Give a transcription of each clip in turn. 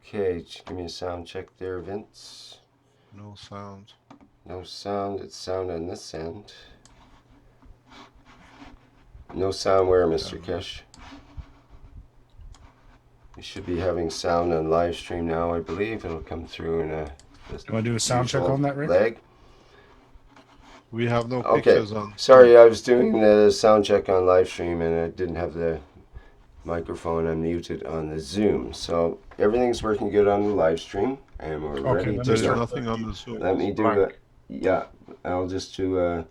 Okay, give me a sound check there, Vince. No sound. No sound. It's sound on this end. No sound where, Mr. Keshe? We should be having sound on live stream now. I believe it'll come through in a. You want to do a sound check on that, Rick? Leg. We have no Okay. pictures on. Sorry, I was doing the sound check on live stream and I didn't have the microphone unmuted on the Zoom. So everything's working good on the live stream, and we're ready to There's go. nothing on the Zoom. Let me do it. Yeah, I'll just do.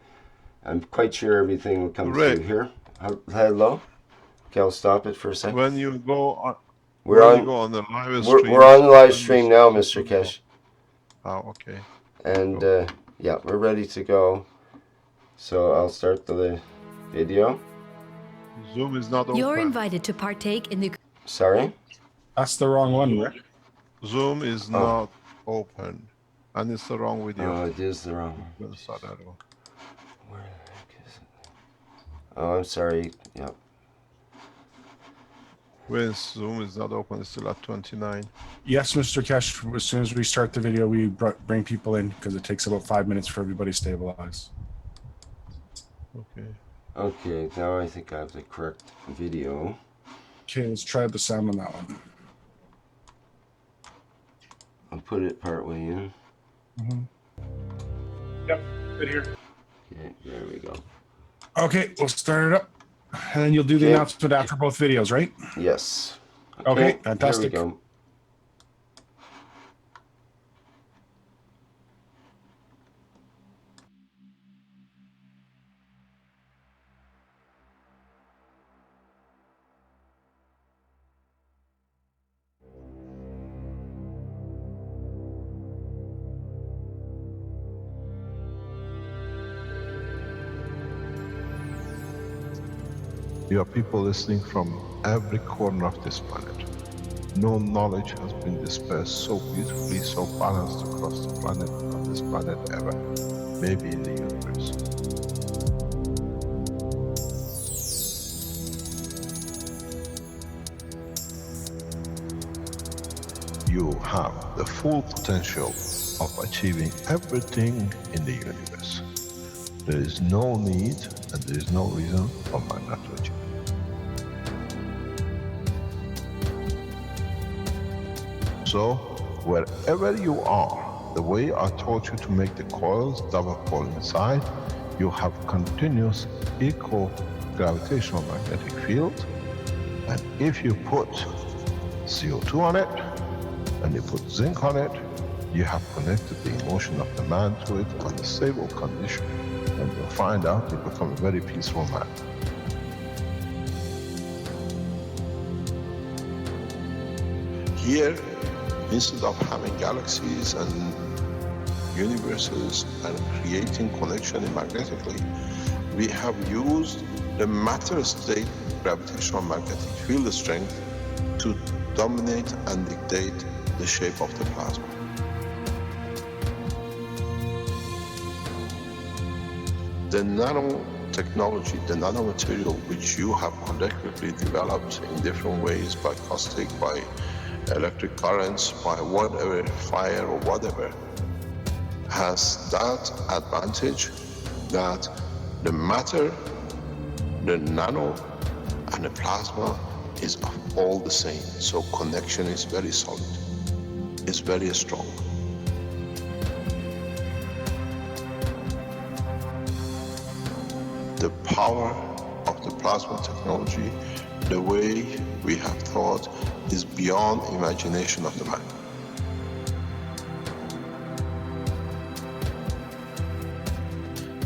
I'm quite sure everything will come through here. Hello. Okay, I'll stop it for a second. When you go on, We're on the live stream. We're on the live stream now, Mr. Keshe. Oh, okay. And yeah, we're ready to go. So I'll start the video. Zoom is not open. You're invited to partake in the... Sorry? That's the wrong one, Rick. Zoom is not open. And it's the wrong video. Oh, it is the wrong one. Where the heck is it? Oh, I'm sorry. Yep. When Zoom is not open, it's still at 29. Yes, Mr. Keshe. As soon as we start the video, we bring people in because it takes about 5 minutes for everybody to stabilize. Okay. Okay, now I think I have the correct video. Okay, let's try the sound on that one. I'll put it partway in. Yep, good here. Okay, there we go. Okay, we'll start it up. And then you'll do the announcement after both videos, right? Yes. Okay, fantastic. There we go. You are people listening from every corner of this planet. No knowledge has been dispersed so beautifully, so balanced across the planet, of this planet ever. Maybe in the universe. You have the full potential of achieving everything in the universe. There is no need and there is no reason for man not to achieve. So, wherever you are, the way I taught you to make the coils double coil inside, you have continuous equal gravitational magnetic field, and if you put CO2 on it, and you put zinc on it, you have connected the emotion of the man to it on a stable condition, and you'll find out you become a very peaceful man. Here, instead of having galaxies and universes and creating connection magnetically, we have used the matter state gravitational magnetic field strength to dominate and dictate the shape of the plasma. The nanotechnology, the nanomaterial which you have collectively developed in different ways, by caustic, by electric currents, by whatever, fire or whatever, has that advantage that the matter, the nano and the plasma is all the same. So connection is very solid, it's very strong. The power of the plasma technology, the way we have thought, is beyond imagination of the man.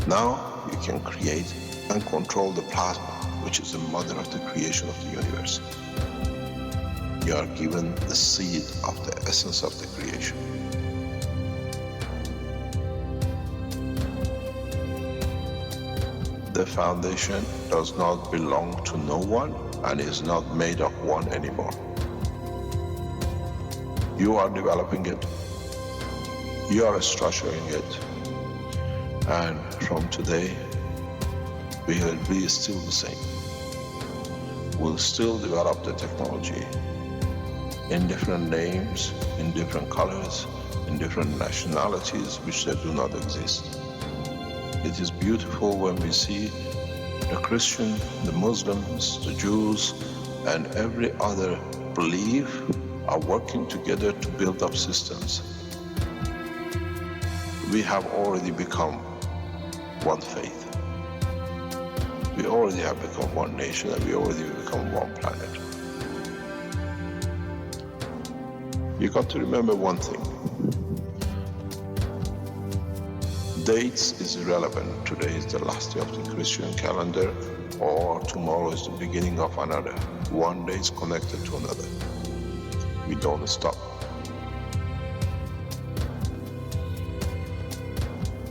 Now you can create and control the plasma, which is the mother of the creation of the universe. You are given the seed of the essence of the creation. The foundation does not belong to no one and is not made of one anymore. You are developing it, you are structuring it, and from today we will be still the same. We'll still develop the technology in different names, in different colors, in different nationalities which they do not exist. It is beautiful when we see the Christian, the Muslims, the Jews, and every other belief are working together to build up systems. We have already become one faith. We already have become one nation, and we already become one planet. You got to remember one thing. Dates is irrelevant. Today is the last day of the Christian calendar, or tomorrow is the beginning of another. One day is connected to another. We don't stop.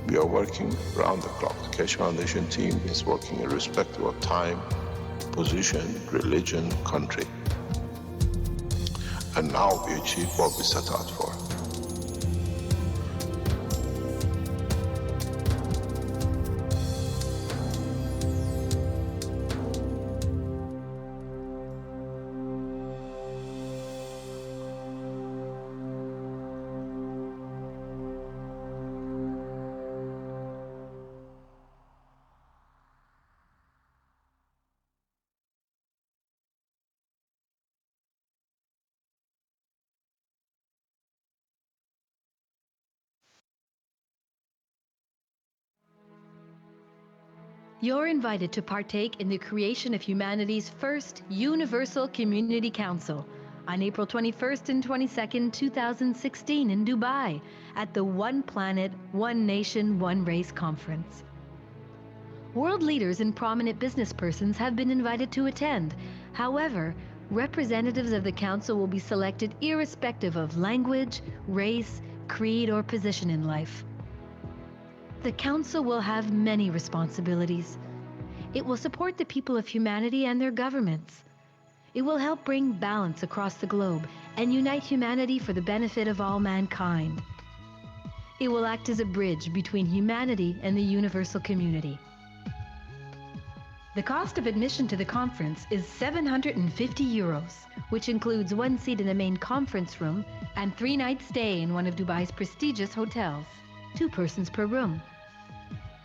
We are working around the clock. The Keshe Foundation team is working irrespective of time, position, religion, country. And now we achieve what we set out for. You're invited to partake in the creation of humanity's first Universal Community Council on April 21st and 22nd, 2016 in Dubai at the One Planet, One Nation, One Race Conference. World leaders and prominent business persons have been invited to attend. However, representatives of the Council will be selected irrespective of language, race, creed, or position in life. The Council will have many responsibilities. It will support the people of humanity and their governments. It will help bring balance across the globe and unite humanity for the benefit of all mankind. It will act as a bridge between humanity and the universal community. The cost of admission to the conference is €750, which includes one seat in the main conference room and 3-night stay in one of Dubai's prestigious hotels, 2 persons per room.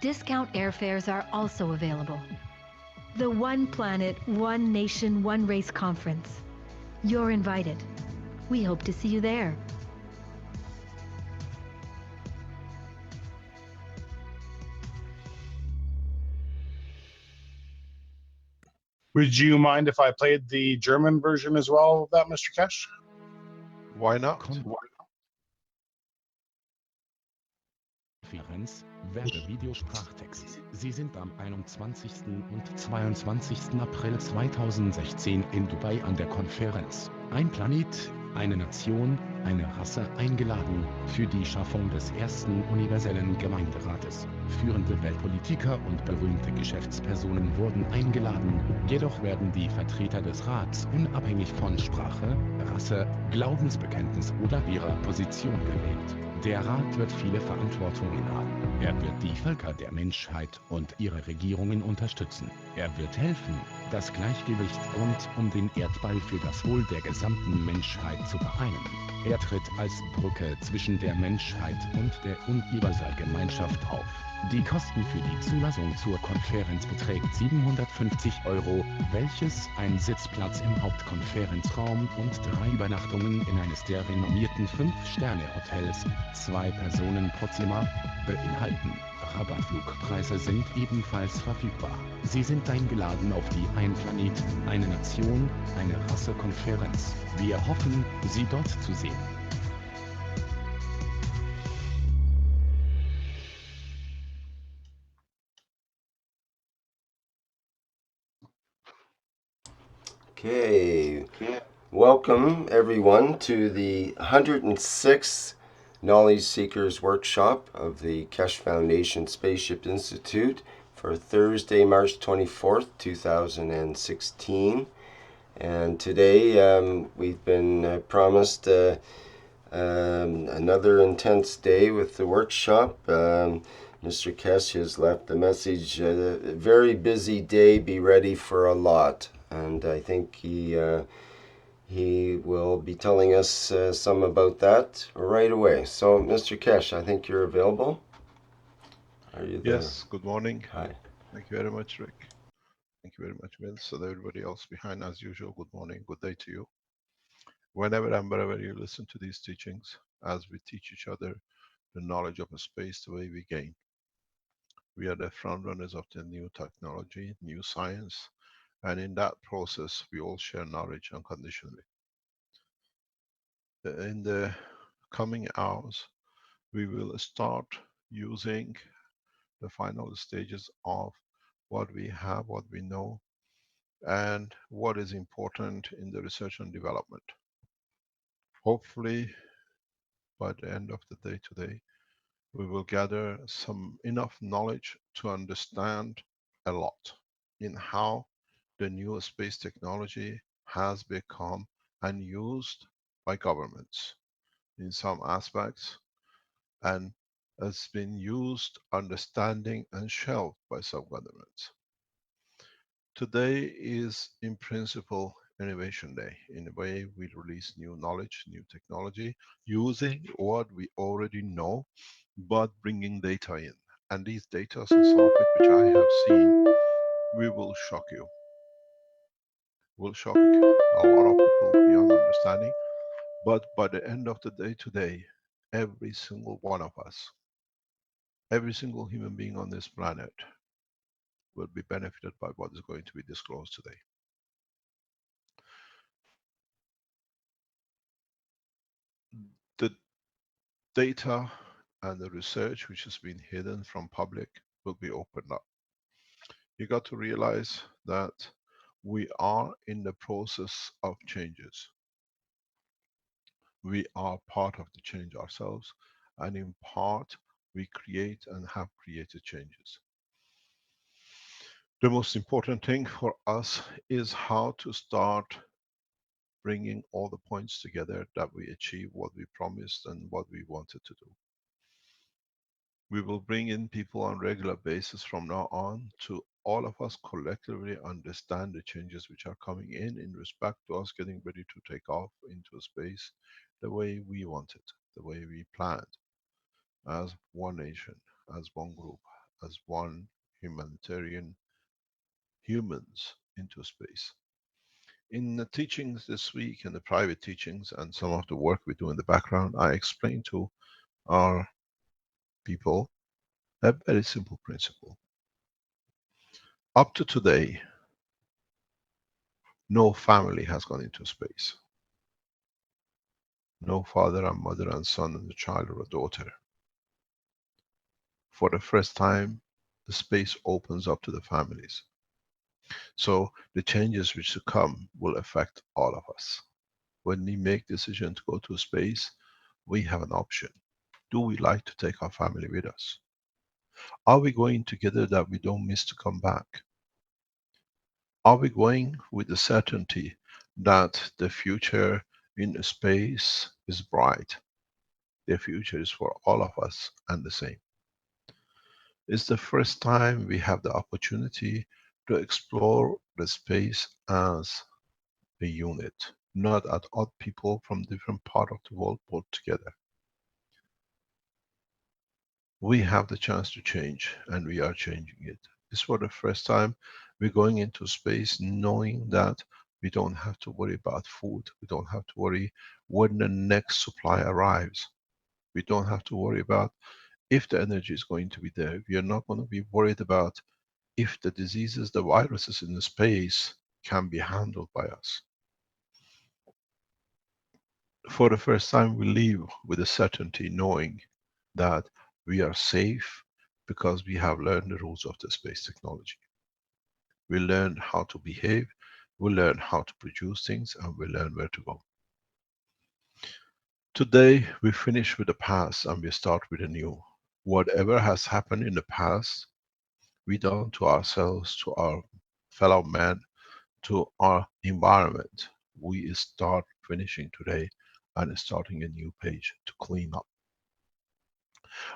Discount airfares are also available. The One Planet, One Nation, One Race Conference. You're invited. We hope to see you there. Would you mind if I played the German version as well of that, Mr. Keshe? Why not? Konferenz, Werbevideosprachtext. Sie sind am 21. und 22. April 2016 in Dubai an der Konferenz. Ein Planet, eine Nation, eine Rasse eingeladen für die Schaffung des ersten universellen Gemeinderates. Führende Weltpolitiker und berühmte Geschäftspersonen wurden eingeladen, jedoch werden die Vertreter des Rats unabhängig von Sprache, Rasse, Glaubensbekenntnis oder ihrer Position gewählt. Der Rat wird viele Verantwortungen haben. Er wird die Völker der Menschheit und ihre Regierungen unterstützen. Er wird helfen, das Gleichgewicht rund um den Erdball für das Wohl der gesamten Menschheit zu vereinen. Er tritt als Brücke zwischen der Menschheit und der Universalgemeinschaft auf. Die Kosten für die Zulassung zur Konferenz beträgt €750, welches ein Sitzplatz im Hauptkonferenzraum und 3 Übernachtungen in eines der renommierten 5-Sterne-Hotels, 2 Personen pro Zimmer, beinhalten. Rabattflugpreise sind ebenfalls verfügbar. Sie sind eingeladen auf die Ein Planet, eine Nation, eine Rasse-Konferenz. Wir hoffen, Sie dort zu sehen. Okay, welcome everyone to the 106th Knowledge Seekers Workshop of the Keshe Foundation Spaceship Institute for Thursday, March 24th, 2016. And today we've been promised another intense day with the workshop. Mr. Keshe has left the message, a very busy day, be ready for a lot. And I think he He will be telling us some about that right away. So, Mr. Keshe, I think you're available. Are you there? Yes, good morning. Hi. Thank you very much, Rick. Thank you very much, Vince, and everybody else behind. As usual, good morning, good day to you. Whenever and wherever you listen to these teachings, as we teach each other the knowledge of a space, the way we gain. We are the front runners of the new technology, new science, and in that process, we all share knowledge unconditionally. In the coming hours, we will start using the final stages of what we have, what we know, and what is important in the research and development. Hopefully, by the end of the day today, we will gather some enough knowledge to understand a lot in how the new space technology has become and used by governments in some aspects, and has been used, understanding, and shelved by some governments. Today is, in principle, Innovation Day. In a way, we release new knowledge, new technology, using what we already know, but bringing data in. And these data, and some of it which I have seen, we will shock you. Will shock a lot of people beyond understanding. But by the end of the day today, every single one of us, every single human being on this planet will be benefited by what is going to be disclosed today. The data and the research which has been hidden from public will be opened up. You got to realize that we are in the process of changes. We are part of the change ourselves, and in part we create and have created changes. The most important thing for us is how to start bringing all the points together that we achieve what we promised and what we wanted to do. We will bring in people on regular basis from now on to all of us collectively understand the changes which are coming in respect to us getting ready to take off into space the way we want it, the way we planned, as one nation, as one group, as one humanitarian humans into space. In the teachings this week, in the private teachings and some of the work we do in the background, I explain to our people a very simple principle. Up to today, no family has gone into space. No father and mother and son and a child or a daughter. For the first time, the space opens up to the families. So the changes which to come will affect all of us. When we make decision to go to space, we have an option. Do we like to take our family with us? Are we going together that we don't miss to come back? Are we going with the certainty that the future in space is bright? The future is for all of us and the same. It's the first time we have the opportunity to explore the space as a unit, not at odd people from different part of the world put together. We have the chance to change, and we are changing it. It's for the first time we're going into space knowing that we don't have to worry about food. We don't have to worry when the next supply arrives. We don't have to worry about if the energy is going to be there. We are not going to be worried about if the diseases, the viruses in the space can be handled by us. For the first time, we live with a certainty knowing that we are safe because we have learned the rules of the space technology. We learn how to behave, we learn how to produce things, and we learn where to go. Today, we finish with the past and we start with the new. Whatever has happened in the past, we done to ourselves, to our fellow man, to our environment, we start finishing today and starting a new page to clean up.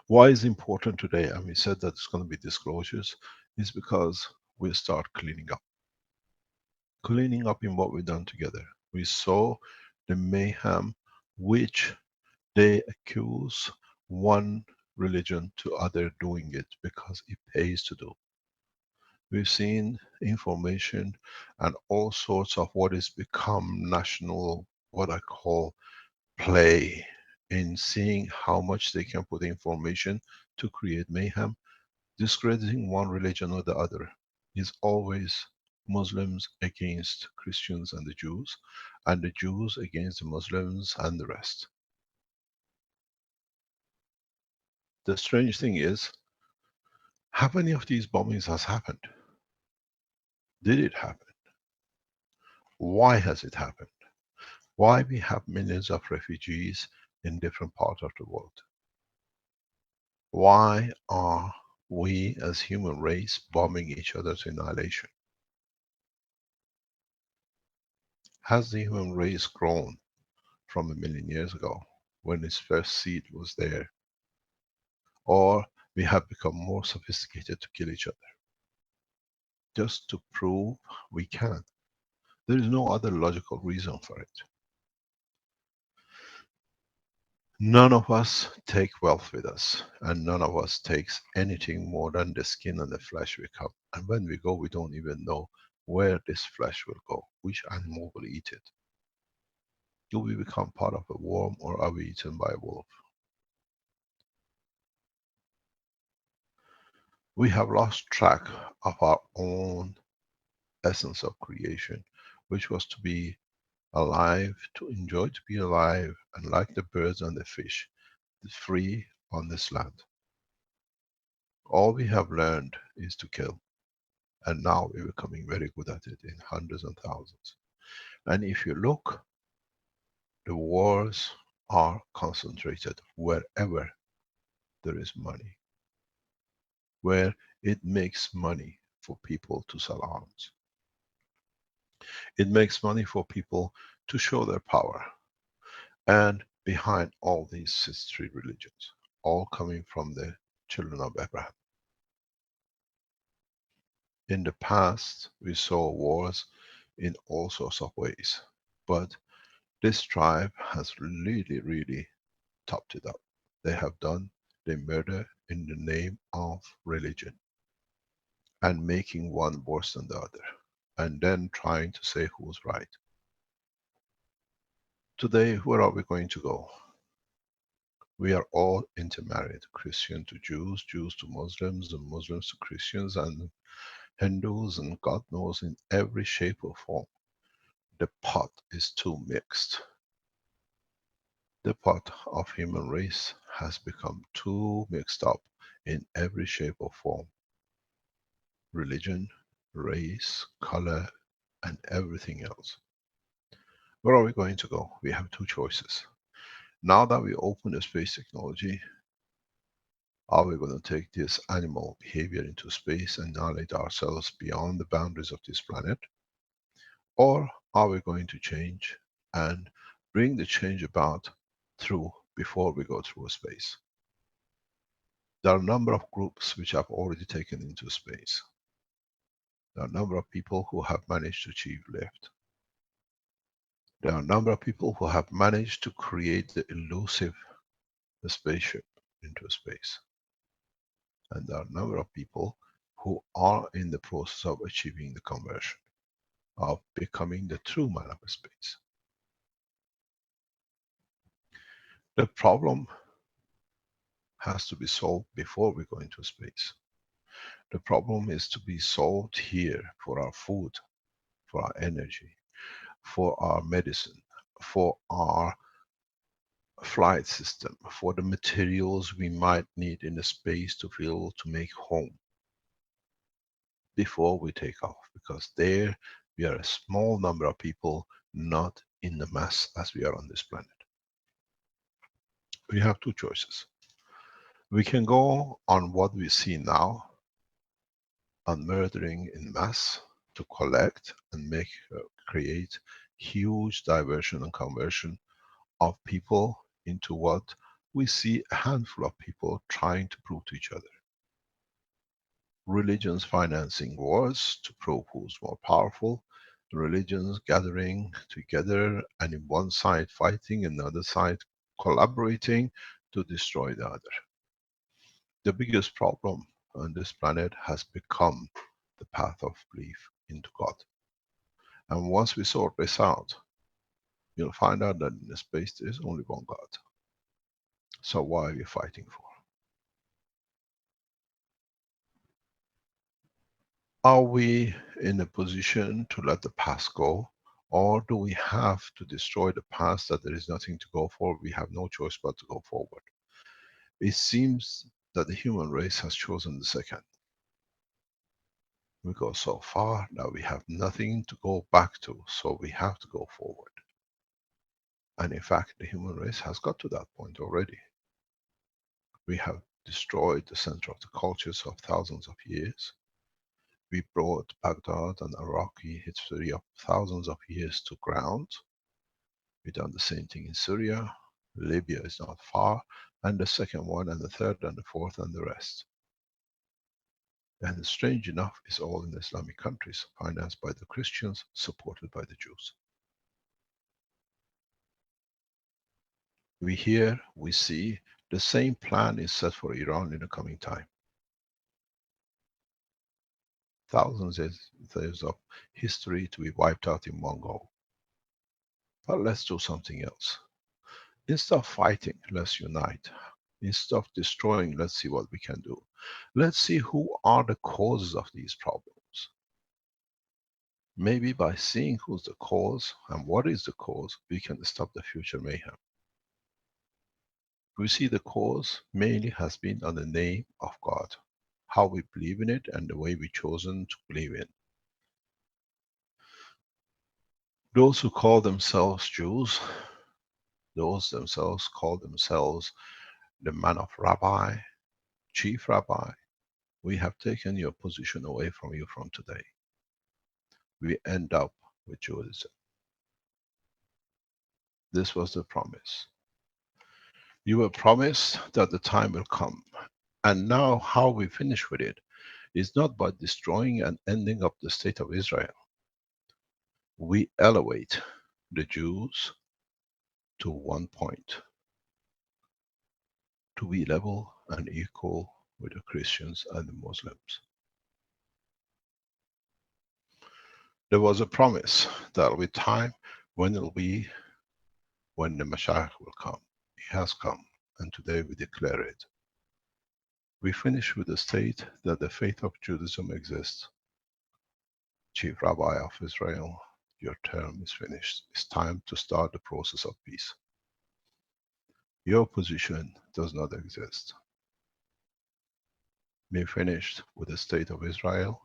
Why is important today? And we said that it's going to be disclosures, is because we start cleaning up. Cleaning up in what we've done together. We saw the mayhem which they accuse one religion to other doing it because it pays to do. We've seen information and all sorts of what is become national, what I call play, in seeing how much they can put information to create mayhem, discrediting one religion or the other. Is always Muslims against Christians and the Jews against the Muslims and the rest. The strange thing is, how many of these bombings has happened? Did it happen? Why has it happened? Why we have millions of refugees in different parts of the world? Why are we as human race bombing each other to annihilation? Has the human race grown from 1,000,000 years ago when its first seed was there? Or we have become more sophisticated to kill each other just to prove we can? There is no other logical reason for it. None of us take wealth with us, and none of us takes anything more than the skin and the flesh we come. And when we go, we don't even know where this flesh will go, which animal will eat it. Do we become part of a worm or are we eaten by a wolf? We have lost track of our own essence of creation, which was to be alive, to enjoy to be alive, and like the birds and the fish, free on this land. All we have learned is to kill. And now we're becoming very good at it in hundreds and thousands. And if you look, the wars are concentrated wherever there is money, where it makes money for people to sell arms. It makes money for people to show their power. And behind all these 63 religions, all coming from the children of Abraham. In the past, we saw wars in all sorts of ways, but this tribe has really topped it up. They have done the murder in the name of religion and making one worse than the other, and then trying to say who's right. Today, where are we going to go? We are all intermarried, Christian to Jews, Jews to Muslims, and Muslims to Christians, and Hindus, and God knows in every shape or form. The pot is too mixed. The pot of human race has become too mixed up in every shape or form. Religion, race, color, and everything else. Where are we going to go? We have two choices. Now that we open the space technology, are we going to take this animal behavior into space and annihilate ourselves beyond the boundaries of this planet? Or are we going to change and bring the change about through before we go through space? There are a number of groups which have already taken into space. There are a number of people who have managed to achieve lift. There are a number of people who have managed to create the elusive spaceship into space. And there are a number of people who are in the process of achieving the conversion, of becoming the true man of space. The problem has to be solved before we go into space. The problem is to be solved here for our food, for our energy, for our medicine, for our flight system, for the materials we might need in the space to be able to make home before we take off, because there we are a small number of people, not in the mass as we are on this planet. We have two choices. We can go on what we see now, on murdering in mass to collect and make, create huge diversion and conversion of people into what we see a handful of people trying to prove to each other. Religions financing wars to prove who's more powerful, religions gathering together, and in one side fighting, another side collaborating to destroy the other. The biggest problem on this planet has become the path of belief into God. And once we sort this out, you'll find out that in the space there is only one God. So why are we fighting for? Are we in a position to let the past go? Or do we have to destroy the past, that there is nothing to go for? We have no choice but to go forward. It seems that the human race has chosen the second. We go so far that we have nothing to go back to, so we have to go forward. And in fact, the human race has got to that point already. We have destroyed the center of the cultures of thousands of years. We brought Baghdad and Iraqi history of thousands of years to ground. We've done the same thing in Syria. Libya is not far, and the second one, and the third, and the fourth, and the rest. And strange enough, it's all in Islamic countries, financed by the Christians, supported by the Jews. We hear, we see, the same plan is set for Iran in the coming time. Thousands of years of history to be wiped out in one go. But let's do something else. Instead of fighting, let's unite. Instead of destroying, let's see what we can do. Let's see who are the causes of these problems. Maybe by seeing who's the cause and what is the cause, we can stop the future mayhem. We see the cause mainly has been on the name of God, how we believe in it and the way we've chosen to believe in. Those who call themselves Jews, those themselves call themselves the man of rabbi, chief rabbi. We have taken your position away from you from today. We end up with Judaism. This was the promise. You were promised that the time will come. And now how we finish with it is not by destroying and ending up the state of Israel. We elevate the Jews to one point, to be level and equal with the Christians and the Muslims. There was a promise that there will be time when it will be, when the Mashiach will come. He has come, and today we declare it. We finish with the state that the faith of Judaism exists. Chief Rabbi of Israel, your term is finished. It's time to start the process of peace. Your position does not exist. We finished with the state of Israel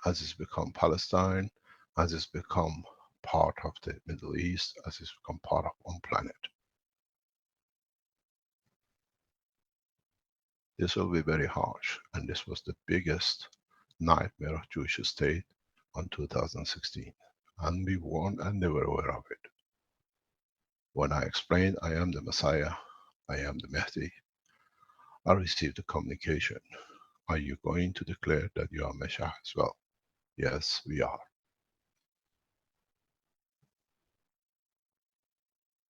as it's become Palestine, as it's become part of the Middle East, as it's become part of one planet. This will be very harsh, and this was the biggest nightmare of Jewish state on 2016. And we warned and they were aware of it. When I explained I am the Messiah, I am the Mahdi, I received a communication. Are you going to declare that you are Messiah as well? Yes, we are.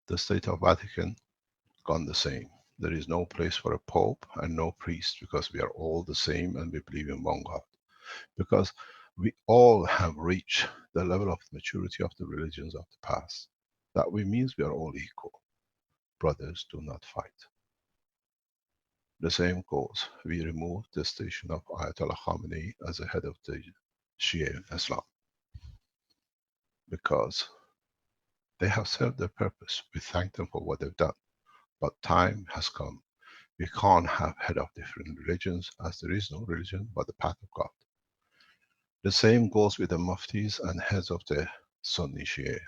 The State of Vatican gone the same. There is no place for a pope and no priest, because we are all the same and we believe in one God. Because we all have reached the level of maturity of the religions of the past. That means we are all equal. Brothers, do not fight. The same goes. We removed the station of Ayatollah Khamenei as the head of the Shia Islam, because they have served their purpose. We thank them for what they've done. But time has come. We can't have head of different religions, as there is no religion but the path of God. The same goes with the muftis and heads of the Sunni Shia.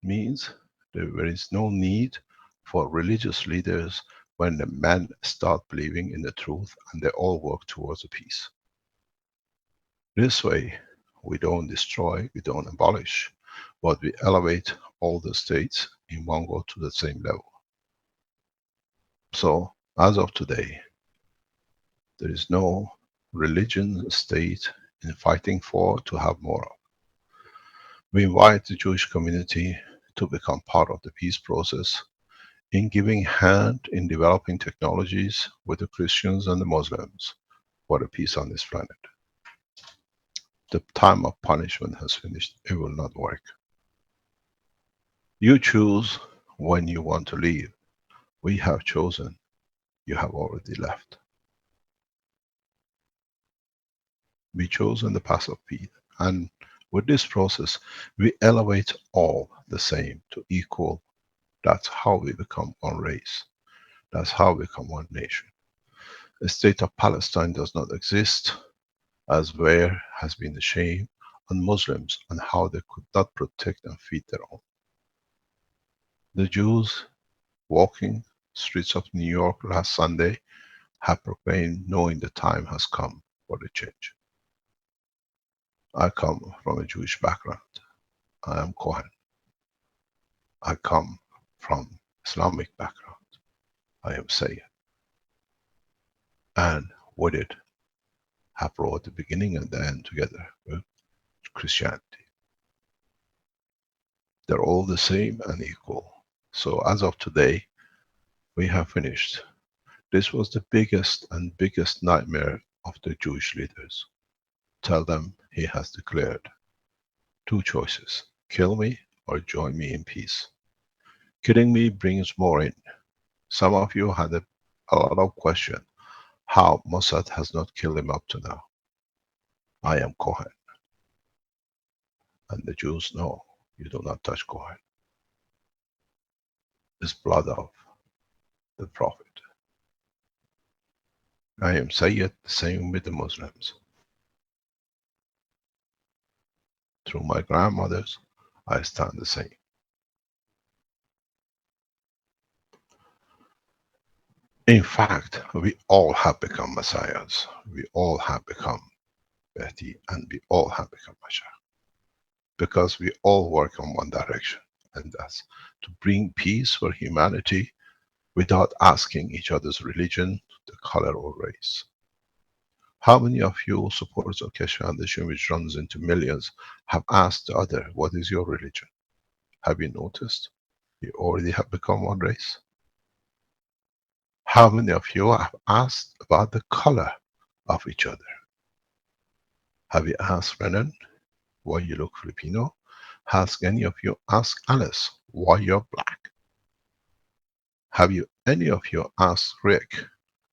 Means there is no need for religious leaders when the men start believing in the truth and they all work towards a peace. This way, we don't destroy, we don't abolish, but we elevate all the states in one go to the same level. So, as of today, there is no religion state in fighting for to have more of. We invite the Jewish community to become part of the peace process in giving hand in developing technologies with the Christians and the Muslims for the peace on this planet. The time of punishment has finished. It will not work. You choose when you want to leave. We have chosen. You have already left. We chosen the path of peace. And with this process, we elevate all the same to equal. That's how we become one race. That's how we become one nation. The state of Palestine does not exist, as where has been the shame on Muslims and how they could not protect and feed their own. The Jews walking streets of New York last Sunday have proclaimed, knowing the time has come for the change. I come from a Jewish background. I am Kohen. I come from Islamic background. I am Sayyid. And with it, have brought the beginning and the end together with Christianity. They're all the same and equal. So as of today, we have finished. This was the biggest and biggest nightmare of the Jewish leaders. Tell them he has declared two choices: kill me or join me in peace. Killing me brings more in. Some of you had a lot of question how Mossad has not killed him up to now. I am Kohen. And the Jews know you do not touch Kohen. It's blood of the Prophet. I am Sayyid, the same with the Muslims. Through my grandmothers, I stand the same. In fact, we all have become messiahs. We all have become Behdi, and we all have become Mashiach. Because we all work on one direction, and that's to bring peace for humanity without asking each other's religion, the color or race. How many of you supporters of Keshe Foundation, which runs into millions, have asked the other, what is your religion? Have you noticed? You already have become one race. How many of you have asked about the color of each other? Have you asked Renan why you look Filipino? Has any of you asked Alice why you're black? Have you any of you asked Rick,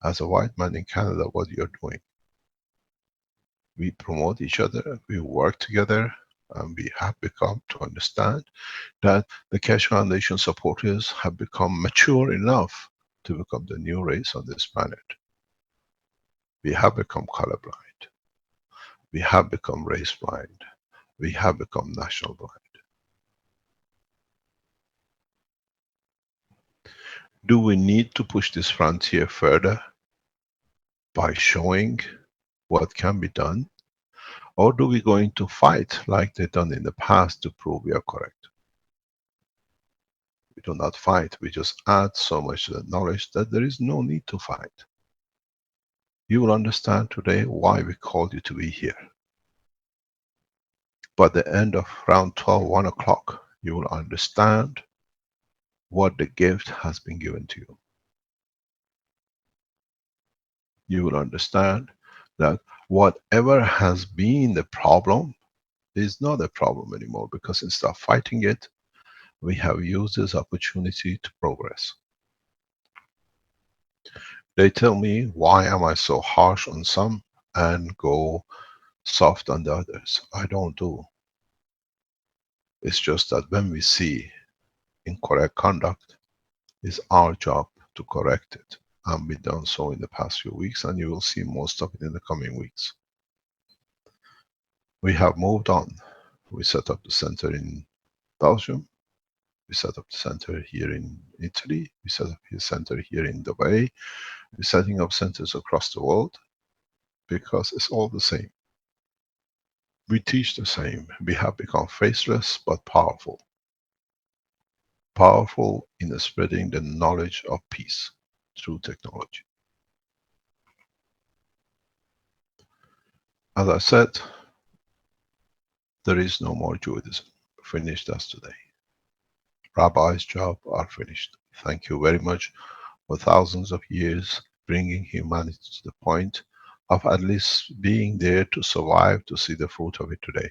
as a white man in Canada, what you're doing? We promote each other, we work together, and we have become to understand that the Keshe Foundation supporters have become mature enough to become the new race on this planet. We have become colorblind. We have become race blind. We have become national blind. Do we need to push this frontier further by showing what can be done? Or do we going to fight like they've done in the past to prove we are correct? We do not fight, we just add so much to the knowledge that there is no need to fight. You will understand today why we called you to be here. By the end of round 12, 1 o'clock, you will understand what the gift has been given to you. You will understand that whatever has been the problem is not a problem anymore, because instead of fighting it, we have used this opportunity to progress. They tell me, why am I so harsh on some and go soft on the others? I don't do. It's just that when we see incorrect conduct, it's our job to correct it. And we've done so in the past few weeks, and you will see most of it in the coming weeks. We have moved on. We set up the center in Belgium. We set up the center here in Italy. We set up the center here in Dubai. We're setting up centers across the world because it's all the same. We teach the same. We have become faceless but powerful. Powerful in spreading the knowledge of peace through technology. As I said, there is no more Judaism. finished as today. Rabbi's job are finished. Thank you very much for thousands of years bringing humanity to the point of at least being there to survive to see the fruit of it today.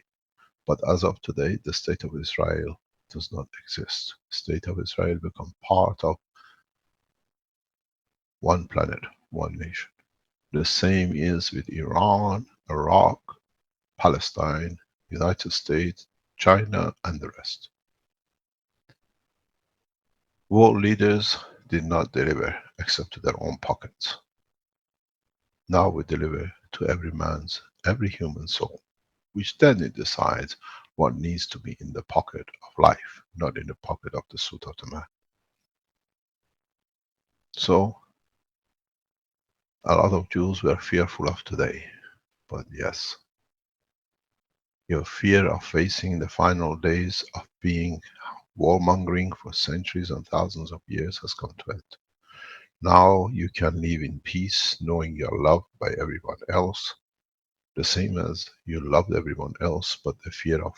But as of today, the state of Israel does not exist. State of Israel become part of one planet, one nation. The same is with Iran, Iraq, Palestine, United States, China, and the rest. World leaders did not deliver except to their own pockets. Now we deliver to every human soul, which then it decides what needs to be in the pocket of life, not in the pocket of the suit of the man. So, a lot of Jews were fearful of today, but yes, your fear of facing the final days of being warmongering for centuries and thousands of years has come to end. Now you can live in peace, knowing you're loved by everyone else, the same as you loved everyone else, but the fear of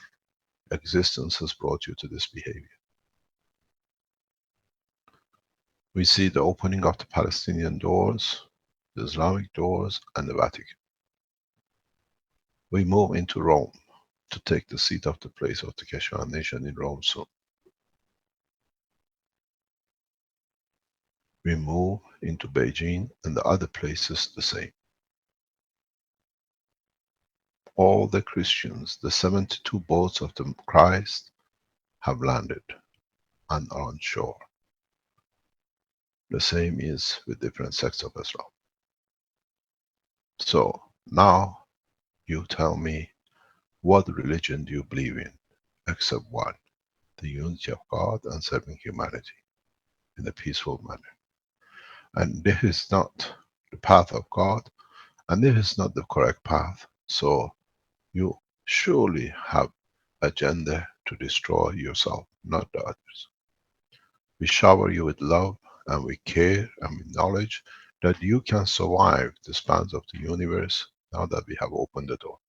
existence has brought you to this behavior. We see the opening of the Palestinian doors, the Islamic doors, and the Vatican. We move into Rome to take the seat of the place of the Keshe Foundation in Rome soon. We move into Beijing and the other places the same. All the Christians, the 72 boats of the Christ, have landed and are on shore. The same is with different sects of Islam. So now you tell me, what religion do you believe in? Except one, the unity of God and serving humanity in a peaceful manner. And this is not the path of God, and this is not the correct path. So you surely have agenda to destroy yourself, not the others. We shower you with love and with care and with knowledge that you can survive the spans of the universe now that we have opened the door.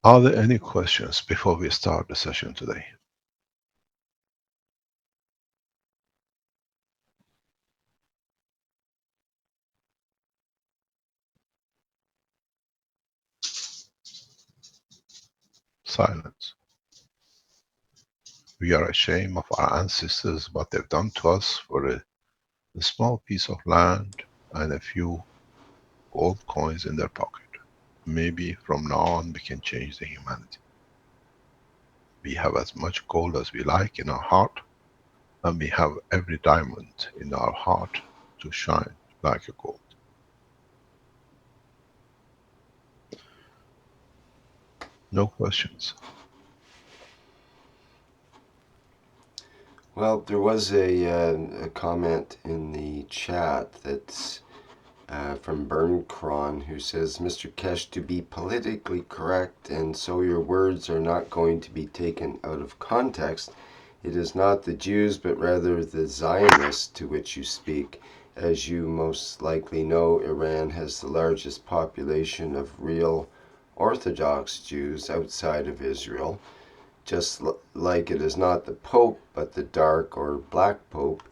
Are there any questions before we start the session today? Silence. We are ashamed of our ancestors, what they've done to us for a small piece of land and a few gold coins in their pocket. Maybe from now on we can change the humanity. We have as much gold as we like in our heart, and we have every diamond in our heart to shine like a gold. No questions. Well, there was a comment in the chat that's from Bernkron, who says, Mr. Keshe, to be politically correct and so your words are not going to be taken out of context, it is not the Jews but rather the Zionists to which you speak. As you most likely know, Iran has the largest population of real Orthodox Jews outside of Israel. Just like it is not the Pope but the Dark or Black Pope,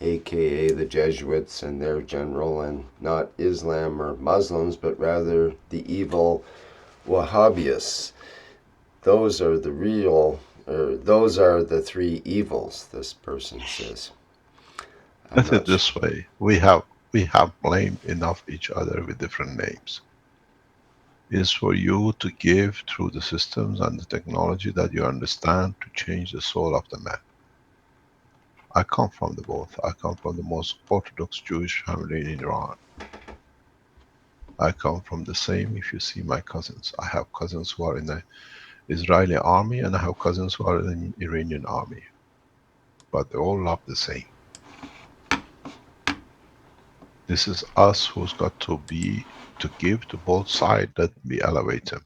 aka the Jesuits and their general, and not Islam or Muslims, but rather the evil Wahhabis. Those are the real, those are the three evils, this person says. Let it this way, we have blamed enough each other with different names. It is for you to give through the systems and the technology that you understand to change the soul of the man. I come from the both. I come from the most Orthodox Jewish family in Iran. I come from the same, if you see my cousins. I have cousins who are in the Israeli army and I have cousins who are in the Iranian army. But they all love the same. This is us who's got to give to both sides that we elevate them.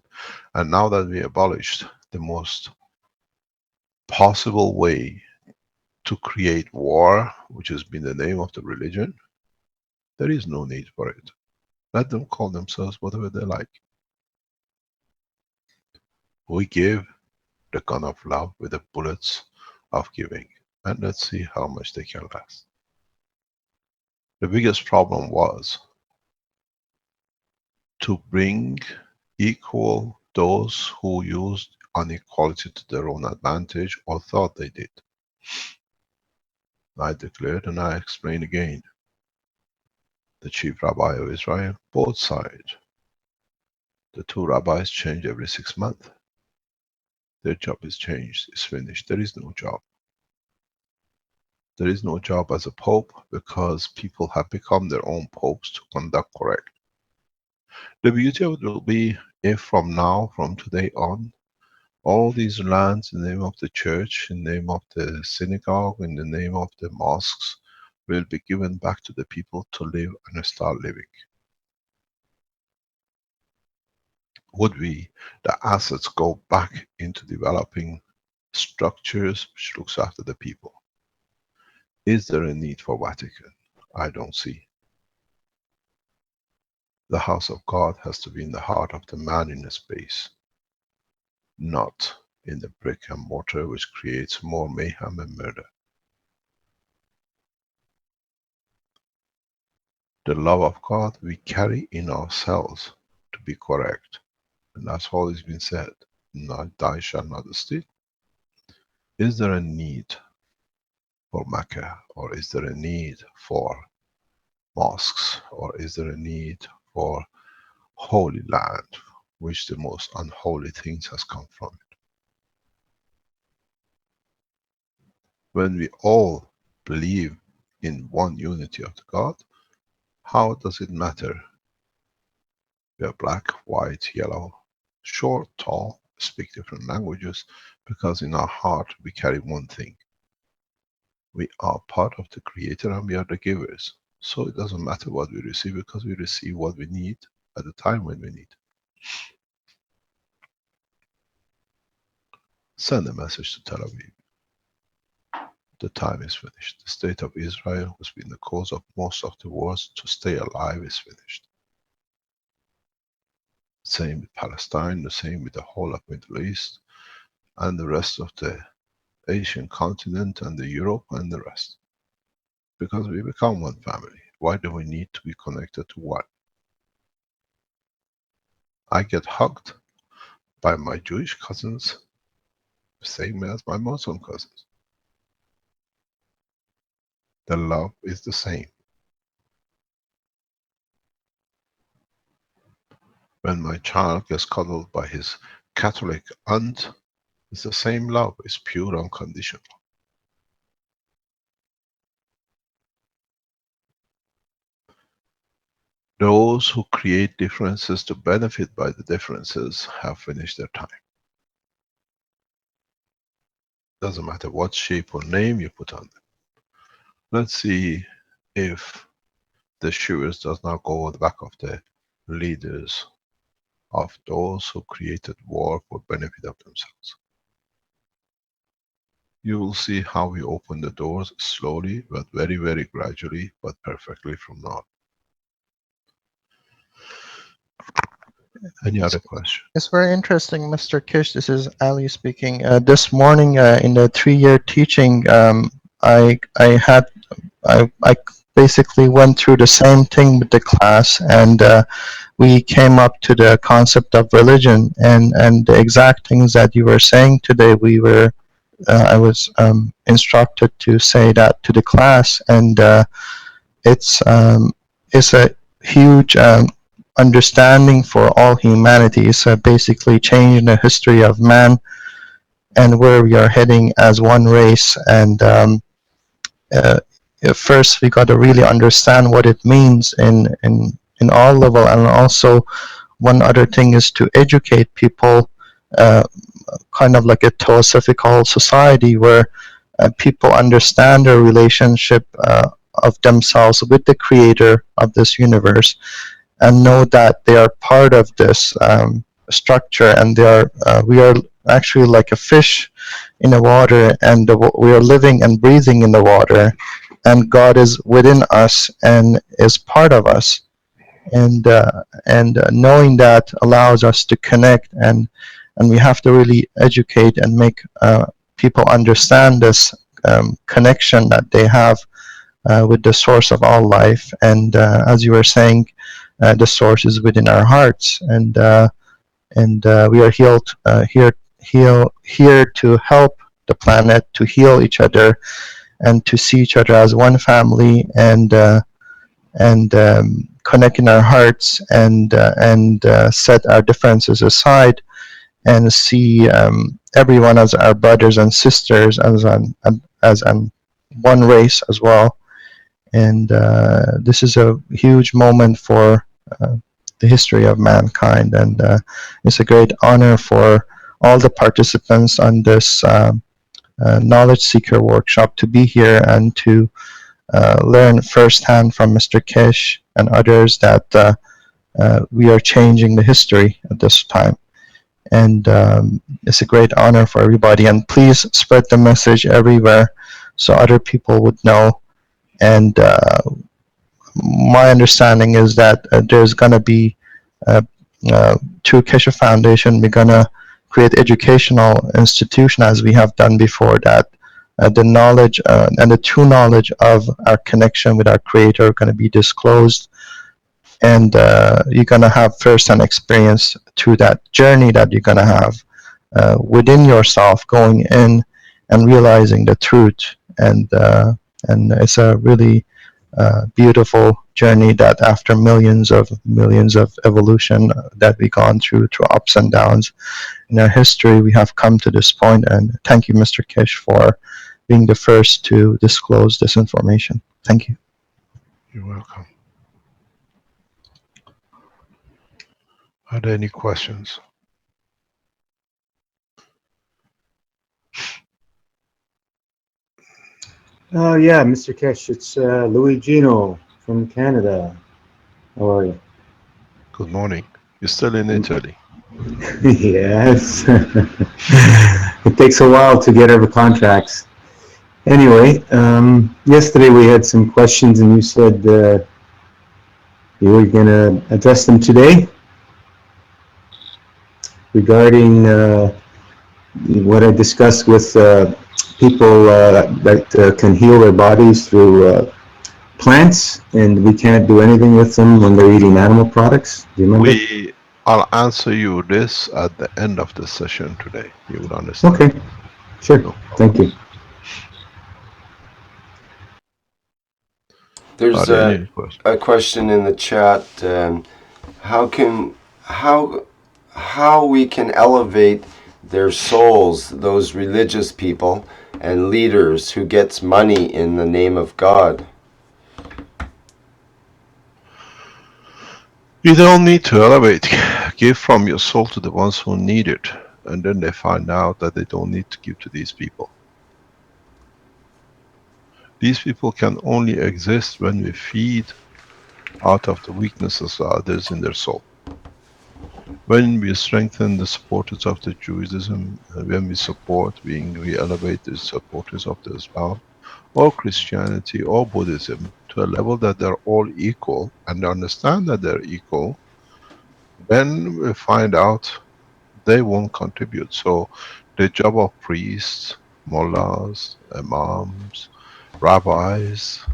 And now that we abolished the most possible way to create war, which has been the name of the religion, there is no need for it. Let them call themselves whatever they like. We give the gun of love with the bullets of giving, and let's see how much they can last. The biggest problem was to bring equal those who used inequality to their own advantage or thought they did. I declared and I explain again. The chief rabbi of Israel, both sides. The two rabbis change every 6 months. Their job is changed, it's finished. There is no job. There is no job as a pope because people have become their own popes to conduct correct. The beauty of it will be if from now, from today on, all these lands in the name of the church, in the name of the synagogue, in the name of the mosques, will be given back to the people to live and start living. Would we, the assets, go back into developing structures which looks after the people? Is there a need for Vatican? I don't see. The house of God has to be in the heart of the man in the space, not in the brick and mortar which creates more mayhem and murder. The love of God we carry in ourselves to be correct. And that's all has been said. Not thou shalt not steal. Is there a need for Mecca, or is there a need for mosques, or is there a need for holy land, which the most unholy things has come from it? When we all believe in one unity of the God, how does it matter? We are black, white, yellow, short, tall, speak different languages, because in our heart we carry one thing. We are part of the Creator and we are the givers. So it doesn't matter what we receive, because we receive what we need at the time when we need. Send a message to Tel Aviv. The time is finished. The state of Israel, who's been the cause of most of the wars to stay alive, is finished. Same with Palestine, the same with the whole of Middle East, and the rest of the Asian continent, and the Europe, and the rest. Because we become one family. Why do we need to be connected to one? I get hugged by my Jewish cousins, same as my Muslim cousins. The love is the same. When my child gets cuddled by his Catholic aunt, it's the same love, it's pure unconditional. Those who create differences to benefit by the differences have finished their time. Doesn't matter what shape or name you put on them. Let's see if the shivers does not go on the back of the leaders of those who created war for benefit of themselves. You will see how we open the doors slowly, but very, very gradually, but perfectly from now. Any other question? It's very interesting, Mr. Kish. This is Ali speaking. This morning in the 3-year teaching, I basically went through the same thing with the class, and we came up to the concept of religion, and the exact things that you were saying today. I was instructed to say that to the class, and it's a huge understanding for all humanity. It's basically changing the history of man and where we are heading as one race. And first, we got to really understand what it means in all level. And also, one other thing is to educate people, kind of like a theosophical society where people understand their relationship of themselves with the creator of this universe, and know that they are part of this structure, and we are actually like a fish in the water, and we are living and breathing in the water, and God is within us and is part of us. and knowing that allows us to connect, and we have to really educate and make people understand this connection that they have with the source of all life. And as you were saying, the source is within our hearts, and we are here to help the planet, to heal each other, and to see each other as one family, and connect in our hearts, and set our differences aside, and see everyone as our brothers and sisters, as one race as well. And this is a huge moment for the history of mankind, and it's a great honor for all the participants on this knowledge seeker workshop to be here and to learn firsthand from Mr. Kish and others that we are changing the history at this time. And it's a great honor for everybody. And please spread the message everywhere so other people would know. And my understanding is that there's going to be, through Keshe Foundation, we're going to create educational institution as we have done before, that the knowledge and the true knowledge of our connection with our Creator are going to be disclosed, and you're going to have first-hand experience through that journey that you're going to have within yourself, going in and realizing the truth. And it's a really beautiful journey that after millions of evolution that we've gone through ups and downs in our history, we have come to this point. And thank you, Mr. Kish, for being the first to disclose this information. Thank you. You're welcome. Are there any questions? Yeah, Mr. Kesh, it's Louis Gino from Canada. How are you? Good morning. You're still in Italy? Yes. It takes a while to get over contracts. Anyway, yesterday we had some questions and you said you were going to address them today regarding what I discussed with people that can heal their bodies through plants, and we can't do anything with them when they're eating animal products. Do you remember? I'll answer you this at the end of the session today. You will understand. Okay, sure. No, thank you. There's a question in the chat. How we can elevate their souls, those religious people and leaders who gets money in the name of God? You don't need to elevate. Give from your soul to the ones who need it, and then they find out that they don't need to give to these people. These people can only exist when we feed out of the weaknesses of others in their soul. When we strengthen the supporters of the Judaism, when we elevate the supporters of the Islam, or Christianity, or Buddhism, to a level that they're all equal, and understand that they're equal, then we find out they won't contribute. So the job of priests, mullahs, imams, rabbis,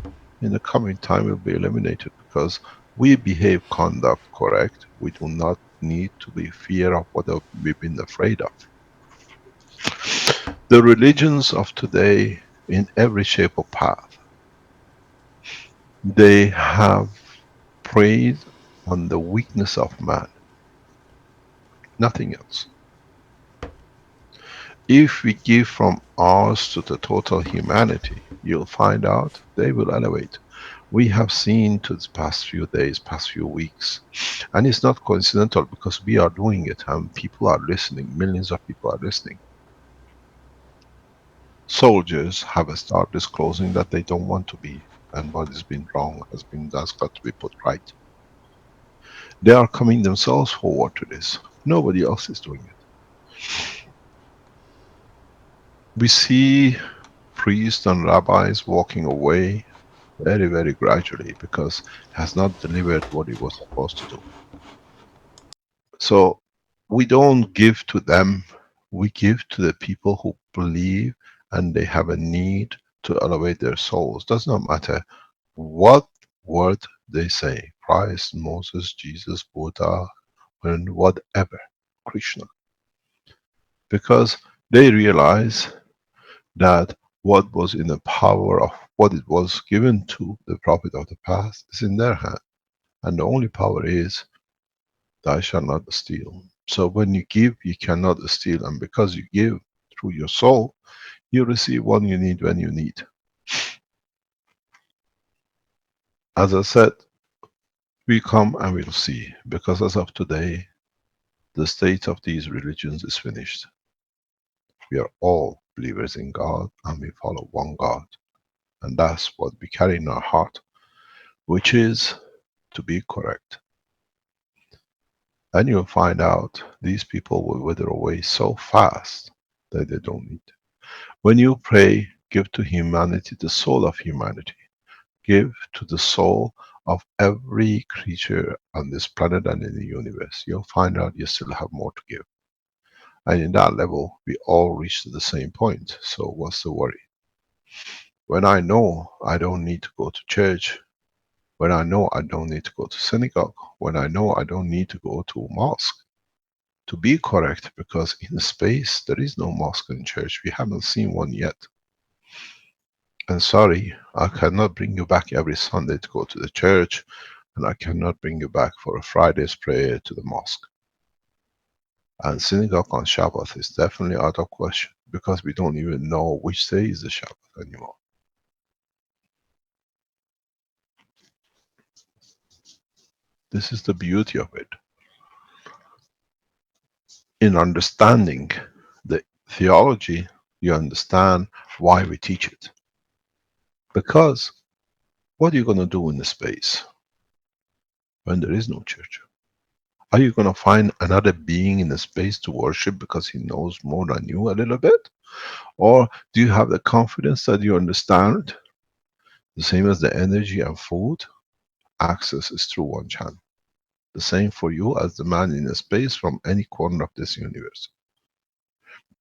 in the coming time will be eliminated, because we behave conduct correct. We do not need to be fear of what we've been afraid of. The religions of today, in every shape or path, they have preyed on the weakness of man, nothing else. If we give from ours to the total humanity, you'll find out they will elevate. We have seen to the past few days, past few weeks, and it's not coincidental, because we are doing it and people are listening, millions of people are listening. Soldiers have started disclosing that they don't want to be, and what has been wrong has got to be put right. They are coming themselves forward to this. Nobody else is doing it. We see priests and rabbis walking away very, very gradually, because it has not delivered what it was supposed to do. So we don't give to them, we give to the people who believe and they have a need to elevate their souls. Does not matter what word they say, Christ, Moses, Jesus, Buddha, and whatever, Krishna. Because they realize that what was in the power of what it was given to the prophet of the past is in their hand. And the only power is, thou shalt not steal. So when you give, you cannot steal. And because you give through your soul, you receive what you need when you need. As I said, we come and we'll see. Because as of today, the state of these religions is finished. We are all believers in God and we follow one God. And that's what we carry in our heart, which is to be correct. And you'll find out these people will wither away so fast that they don't need. When you pray, give to humanity the soul of humanity. Give to the soul of every creature on this planet and in the universe. You'll find out you still have more to give. And in that level, we all reach to the same point. So what's the worry? When I know I don't need to go to church, when I know I don't need to go to synagogue, when I know I don't need to go to mosque, to be correct, because in space there is no mosque and church. We haven't seen one yet. And sorry, I cannot bring you back every Sunday to go to the church, and I cannot bring you back for a Friday's prayer to the mosque. And synagogue on Shabbat is definitely out of question, because we don't even know which day is the Shabbat anymore. This is the beauty of it. In understanding the theology, you understand why we teach it. Because what are you going to do in the space when there is no church? Are you going to find another being in the space to worship because he knows more than you a little bit? Or do you have the confidence that you understand? The same as the energy and food, access is through one channel. The same for you as the man in the space from any corner of this universe.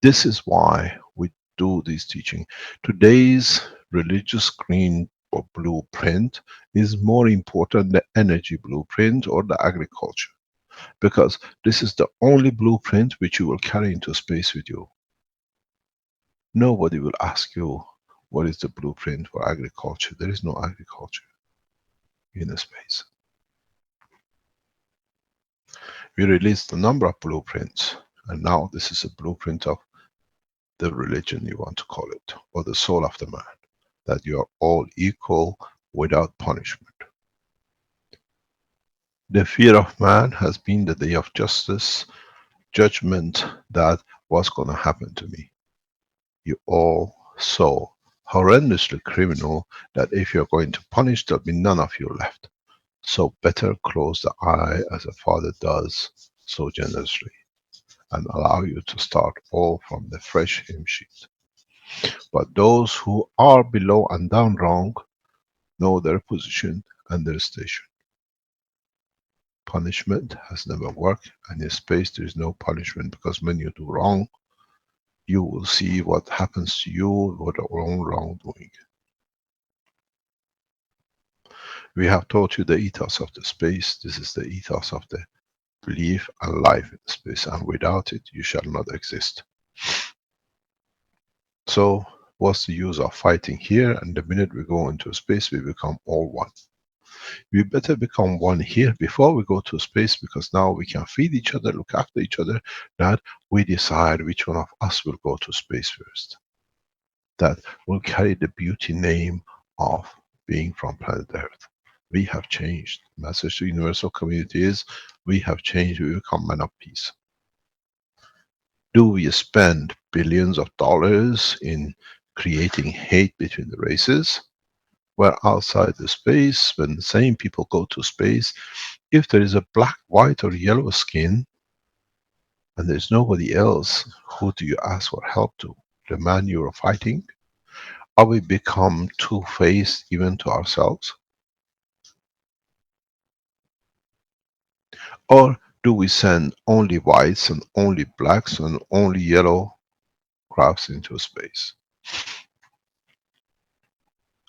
This is why we do this teaching. Today's religious green or blueprint is more important than the energy blueprint or the agriculture. Because this is the only blueprint which you will carry into space with you. Nobody will ask you what is the blueprint for agriculture. There is no agriculture in the space. We released a number of blueprints, and now this is a blueprint of the religion, you want to call it, or the soul of the man, that you are all equal without punishment. The fear of man has been the day of justice, judgment, that what's going to happen to me. You all so horrendously criminal that if you're going to punish, there'll be none of you left. So better close the eye as a father does so generously, and allow you to start all from the fresh hymn sheet. But those who are below and down wrong know their position and their station. Punishment has never worked, and in space there is no punishment, because when you do wrong, you will see what happens to you, what your own wrongdoing. We have taught you the ethos of the space. This is the ethos of the belief and life in space, and without it you shall not exist. So what's the use of fighting here, and the minute we go into space we become all one? We better become one here before we go to space, because now we can feed each other, look after each other, that we decide which one of us will go to space first. That will carry the beauty name of being from planet Earth. We have changed. The message to universal community is, we have changed, we become men of peace. Do we spend billions of dollars in creating hate between the races? Where outside the space, when the same people go to space, if there is a black, white or yellow skin, and there's nobody else, who do you ask for help to? The man you are fighting? Are we become two-faced even to ourselves? Or do we send only whites and only blacks and only yellow crafts into space?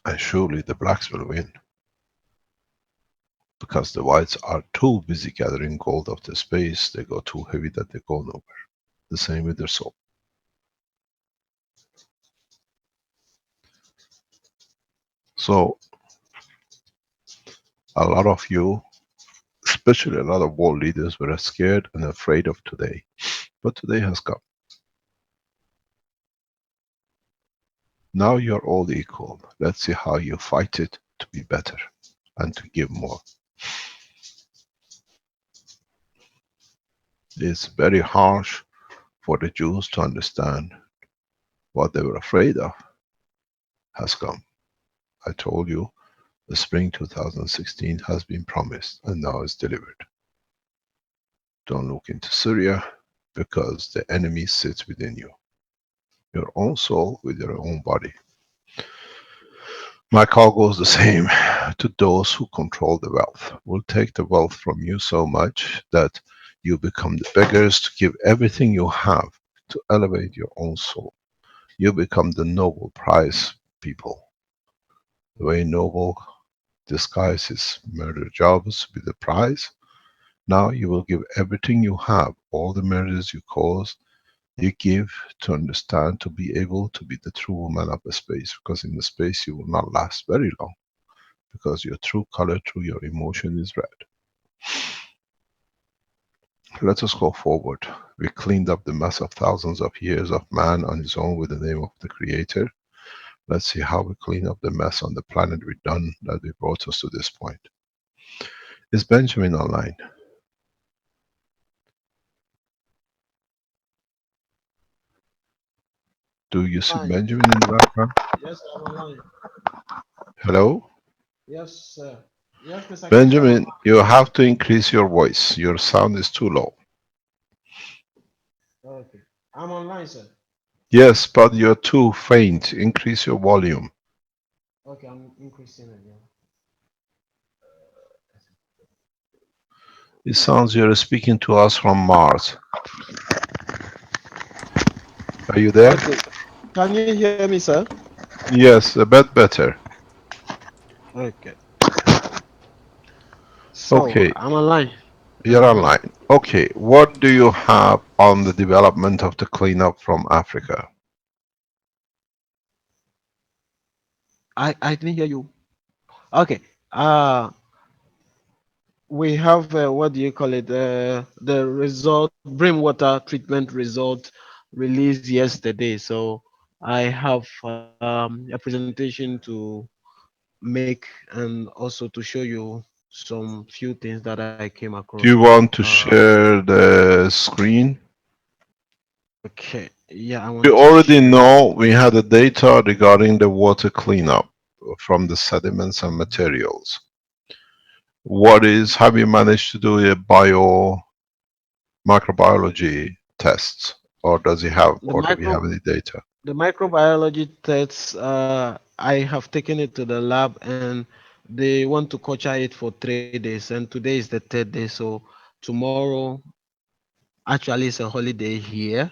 And surely the blacks will win, because the whites are too busy gathering gold of the space, they go too heavy that they go nowhere. The same with their soul. So a lot of you, especially a lot of world leaders, were scared and afraid of today. But today has come. Now you're all equal. Let's see how you fight it to be better and to give more. It's very harsh for the Jews to understand what they were afraid of has come. I told you, the spring 2016 has been promised and now it's delivered. Don't look into Syria, because the enemy sits within you. Your own soul with your own body. My call goes the same to those who control the wealth. Will take the wealth from you so much that you become the beggars to give everything you have to elevate your own soul. You become the Nobel Prize people. The way Nobel disguises murder jobs with the prize, now you will give everything you have, all the murders you cause, you give to understand, to be able to be the true man of the space, because in the space you will not last very long, because your true color through your emotion is red. Let us go forward. We cleaned up the mess of thousands of years of man on his own with the name of the Creator. Let's see how we clean up the mess on the planet we've done that we brought us to this point. Is Benjamin online? Do you see Fine. Benjamin in the background? Yes, I'm online. Hello? Yes, sir. Yes, Mr. Keshe, I'm Benjamin, online. you have to increase your voice. Your sound is too low. Okay. I'm online, sir. Yes, but you're too faint. Increase your volume. Okay, I'm increasing again. It sounds you're speaking to us from Mars. Are you there? Okay. Can you hear me, sir? Yes, a bit better. Okay. So, Okay, I'm online. you're online. Okay, what do you have on the development of the cleanup from Africa? I didn't hear you. Okay. We have, what do you call it? The result, brim water treatment result released yesterday. So, I have a presentation to make and also to show you some few things that I came across. Do you want to share the screen? Okay, yeah, I We want to already share. know we had the data regarding the water cleanup from the sediments and materials. Have you managed to do a microbiology tests, or The or do we have micro any data? the microbiology tests. I have taken it to the lab and they want to culture it for 3 days, and today is the third day. So tomorrow actually is a holiday here.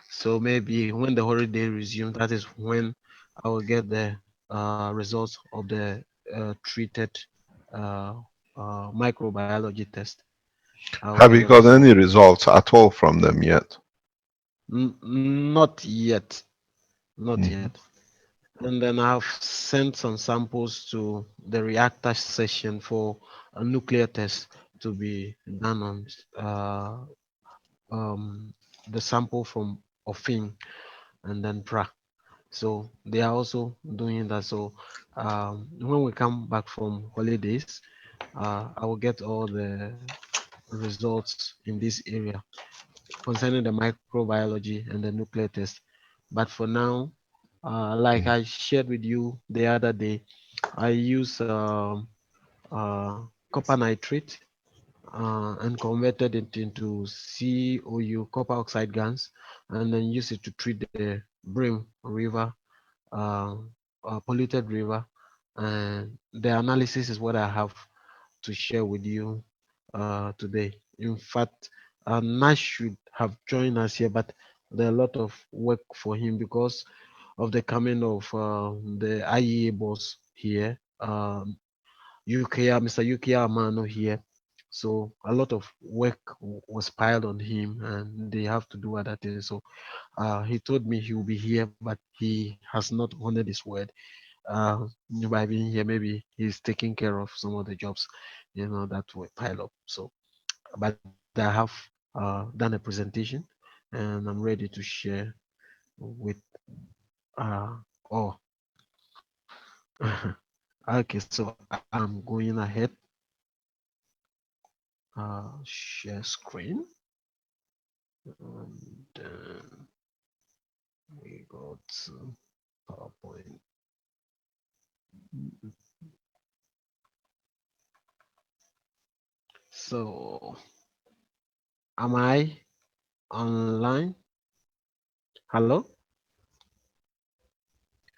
So maybe when the holiday resumes, that is when I will get the results of the treated uh, microbiology test. I will Have get you the got result. any results at all from them yet? Not yet, not Mhm. yet. And then I have sent some samples to the reactor session for a nuclear test to be done on the sample from Ofin and then Pra. So they are also doing that. So when we come back from holidays, I will get all the results in this area concerning the microbiology and the nuclear test. But for now, like I shared with you the other day, I use copper nitrate and converted it into COU, copper oxide gas, and then use it to treat the Brim River uh, polluted river, and the analysis is what I have to share with you today. In fact, Nash should have joined us here, but there are a lot of work for him because of the coming of the IEA boss here, Mr. Yukiya Amano here. So a lot of work was piled on him, and they have to do other things. So he told me he will be here, but he has not honored his word. Uh, by being here, maybe he's taking care of some of the jobs, that were pile up. So, but I have done a presentation, and I'm ready to share with oh, okay. So I'm going ahead. Share screen, and then we go to PowerPoint. So, am I online? Hello,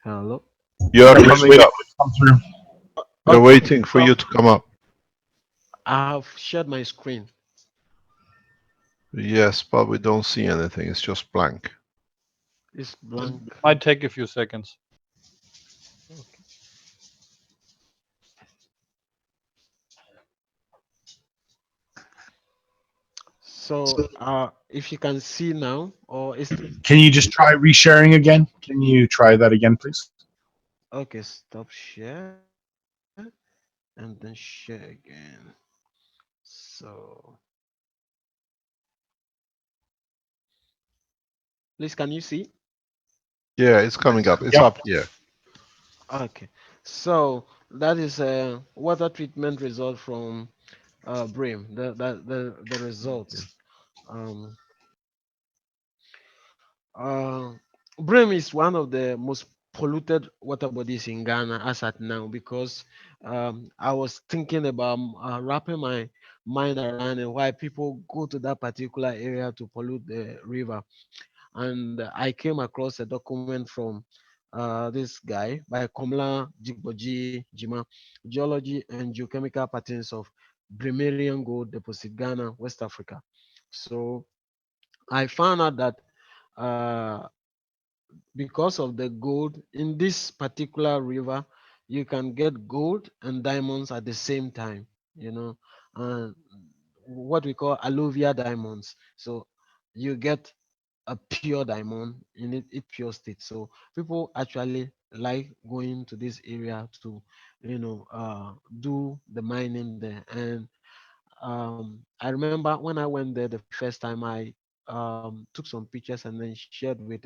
hello. You're Yeah, we're just coming waiting up. for it to come through. We're Okay, waiting for so you to come up. I have shared my screen. Yes, but we don't see anything. It's just blank. It's blank. Might take a few seconds. Okay. So, if you can see now, or is Can you just try resharing again? Can you try that again, please? okay, stop share and then share again. So, please, can you see? Yeah, it's coming up. It's Yep. up here. Okay. So that is a water treatment result from Brim. The results. Um, uh, Brim is one of the most polluted water bodies in Ghana as at now because I was thinking about wrapping my mind around it, why people go to that particular area to pollute the river. And I came across a document from this guy by Komla Jigboji Jima, Geology and Geochemical Patterns of Brimarian Gold Deposit, Ghana, West Africa. So I found out that uh, because of the gold in this particular river, you can get gold and diamonds at the same time, and what we call alluvial diamonds. So you get a pure diamond in it pure state. So people actually like going to this area to, do the mining there. And I remember when I went there the first time, I took some pictures and then shared with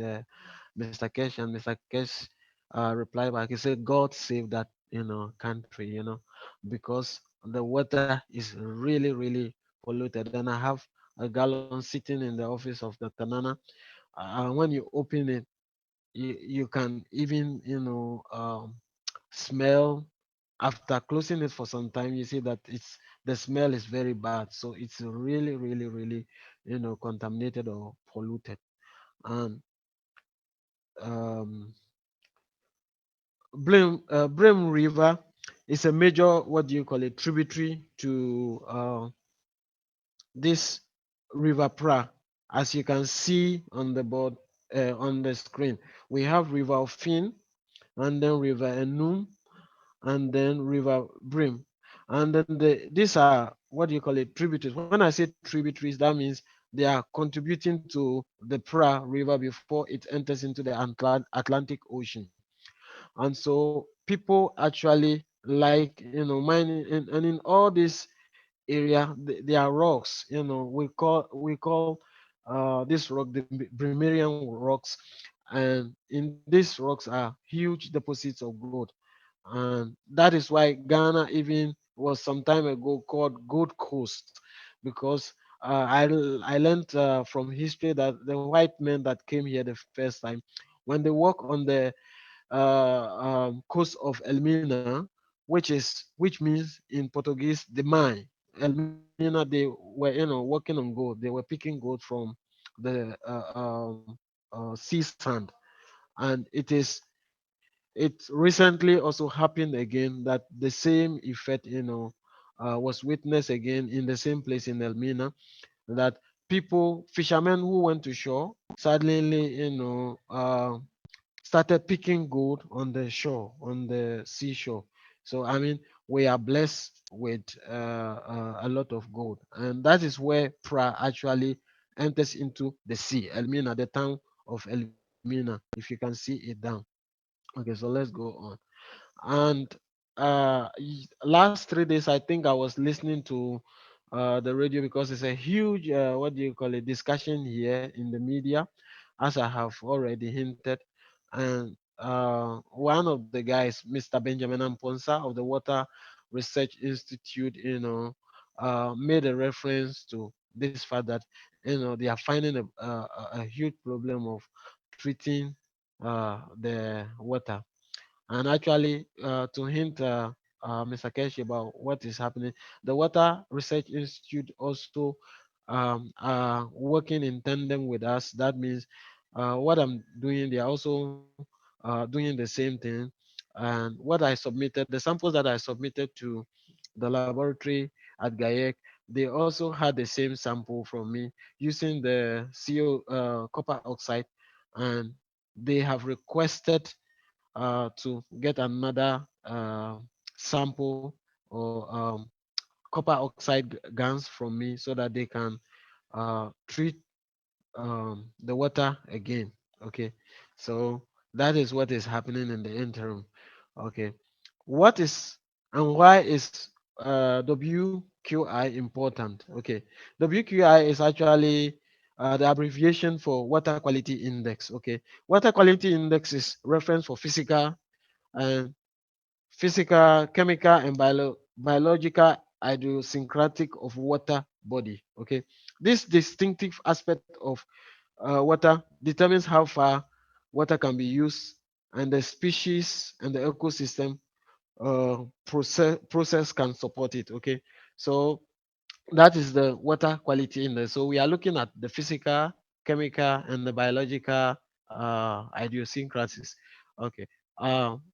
Mr. Kesh, and Mr. Kesh replied back. He said, "God save that country, because the water is really really polluted." And I have a gallon sitting in the office of the Tanana. When you open it, you can even smell. After closing it for some time, you see that the smell is very bad. So it's really really really contaminated or polluted. And um Blame River is a major, what do you call it, tributary to this river Pra. As you can see on the board, on the screen, we have River Fin, and then River Enum, and then River Brim. And then these are, what do you call it, tributaries. When I say tributaries, that means they are contributing to the Pra River before it enters into the Atlantic Ocean. And so people actually like mining, and in all this area, there are rocks. We call this rock the Brimarian rocks, and in these rocks are huge deposits of gold. And that is why Ghana even was some time ago called Gold Coast, because I learned from history that the white men that came here the first time, when they walk on the coast of Elmina, which means in Portuguese the mine. Elmina, they were working on gold. They were picking gold from the sea sand, and it is it recently also happened again that the same effect, was witnessed again in the same place in Elmina, that people, fishermen who went to shore, suddenly, started picking gold on the shore, on the seashore. So, I mean, we are blessed with a lot of gold. And that is where Pra actually enters into the sea, Elmina, the town of Elmina, if you can see it down. Okay, so let's go on. And last 3 days, I think I was listening to the radio because it's a huge, what do you call it, discussion here in the media, as I have already hinted. And one of the guys, Mr. Benjamin Amponsa of the Water Research Institute, made a reference to this fact that they are finding a huge problem of treating the water. And actually, to hint Mr. Keshi about what is happening, the Water Research Institute also are working in tandem with us. That means what I'm doing, they are also doing the same thing. And what I submitted, the samples that I submitted to the laboratory at GAIEC, they also had the same sample from me using the copper oxide, and they have requested to get another sample or copper oxide gans from me so that they can treat the water again. Okay, so that is what is happening in the interim. Okay, what is and why is WQI important? Okay, WQI is actually the abbreviation for water quality index. Okay, water quality index is reference for physical, chemical, and biological idiosyncratic of water body. Okay, this distinctive aspect of water determines how far water can be used and the species and the ecosystem process can support it. Okay, so that is the water quality index. So we are looking at the physical, chemical, and the biological idiosyncrasies. Okay.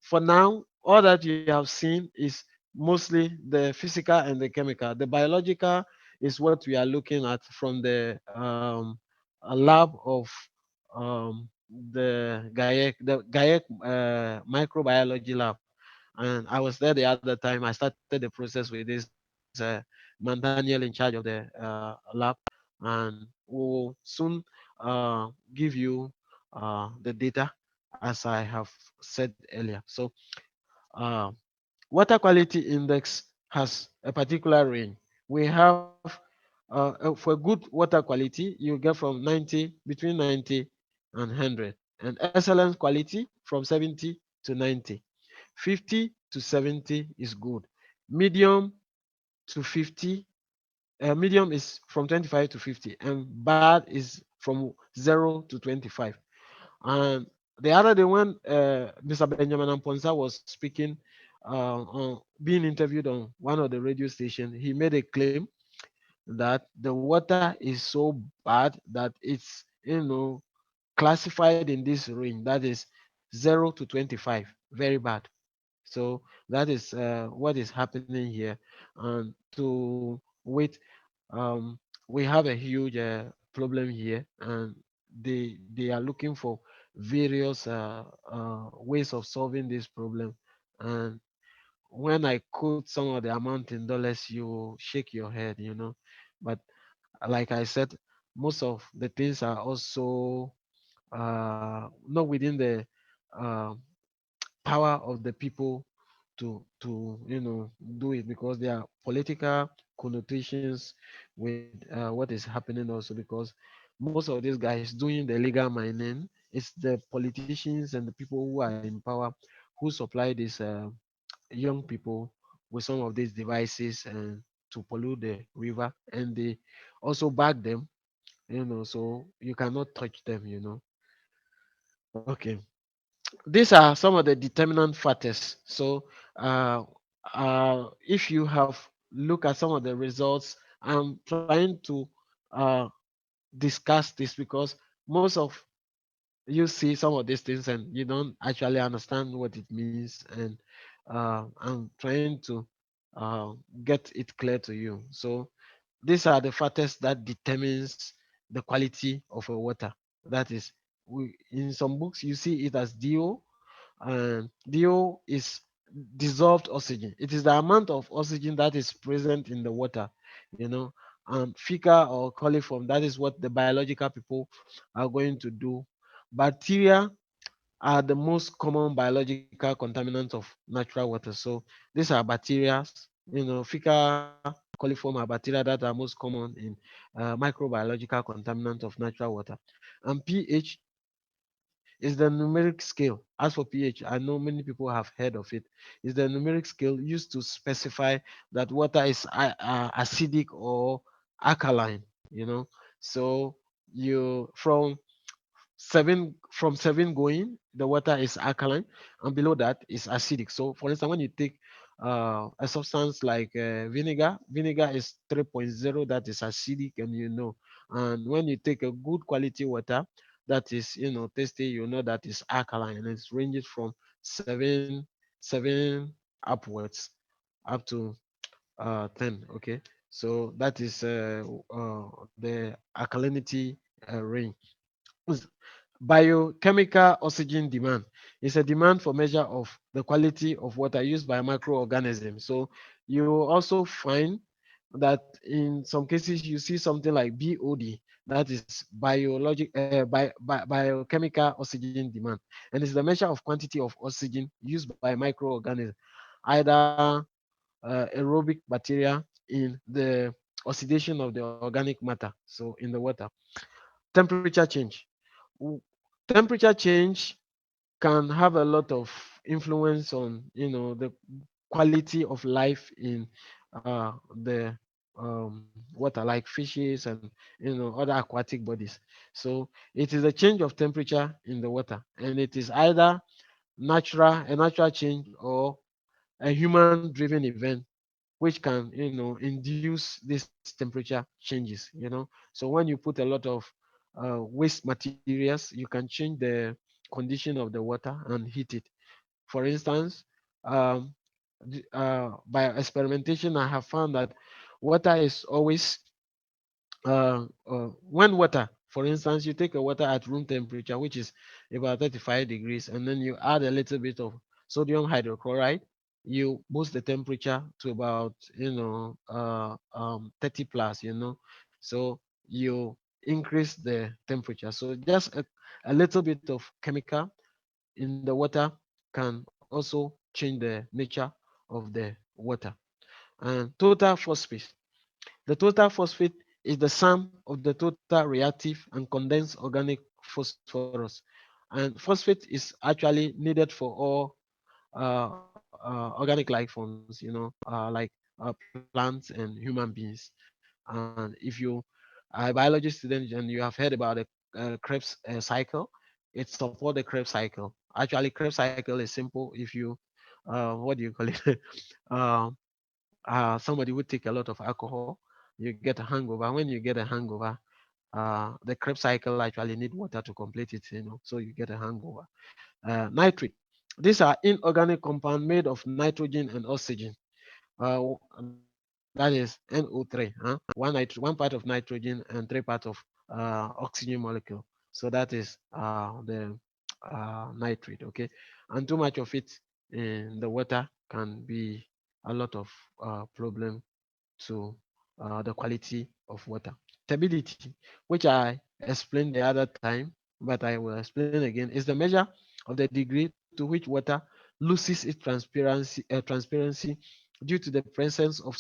For now, all that you have seen is mostly the physical and the chemical. The biological is what we are looking at from the lab of the GAIEC microbiology lab. And I was there the other time. I started the process with this man Daniel in charge of the lab, and we'll soon give you the data as I have said earlier. So, uh, water quality index has a particular range. We have for good water quality, you get from 90 between 90 and 100, and excellent quality from 70 to 90. 50 to 70 is good. Medium to 50, medium is from 25 to 50, and bad is from 0 to 25. And the other day when Mr. Benjamin Amponsa was speaking, being interviewed on one of the radio stations, he made a claim that the water is so bad that it's classified in this range, that is 0 to 25, very bad. So that is what is happening here. And to wait, um, we have a huge problem here, and they are looking for various ways of solving this problem. And when I quote some of the amount in dollars, you shake your head. But like I said, most of the things are also not within the uh, power of the people to do it, because there are political connotations with what is happening also, because most of these guys doing the illegal mining, it's the politicians and the people who are in power who supply these young people with some of these devices and to pollute the river, and they also back them, so you cannot touch them. Okay, these are some of the determinant factors. So, if you have look at some of the results, I'm trying to uh, discuss this because most of you see some of these things and you don't actually understand what it means, and I'm trying to uh, get it clear to you. So these are the factors that determines the quality of a water. That is, we in some books you see it as DO, and DO is dissolved oxygen. It is the amount of oxygen that is present in the water, you know. And fecal or coliform, that is what the biological people are going to do. Bacteria are the most common biological contaminants of natural water. So these are bacteria, fecal coliform are bacteria that are most common in microbiological contaminant of natural water. And pH is the numeric scale. As for pH, I know many people have heard of it. Is the numeric scale used to specify that water is acidic or alkaline. You know, so you from 7 going, the water is alkaline, and below that is acidic. So for instance, when you take a substance like vinegar is 3.0, that is acidic, and and when you take a good quality water that is tasty, that is alkaline, and it ranges from 7 upwards up to 10. Okay, so that is the alkalinity range. Biochemical oxygen demand is a demand for measure of the quality of water used by microorganisms. So you also find that in some cases you see something like BOD, that is biochemical oxygen demand, and it's the measure of quantity of oxygen used by microorganisms, either aerobic bacteria in the oxidation of the organic matter, so in the water. Temperature change. W- Temperature change can have a lot of influence on the quality of life in the water, like fishes and other aquatic bodies. So it is a change of temperature in the water, and it is either a natural change, or a human driven event which can induce these temperature changes. So when you put a lot of waste materials, you can change the condition of the water and heat it. For instance, um, by experimentation, I have found that water is always when water, for instance, you take a water at room temperature, which is about 35 degrees, and then you add a little bit of sodium hydrochloride, you boost the temperature to about 30 plus, so you increase the temperature. So just a little bit of chemical in the water can also change the nature of the water. And total phosphate, the total phosphate is the sum of the total reactive and condensed organic phosphorus. And phosphate is actually needed for all organic life forms, like plants and human beings. And if you are a biology student and you have heard about the Krebs cycle, it supports the Krebs cycle. Actually, Krebs cycle is simple. If you, what do you call it? uh, Somebody would take a lot of alcohol, you get a hangover. When you get a hangover, the Krebs cycle actually need water to complete it, so you get a hangover. Nitrate. These are inorganic compound made of nitrogen and oxygen. That is NO3, huh? One part of nitrogen and 3 parts of oxygen molecule. So that is the nitrate, okay? And too much of it in the water can be a lot of problem to the quality of water. Turbidity, which I explained the other time, but I will explain again, is the measure of the degree to which water loses its transparency due to the presence of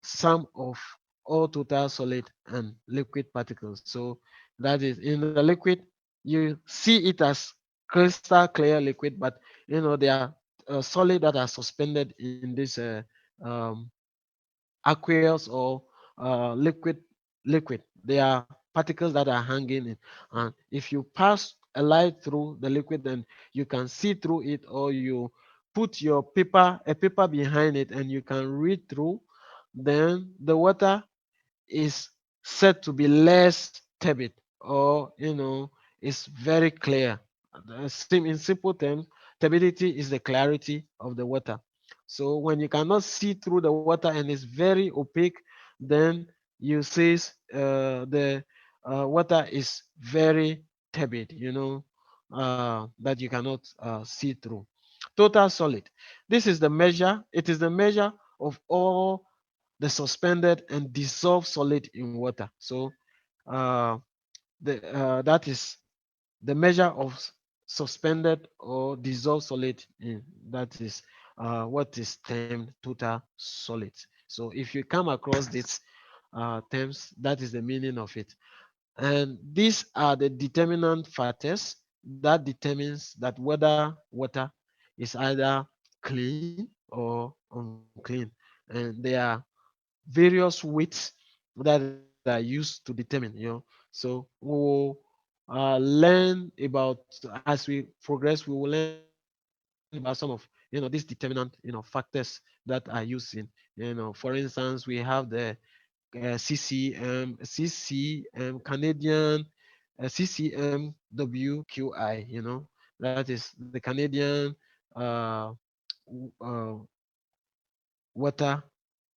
some of all total solid and liquid particles. So that is, in the liquid, you see it as crystal clear liquid, but there are solid that are suspended in this um, aqueous or liquid. They are particles that are hanging in, and if you pass a light through the liquid, then you can see through it, or you put a paper behind it, and you can read through, then the water is said to be less turbid, or is very clear. In simple terms, turbidity is the clarity of the water. So when you cannot see through the water and it's very opaque, then you say the water is very turbid, that you cannot see through. Total solid. This is the measure. It is the measure of all the suspended and dissolved solid in water. So uh, that is the measure of suspended or dissolved solid that is what is termed total solid. So if you come across these terms, that is the meaning of it. And these are the determinant factors that determines that whether water is either clean or unclean. And there are various weights that are used to determine, so we will learn about, as we progress, we will learn about some of these determinant factors that are used in, for instance, we have the Canadian CCMWQI, that is the Canadian uh, water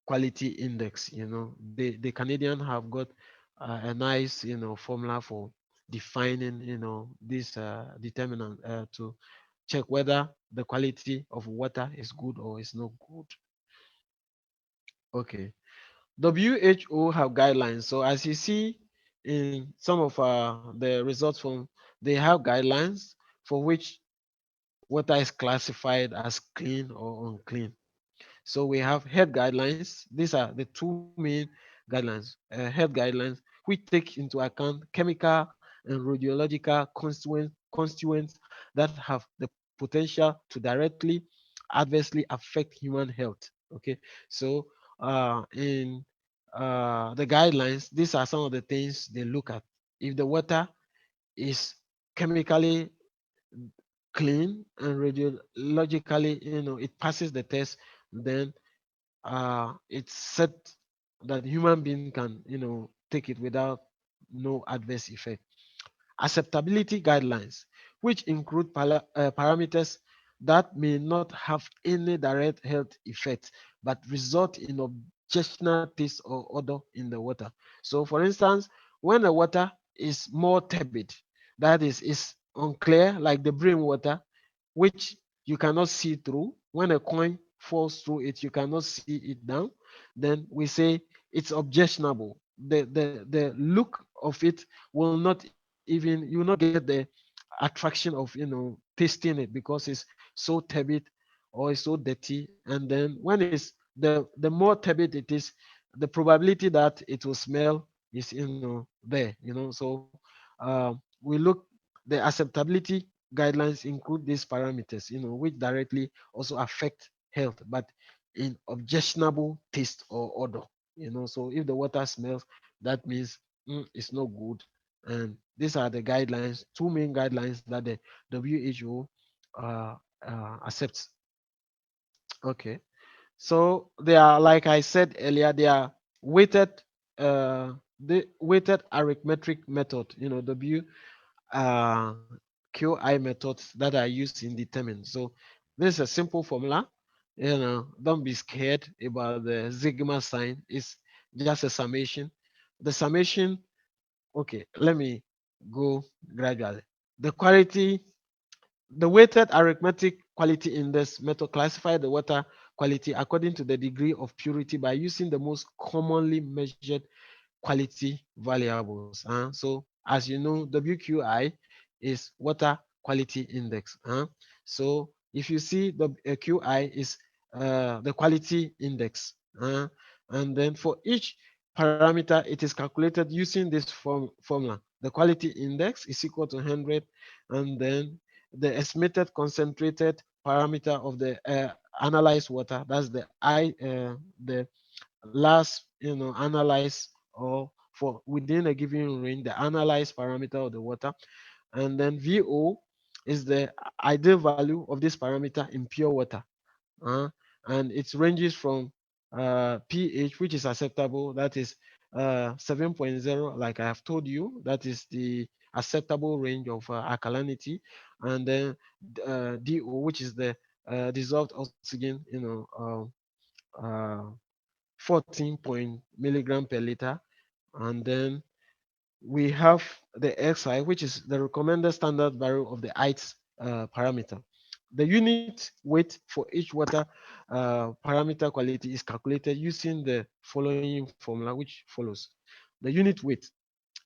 quality index. The Canadian have got a nice formula for defining this determinant to check whether the quality of water is good or is not good. Okay. WHO have guidelines. So as you see in some of the results from, they have guidelines for which water is classified as clean or unclean. So we have health guidelines. These are the two main guidelines, health guidelines, which take into account chemical and radiological constituents that have the potential to directly adversely affect human health. Okay, so in the guidelines, these are some of the things they look at. If the water is chemically clean and radiologically, it passes the test, then it's said that human being can, take it without no adverse effect. Acceptability guidelines, which include parameters that may not have any direct health effect, but result in objectionable taste or odor in the water. So, for instance, when the water is more turbid, that is unclear, like the brain water, which you cannot see through. When a coin falls through it, you cannot see it down. Then we say it's objectionable. The look of it will not even, you will not get the attraction of tasting it because it's so turbid or it's so dirty. And then when it's the more turbid it is, the probability that it will smell is there. So we look, the acceptability guidelines include these parameters, which directly also affect health, but in objectionable taste or odor. So if the water smells, that means it's not good. And these are the guidelines, two main guidelines that the WHO uh, accepts. Okay. So they are, like I said earlier, they are weighted, the weighted arithmetic method, uh, QI methods that are used in determining. So this is a simple formula. Don't be scared about the sigma sign. It's just a summation. The summation, okay, let me go gradually. The quality, the weighted arithmetic quality index method classify the water quality according to the degree of purity by using the most commonly measured quality variables. So as you know, WQI is water quality index. So if you see the QI is the quality index. And then for each parameter, it is calculated using this formula. The quality index is equal to 100, and then the estimated concentrated parameter of the analyzed water, that's the last analyzed, or for within a given range, the analyzed parameter of the water. And then VO is the ideal value of this parameter in pure water. uh, and it ranges from pH, which is acceptable, that is 7.0, like I have told you, that is the acceptable range of alkalinity, and then DO, which is the dissolved oxygen, 14 point milligram per liter, and then we have the XI, which is the recommended standard value of the height parameter. The unit weight for each water parameter quality is calculated using the following formula, which follows. The unit weight,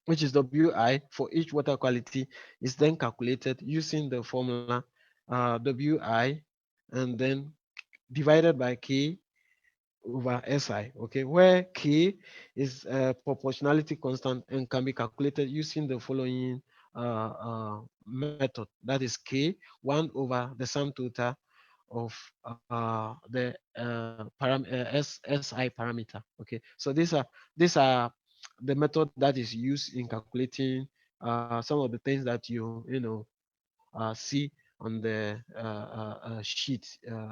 which is WI for each water quality, is then calculated using the formula WI and then divided by K over SI, okay, where K is a proportionality constant and can be calculated using the following method. That is K 1 over the sum total of SI parameter. Okay, so these are the method that is used in calculating some of the things that see on the sheet,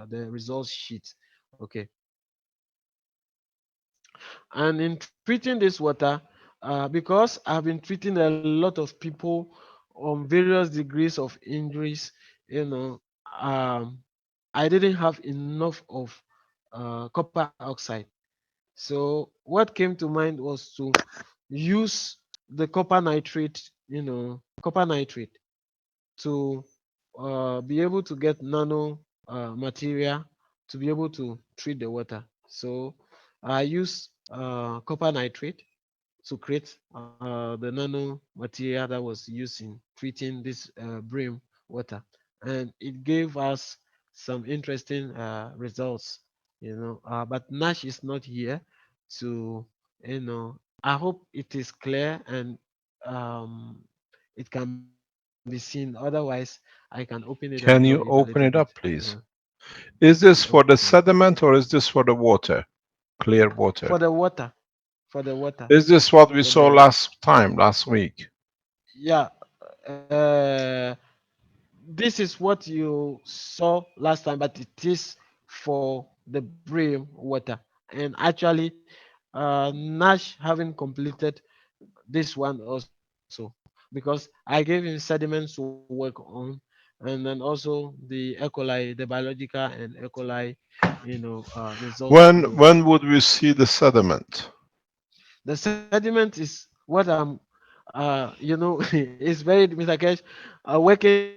the results sheet. Okay, and in treating this water, because I've been treating a lot of people on various degrees of injuries, you know, um, I didn't have enough of copper oxide. So what came to mind was to use the copper nitrate to be able to get nano material to be able to treat the water. So I use copper nitrate to create the nano material that was used in treating this brim water, and it gave us some interesting results. But Nash is not here to, I hope it is clear and um, it can be seen. Otherwise, I can open it and draw it a Can little you bit. open it up, please? Is this for the Okay. sediment or is this for the water? Clear For water. the water, for the water, Is this what we for saw the last week? yeah. This is what you saw last time, but it is for the brim water. And actually, Nash having completed this one also, because I gave him sediments to work on, and then also the E. coli, the biological and E. coli, results to When would we see the sediment? the sediment is what I'm it's very Mr. Kesh, working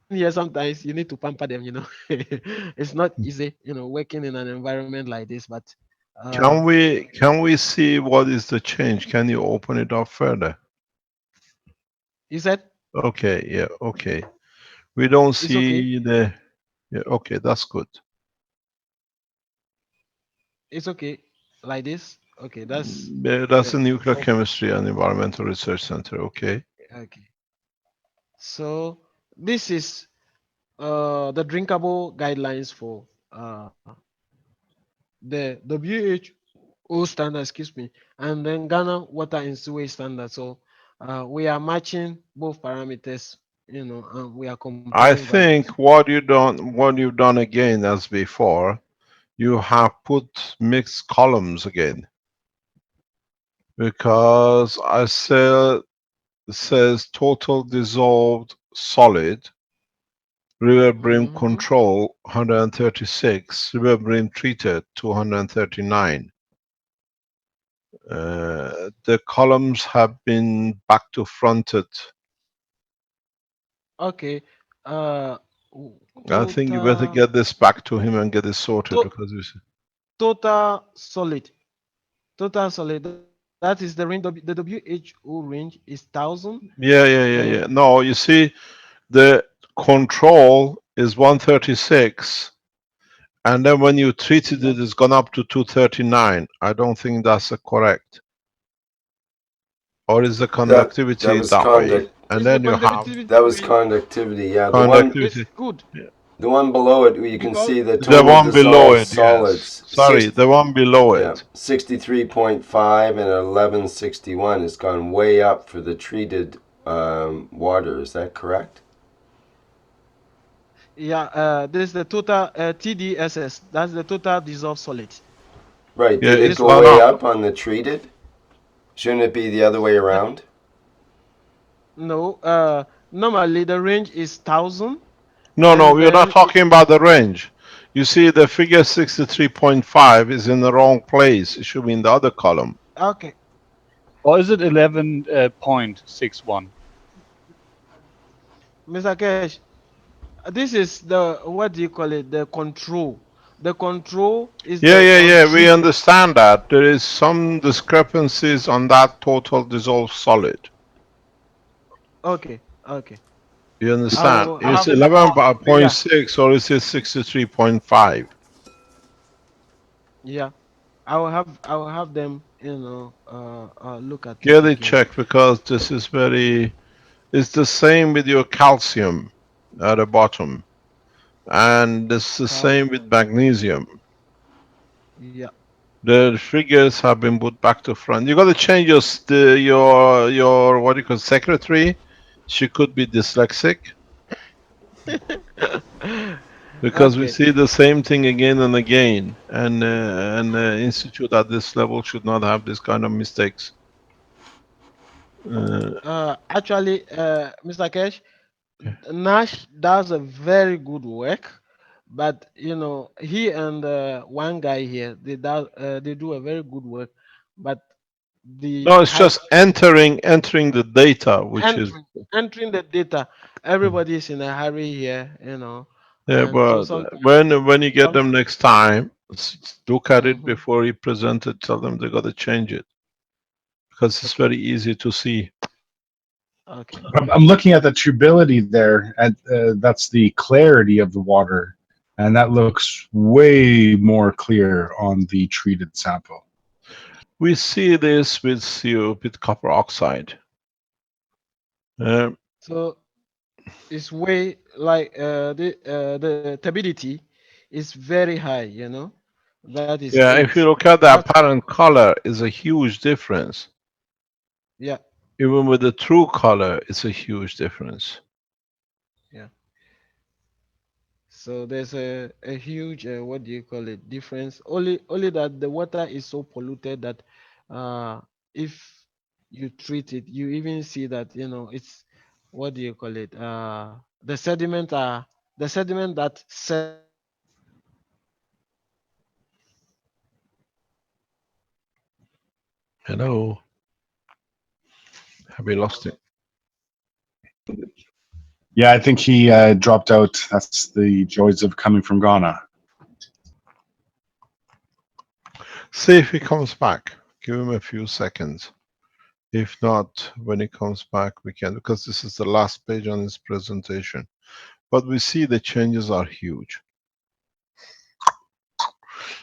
here sometimes you need to pamper them, it's not easy, working in an environment like this, but Can we see what is the change? Can you open it up further? you said Okay, yeah, okay. We don't it's okay. see the, yeah, okay, that's good. It's okay like this. Okay, that's Yeah, that's the the Nuclear form. Chemistry and Environmental Research Center, okay. Okay, so this is the drinkable guidelines for the WHO standard, excuse me, and then Ghana water and sewage standard. So we are matching both parameters, and we are I comparing values. think what you've done again as before, you have put mixed columns again because I said says total dissolved solid, river brim Hmm. control 136, river brim treated 239. The columns have been back to fronted. Okay. Uh, I think you better total get this back to him and get this sorted to, because it's, total solid. Total solid. That is the range. The WHO range is 1,000, and yeah. No, you see, the control is 136, and then when you treated yeah. it, it's gone up to 239. I don't think that's a correct. Or is the That conductivity was that way? conduct. And It's the then you have conductivity That was range. conductivity. Yeah, conductivity. It's good Yeah. the one below it, you can because see the The total one below dissolved it, yes. solids. Sorry, the one below Yeah, it. 63.5 and 1161 has gone way up for the treated water. Is that correct? yeah, this is the total TDSS. That's the total dissolved solid. Right. Yeah, Did it it's This go one. gone way up. up on the treated? Shouldn't it be the other way around? No, normally the range is 1,000, No, no, and we're not then talking about the range. You see, the figure 63.5 is in the wrong place. It should be in the other column. okay, Or is it 11.61? Mr. Kesh, this is the, what do you call it? The control. The control is Yeah, the yeah, yeah, we untreated. understand that. There is some discrepancies on that total dissolved solid. Okay, okay. You I understand? will It's have, yeah, 11.6 or is it 63.5? yeah. I will have them, look at it Get it again. checked because this is very, it's the same with your calcium at the bottom. And it's the same with Calcium. magnesium. Yeah. The figures have been put back to front. You got to change your what do you call secretary. She could be dyslexic because we Okay. see the same thing again and again. And an institute at this level should not have this kind of mistakes. Actually, Mr. Kesh, Nash does a very good work, but he and one guy here, they do a very good work, but the No, it's high just entering the data, which is entering the data, everybody is in a hurry here, yeah. and so But sometimes when you get some. them next time, look at it Mhm. before you present it. Tell them they got to change it because it's Okay, very easy to see. okay, I'm looking at the tubility there, and that's the clarity of the water, and that looks way more clear on the treated sample. We see this with CO, with copper oxide. Uh, so it's way like the turbidity is very high, that is yeah, if 8. you look at the That's apparent color, is a huge difference. yeah, Even with the true color, it's a huge difference. yeah. So there's a huge, what do you call it, difference. Only that the water is so polluted that if you treat it, you even see that it's, what do you call it, the sediment that Hello, have we lost it? Yeah, I think he dropped out. That's the joys of coming from Ghana. See if he comes back. Give him a few seconds. If not, when he comes back, we can, because this is the last page on his presentation. But we see the changes are huge.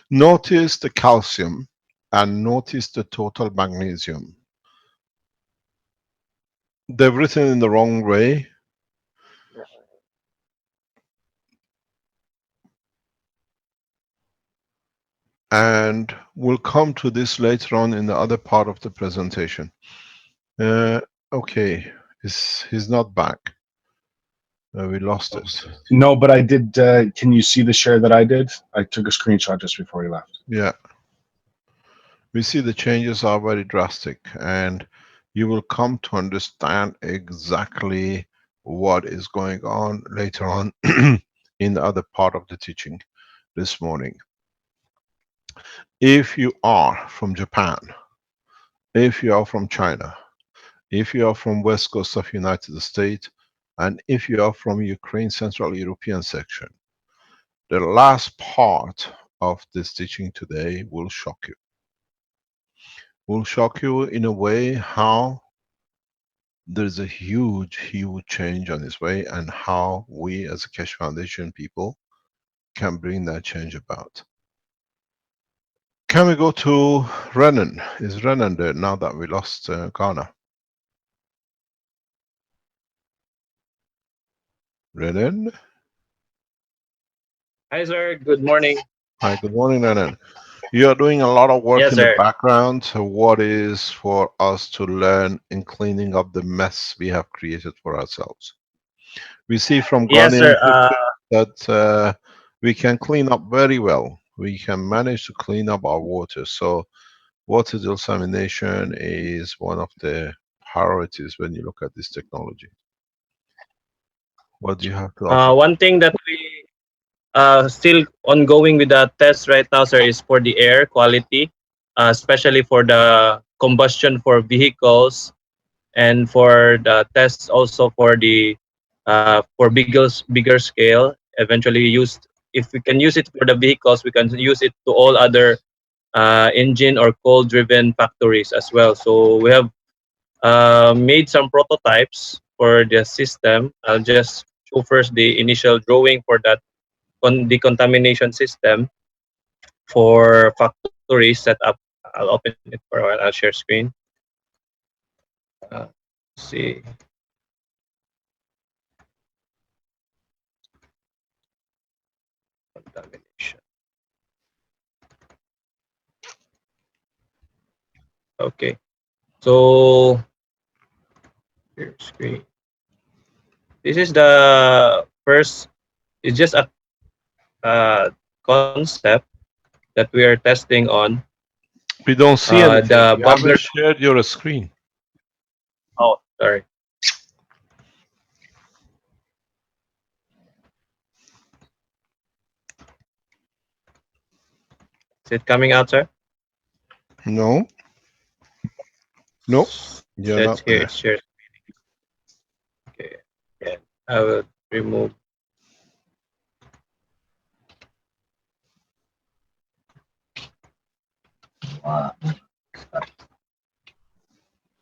Notice the calcium and notice the total magnesium. They've written in the wrong way. And we'll come to this later on in the other part of the presentation. Okay, he's not back. We lost it. No, but I did. Can you see the share that I did? I took a screenshot just before he left. Yeah. We see the changes are very drastic, and you will come to understand exactly what is going on later on in the other part of the teaching this morning. If you are from Japan, if you are from China, if you are from West Coast of United States, and if you are from Ukraine Central European section, the last part of this teaching today will shock you. Will shock you in a way how there's a huge, huge change on its way, and how we as a Keshe Foundation people can bring that change about. Can we go to Renan? Is Renan there now that we lost Ghana? Renan? Hi, sir. Good morning. Hi, good morning, Renan. You are doing a lot of work Yes, in the sir. background. So what is for us to learn in cleaning up the mess we have created for ourselves? We see from Yes, Ghanaian sir. pictures that we can clean up very well. We can manage to clean up our water. So water desalination is one of the priorities when you look at this technology. What do you have to offer? One thing that we still ongoing with the test right now, sir, is for the air quality, especially for the combustion for vehicles, and for the tests also for the for bigger scale. Eventually, used if we can use it for the vehicles, we can use it to all other engine or coal driven factories as well. So we have made some prototypes for the system. I'll just show first the initial drawing for that decontamination system for factory setup. I'll open it for a while. I'll share screen. Uh, see contamination. Okay, so share screen. This is the first. It's just a concept that we are testing on. We don't see anything. The You bubbler. haven't shared your screen. Oh, sorry. Is it coming out, sir? No, nope, you're That's not here. there. It's shared. Okay. Yeah. I will remove.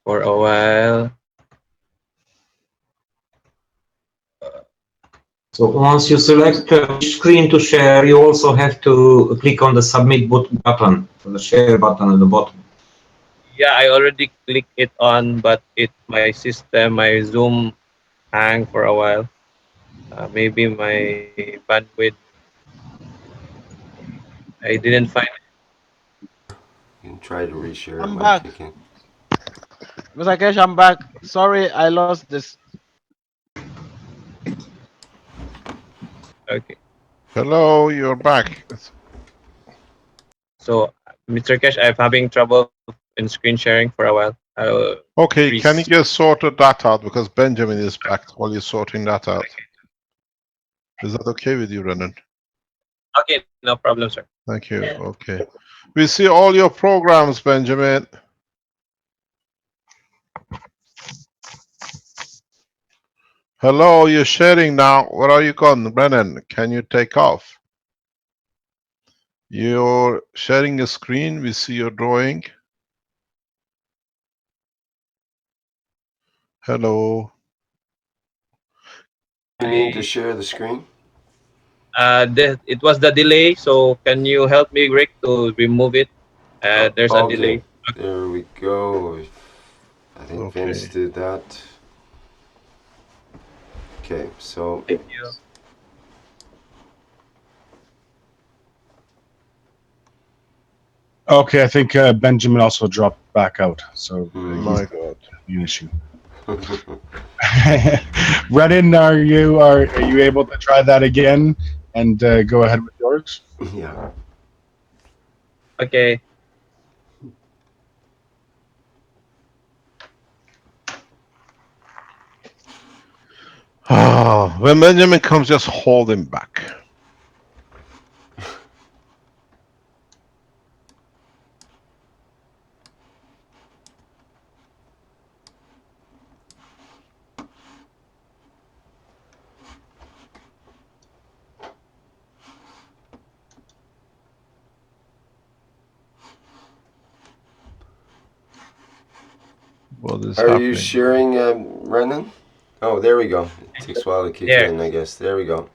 For a while. So once you select which screen to share, you also have to click on the submit button, the share button at the bottom. Yeah, I already clicked it on, but my system, my Zoom hang for a while. Maybe my bandwidth. I didn't find it. You can try to reshare it I'm when back. kicking. Mr. Kesh, I'm back. Sorry, I lost this. Okay. Hello, you're back. So, Mr. Kesh, I'm having trouble in screen sharing for a while. I'll Okay, can you freeze. just sort that out because Benjamin is back while you're sorting that out? Is that okay with you, Renan? Okay, no problem, sir. Thank you. Okay. We see all your programs, Benjamin. Hello, you're sharing now. Where are you gone, Brennan? Can you take off? You're sharing a screen. We see your drawing. Hello. You need to share the screen? It was the delay, so can you help me, Rick, to remove it? There's a Okay, delay. there we go. I think Vince Okay. did that. Okay, so Thank you. Okay, I think Benjamin also dropped back out, so he's My God. an issue. Renan, are you able to try that again and go ahead with yours? yeah. Okay. When Benjamin comes, just hold him back. What is Are you happening? sharing, Renan? Oh, there we go. It takes a while to kick There. in, I guess. There we go.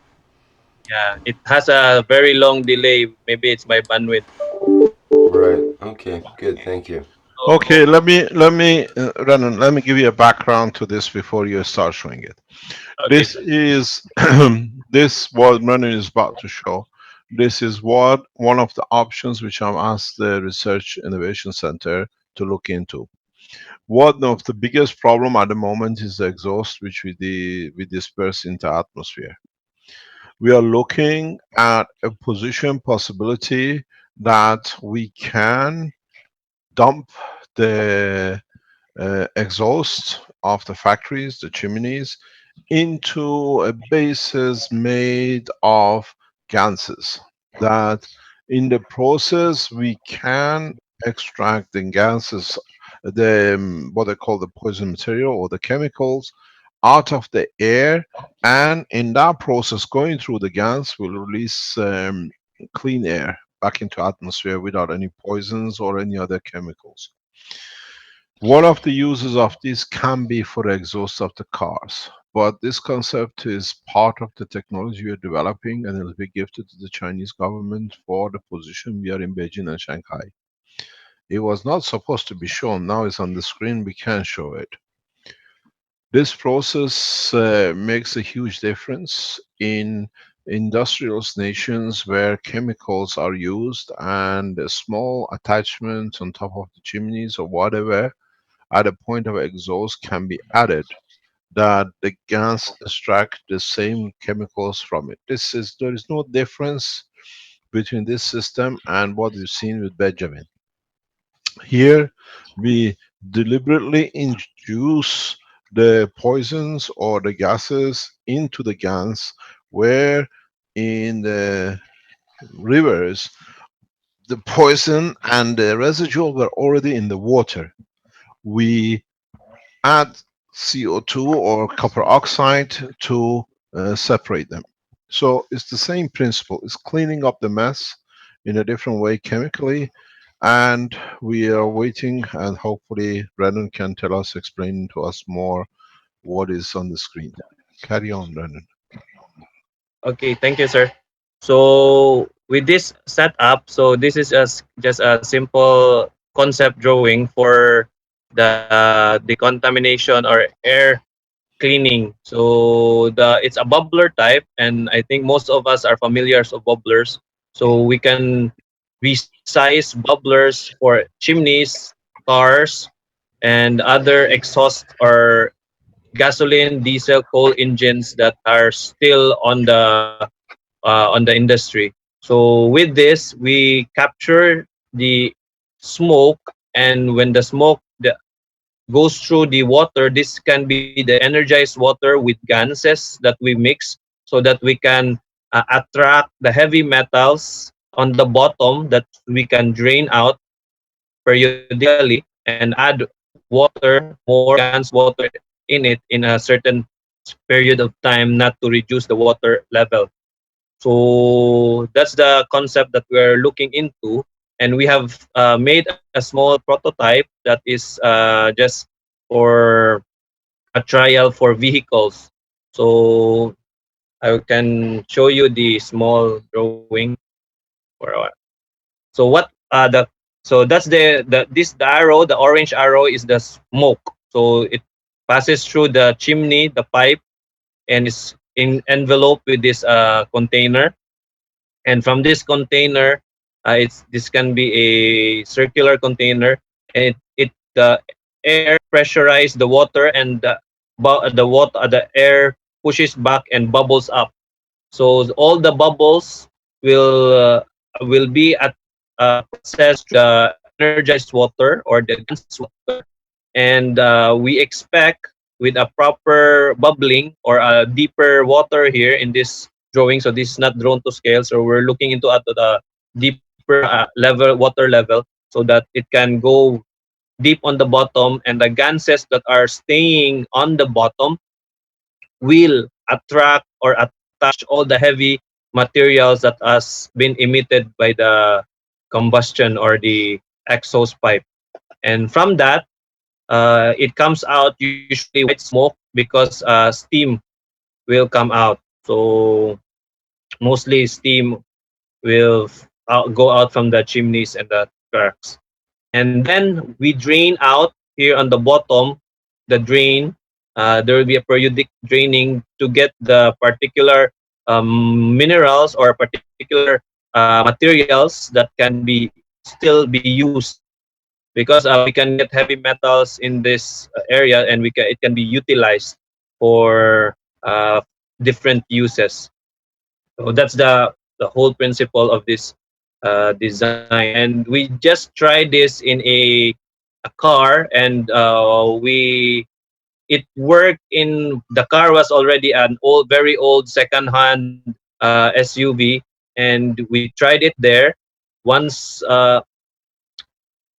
Yeah, it has a very long delay. Maybe it's my bandwidth. Right. Okay. Good. Thank you. Okay, Renan, let me give you a background to this before you start showing it. Okay, This sir. is this what Renan is about to show. This is what one of the options which I'm asked the Research Innovation Center to look into. One of the biggest problem at the moment is the exhaust which we disperse into atmosphere. We are looking at a position possibility that we can dump the exhaust of the factories, the chimneys, into a bases made of ganses, that in the process we can extract the ganses, the what they call the poison material or the chemicals, out of the air, and in that process going through the gas will release clean air back into atmosphere without any poisons or any other chemicals. One of the uses of this can be for the exhaust of the cars, but this concept is part of the technology we are developing, and it will be gifted to the Chinese government for the position we are in Beijing and Shanghai. It was not supposed to be shown, now it's on the screen, we can show it. This process makes a huge difference in industrial nations where chemicals are used and a small attachment on top of the chimneys or whatever at a point of exhaust can be added, that the gas extract the same chemicals from it. There is no difference between this system and what we've seen with Benjamin. Here we deliberately introduce the poisons or the gases into the gas, where in the rivers the poison and the residual were already in the water. We add CO2 or copper oxide to separate them. So it's the same principle. It's cleaning up the mess in a different way chemically, and we are waiting, and hopefully Brennan can tell us, explain to us more what is on the screen. Carry on, Brennan. Okay, thank you, sir. So with this setup, so this is just a simple concept drawing for the decontamination or air cleaning. So it's a bubbler type, and I think most of us are familiar of bubblers. So we can resize bubblers for chimneys, cars, and other exhaust or gasoline, diesel, coal engines that are still on the industry. So with this, we capture the smoke, and when the smoke goes through the water, this can be the energized water with gases that we mix so that we can attract the heavy metals on the bottom that we can drain out periodically and add water, more gans water in it in a certain period of time, not to reduce the water level. So that's the concept that we're looking into, and we have made a small prototype that is just for a trial for vehicles. So I can show you the small drawing for our. So what that's the arrow. The orange arrow is the smoke. So it passes through the chimney, the pipe, and is in enveloped with this container. And from this container, this can be a circular container, and it the air pressurize the water, and the air pushes back and bubbles up. So all the bubbles will be processed through the energized water or the gaseous water, and we expect with a proper bubbling or a deeper water here in this drawing. So this is not drawn to scale. So we're looking into at the deeper water level, so that it can go deep on the bottom, and the gases that are staying on the bottom will attract or attach all the heavy materials that has been emitted by the combustion or the exhaust pipe. And from that, it comes out usually white smoke because steam will come out. So mostly steam will go out from the chimneys and the cracks. And then we drain out here on the bottom, the drain. There will be a periodic draining to get the particular minerals or particular materials that can be still be used, because we can get heavy metals in this area, and it can be utilized for different uses. So that's the whole principle of this design, and we just tried this in a car, and we it worked. In the car was already an old, very old second-hand SUV, and we tried it there. Once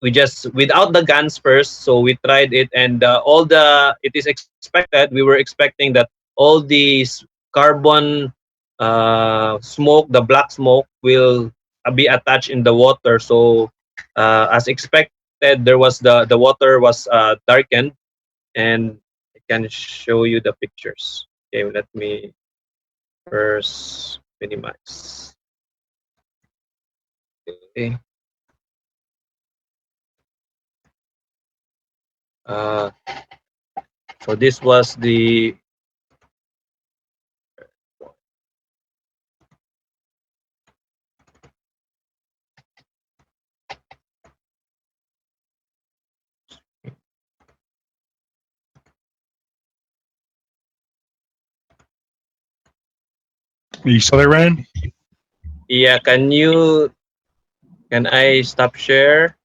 we just without the guns first, so we tried it, and all the it is expected. We were expecting that all these carbon smoke, the black smoke, will be attached in the water. So as expected, there was the water was darkened, and I can show you the pictures. Okay, let me first minimize. Okay. Uh, so this was the Are you still there, Ryan? yeah. Can I stop share?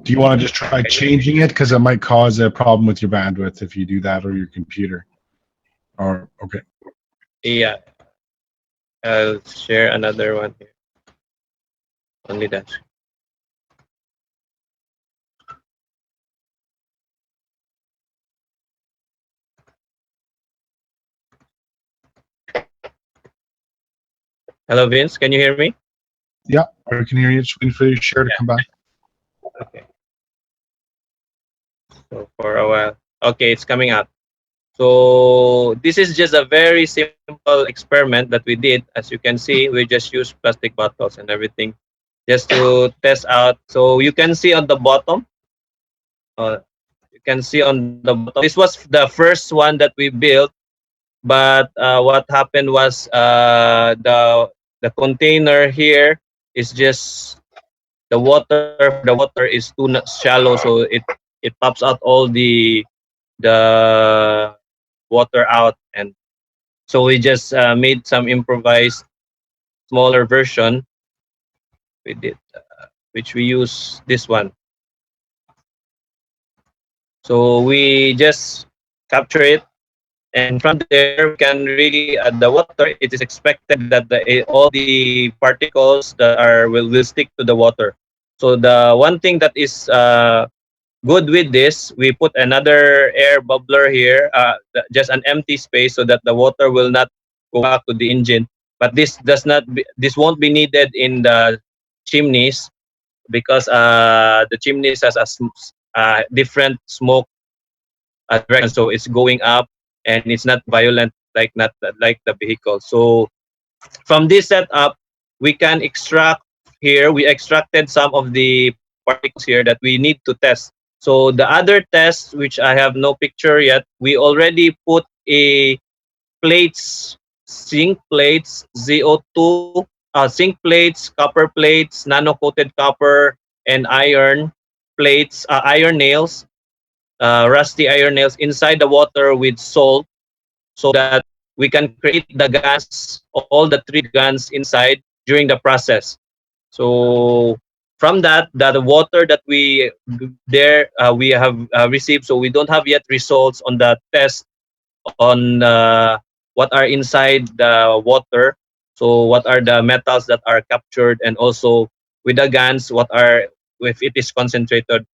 Do you want to just try changing it? Because it might cause a problem with your bandwidth if you do that, or your computer. Or okay. Yeah, I'll share another one here. Only that. Hello, Vince. Can you hear me? Yeah, I can hear you. Just waiting for your share to come back. Okay. So for a while. Okay, it's coming up. So this is just a very simple experiment that we did. As you can see, we just used plastic bottles and everything just to test out. So you can see on the bottom. You can see on the bottom. This was the first one that we built, but what happened was the container here is just the water. The water is too shallow, so it pops out all the water out, and so we just made some improvised smaller version. We did, which we use this one. So we just capture it, and from there we can really the water. It is expected that all the particles that are will stick to the water. So the one thing that is good with this, we put another air bubbler here, just an empty space, so that the water will not go back to the engine. But this won't be needed in the chimneys, because the chimneys has a different smoke direction, so it's going up, and it's not violent like not like the vehicle. So from this setup, we can extract here. We extracted some of the particles here that we need to test. So the other tests, which I have no picture yet, we already put a plates, zinc plates, ZO2, zinc plates, copper plates, nano coated copper, and iron plates, iron nails, rusty iron nails inside the water with salt, so that we can create the guns, all the three guns inside during the process. So from that, the water that we have received, so we don't have yet results on the test on what are inside the water. So what are the metals that are captured, and also with the guns, what are, if it is concentrated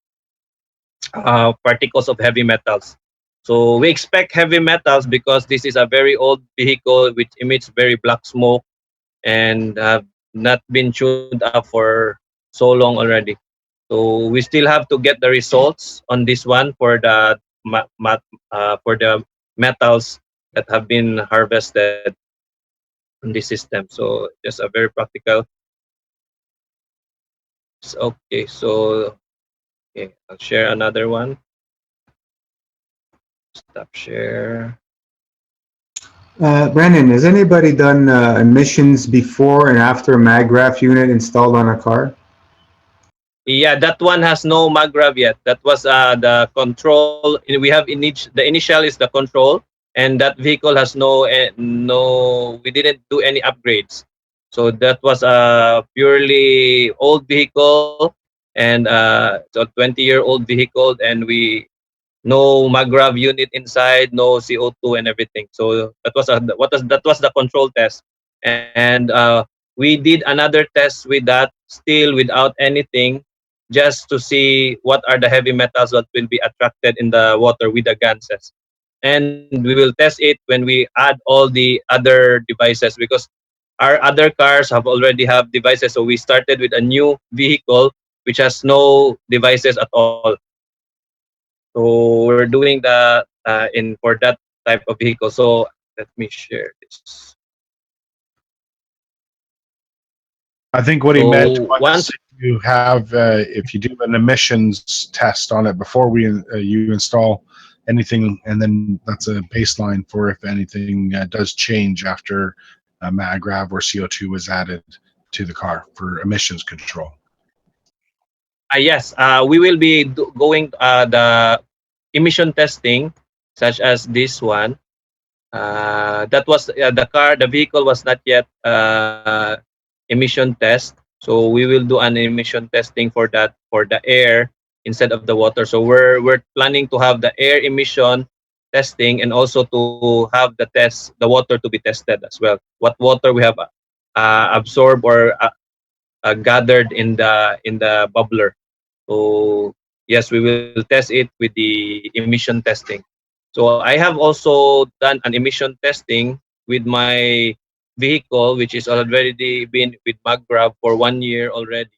particles of heavy metals. So we expect heavy metals because this is a very old vehicle which emits very black smoke, and have not been tuned up for so long already. So we still have to get the results on this one for the for the metals that have been harvested in this system. So just a very practical. Okay, so okay, I'll share another one. Stop share. Brandon, has anybody done emissions before and after a MagRaf unit installed on a car? Yeah, that one has no maggrav yet. That was the control. We have the initial is the control, and that vehicle has no. We didn't do any upgrades. So that was a purely old vehicle, and it's a 20-year-old vehicle, and we no magrav unit inside, no CO2 and everything. So that was the control test, and we did another test with that, still without anything, just to see what are the heavy metals that will be attracted in the water with the ganses. And we will test it when we add all the other devices, because our other cars have already have devices. So we started with a new vehicle which has no devices at all. So we're doing that in for that type of vehicle. So let me share this. I think what he meant So was once you have, if you do an emissions test on it before you install anything, and then that's a baseline for if anything does change after MAGRAV or CO2 was added to the car for emissions control. yes, we will be going the emission testing, such as this one. That was the vehicle was not yet emission test. So we will do an emission testing for that, for the air instead of the water. So we're planning to have the air emission testing, and also to have the water to be tested as well. What water we have absorbed or gathered in the bubbler. So yes, we will test it with the emission testing. So I have also done an emission testing with my vehicle, which is already been with MagGrab for 1 year already,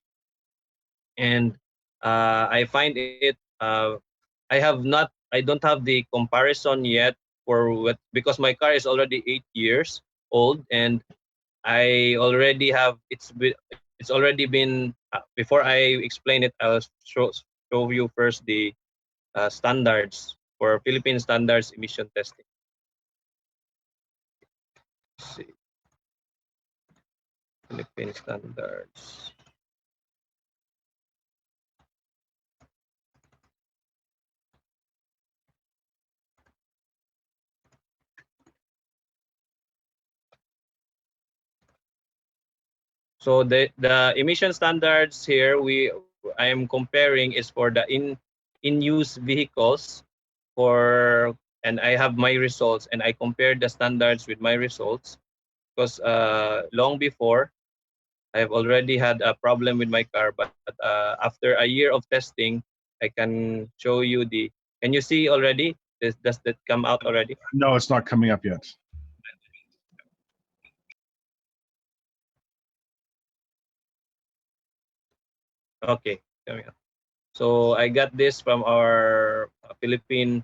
and I find it. I don't have the comparison yet for what, because my car is already 8 years old, and I already have it's already been before I explain it, I'll show you first the standards for Philippine standards emission testing. Let's see, Philippine standards. So the emission standards here I am comparing is for the in use vehicles for, and I have my results, and I compared the standards with my results, because long before I've already had a problem with my car, but after a year of testing, I can show you the. Can you see already? Does that come out already? No, it's not coming up yet. Okay, coming up. So I got this from our Philippine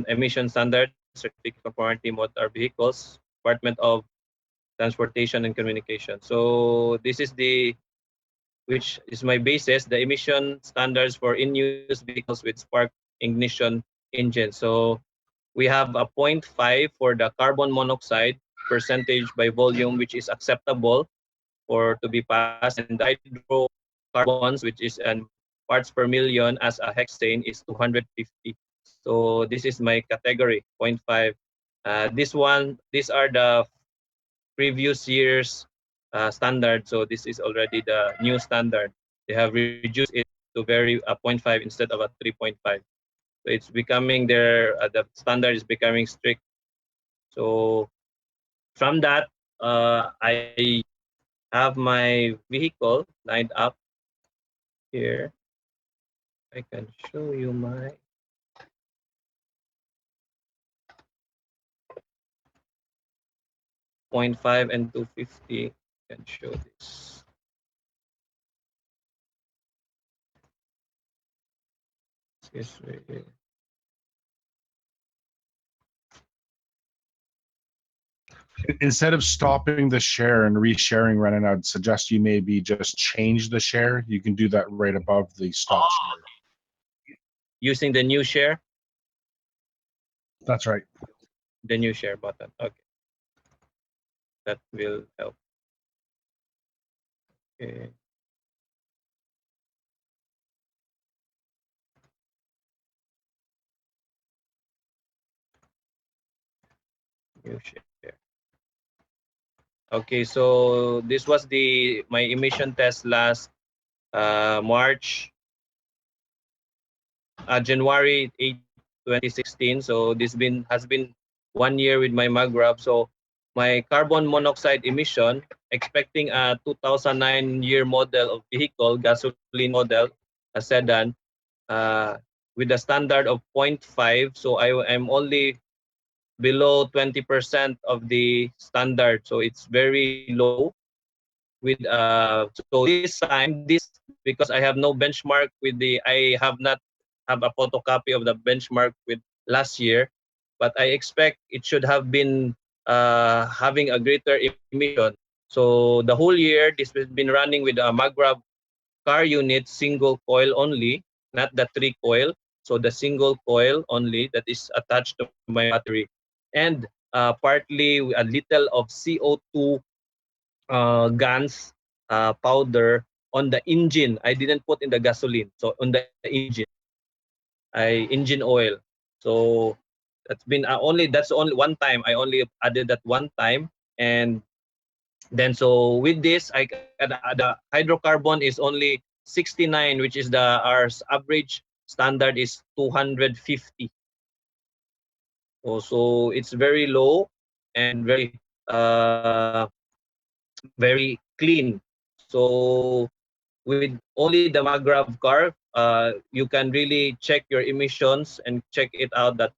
emission standard certificate of warranty motor vehicles, Department of Transportation and Communication. So this is the, which is my basis, the emission standards for in-use vehicles with spark ignition engine. So we have a zero 0.5 for the carbon monoxide percentage by volume, which is acceptable for to be passed, and the hydrocarbons, which is an parts per million as a hexane, is 250. So this is my category 0.5. These are the previous year's standard. So this is already the new standard. They have reduced it to very 0.5 instead of a 3.5. So it's becoming the standard is becoming strict. So from that, I have my vehicle lined up here. I can show you my 0.5 and 250. I can show this. This way. Instead of stopping the share and resharing, Renan, I'd suggest you maybe just change the share. You can do that right above the stop share. Using the new share? That's right. The new share button. Okay. That will help. Okay. New share. Okay, so this was my emission test last March, January 8, 2016. So this has been 1 year with my MagRab. So my carbon monoxide emission, expecting a 2009 year model of vehicle, gasoline model, a sedan, uh, with a standard of 0.5. So I am only below 20% of the standard. So it's very low. With so this time, this, because I have no benchmark with I have not have a photocopy of the benchmark with last year, but I expect it should have been having a greater emission. So the whole year this has been running with a MagRab car unit, single coil only, not the 3 coil. So the single coil only that is attached to my battery, and partly a little of CO2 GANs powder on the engine. I didn't put in the gasoline. So on the engine, engine oil. So that's only one time. I only added that one time, and then so with this, the hydrocarbon is only 69, which is our average standard is 250. So it's very low and uh, very clean. So with only the MagRab car, you can really check your emissions and check it out that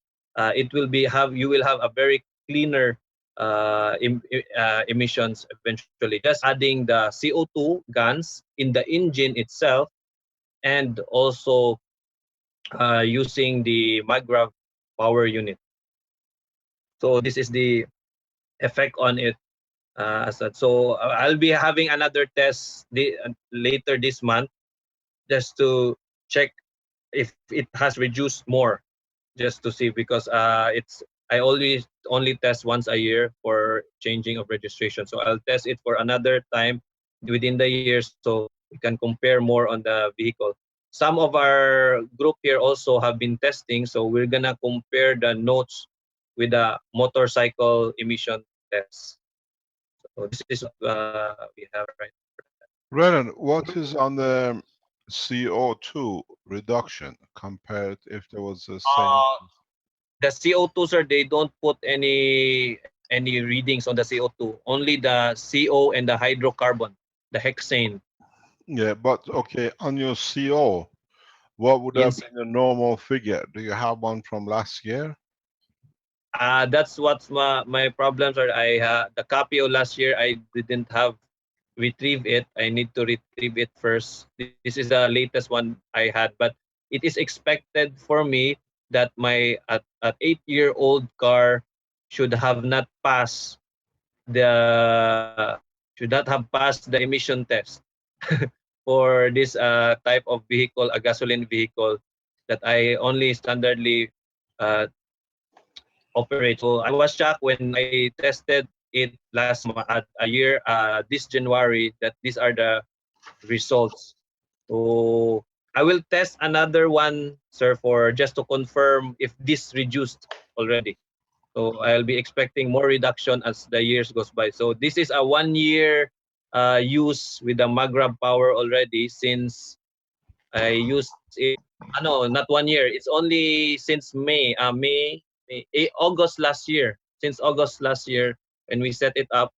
you will have a very cleaner emissions eventually. Just adding the CO2 guns in the engine itself, and also using the MagRab power unit. So this is the effect on it. So I'll be having another test later this month, just to check if it has reduced more, just to see, because I always only test once a year for changing of registration. So I'll test it for another time within the year, so we can compare more on the vehicle. Some of our group here also have been testing, so we're gonna compare the notes with the motorcycle emission tests. So this is what we have right. Renan, what is on the CO2 reduction compared if there was the same? The CO2, sir, they don't put any readings on the CO2. Only the CO and the hydrocarbon, the hexane. Yeah, but okay, on your CO, what would have Yes. been a normal figure? Do you have one from last year? That's what's my problems are. The copy of last year, I didn't have retrieve it. I need to retrieve it first. This is the latest one I had, but it is expected for me that my at 8-year-old car should have not passed the emission test for this type of vehicle, a gasoline vehicle that I only standardly uh, operate. So I was shocked when I tested it a year, this January, that these are the results. So I will test another one, sir, for just to confirm if this reduced already. So I'll be expecting more reduction as the years goes by. So this is a 1 year use with the MagRab power already, since I used it. No, not 1 year. It's only since August last year. Since August last year when we set it up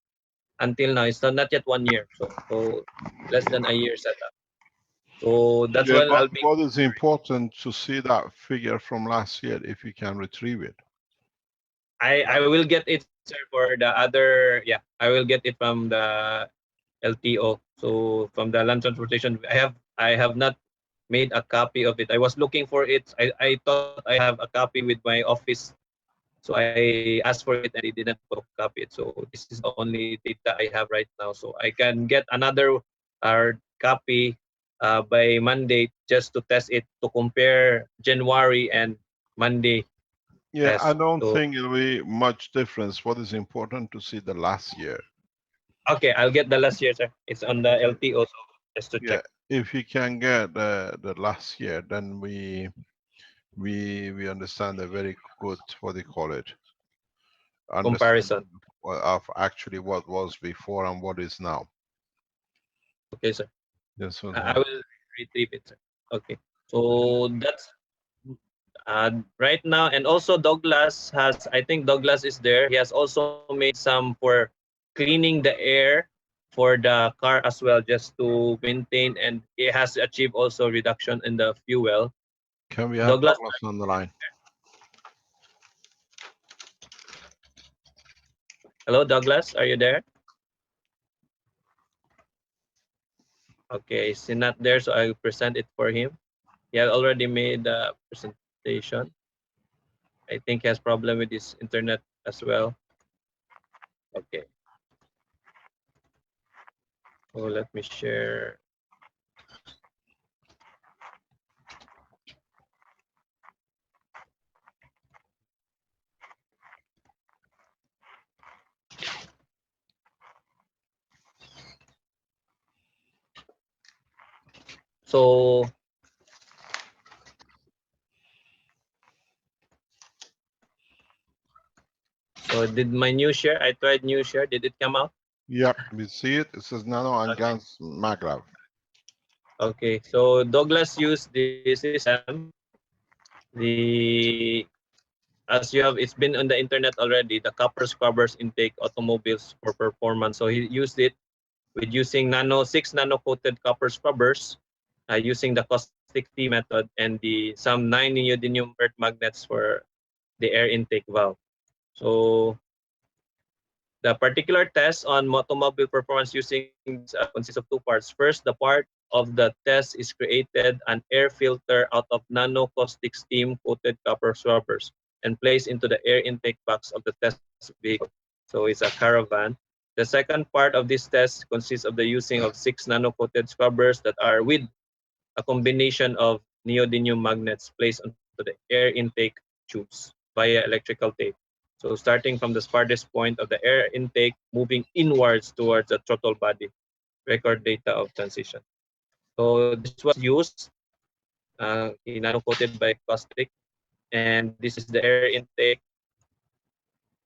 until now, it's not yet 1 year. So less than a year setup. So that's Yeah, when but I'll be. what is important to see that figure from last year if you can retrieve it? I will get it, sir, for the other. Yeah, I will get it from the LTO. So from the land transportation, I have not made a copy of it. I was looking for it. I thought I have a copy with my office. So I asked for it and they didn't photocopy it. So this is the only data I have right now. So I can get another copy by Monday, just to test it, to compare January and Monday Yeah, I test. don't So think it'll be much difference. What is important to see the last year. okay, I'll get the last year, sir. It's on the LTO, so just to Yeah, check. if you can get the last year, then we understand a very good, what do you call it, comparison. Of actually what was before and what is now. Okay, sir. This was I will retrieve it, sir. Okay. So that's right now, and also Douglas has, I think Douglas is there. He has also made some for cleaning the air for the car as well, just to maintain, and it has achieved also reduction in the fuel. Can we have Douglas on the line? Hello, Douglas, are you there? Okay, is he not there? So I will present it for him. He had already made the presentation. I think he has problem with his internet as well. Okay. So let me share. So did my new share? I tried new share. Did it come out? Yep, we see it. It says Nano and Gans Maglev. Okay, so Douglas used this system. The As you have, it's been on the internet already. The copper scrubbers intake automobiles for performance. So he used it with using 6 nano coated copper scrubbers, using the caustic tea method, and some 9 neodymium earth magnets for the air intake valve. So the particular test on automobile performance using consists of two parts. First, the part of the test is created an air filter out of nano caustic steam coated copper scrubbers and placed into the air intake box of the test vehicle. So it's a caravan. The second part of this test consists of the using of 6 nano coated scrubbers that are with a combination of neodymium magnets placed onto the air intake tubes via electrical tape. So starting from the farthest point of the air intake, moving inwards towards the throttle body, record data of transition. So this was used, nano-coated by caustic, and this is the air intake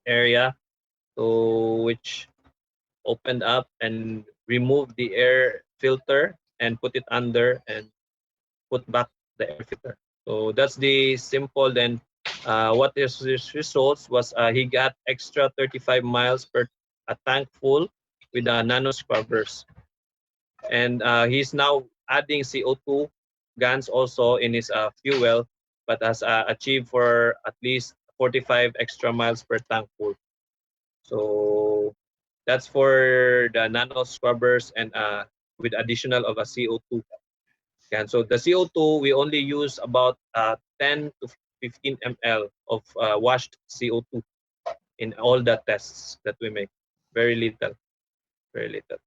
area, so which opened up and removed the air filter and put it under and put back the air filter. So that's the simple. Then what is his results was he got extra 35 miles per a tank full with the nano scrubbers, and he's now adding CO2 guns also in his fuel, but has achieved for at least 45 extra miles per tank full. So that's for the nano scrubbers, and with additional of a CO2. And so the CO2, we only use about 10 to 15 ml of washed CO2 in all the tests that we make. Very little, very little.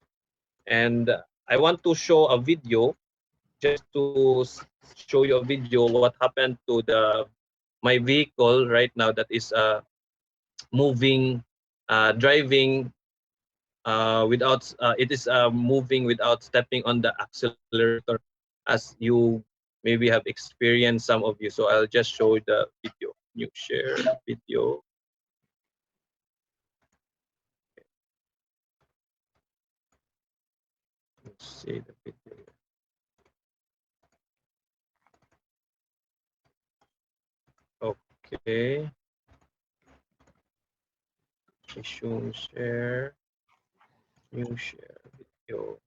And I want to show a video, just to show you a video what happened to my vehicle right now that is moving, driving without, it is moving without stepping on the accelerator, as you maybe have experienced, some of you. So I'll just show the video. New share video. Let's see the video. Okay. Resume share. New share video.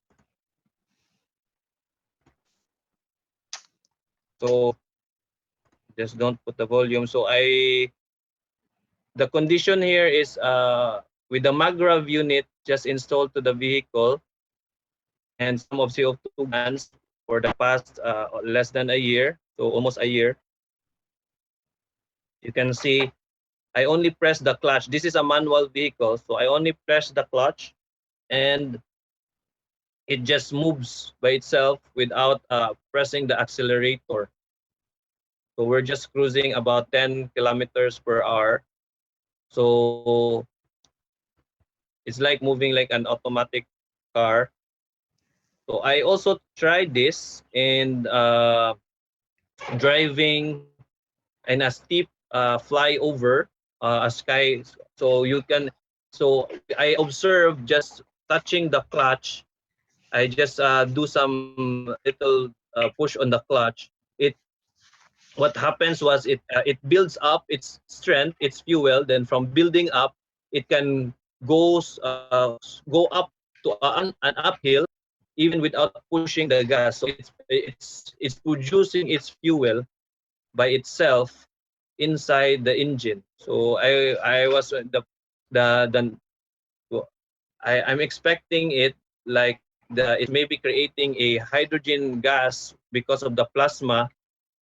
So just don't put the volume. So the condition here is with the Magrav unit just installed to the vehicle, and some of CO2 guns for the past less than a year, so almost a year. You can see I only press the clutch. This is a manual vehicle, so I only press the clutch and it just moves by itself without pressing the accelerator. So we're just cruising about 10 kilometers per hour. So it's like moving like an automatic car. So I also tried this and driving in a steep flyover, a sky. So So you can, so I observe just touching the clutch. I just do some little push on the clutch. It, what happens was it builds up its strength, its fuel. Then from building up, it can go up to an uphill even without pushing the gas. So it's producing its fuel by itself inside the engine. So I was the I'm expecting it like it may be creating a hydrogen gas because of the plasma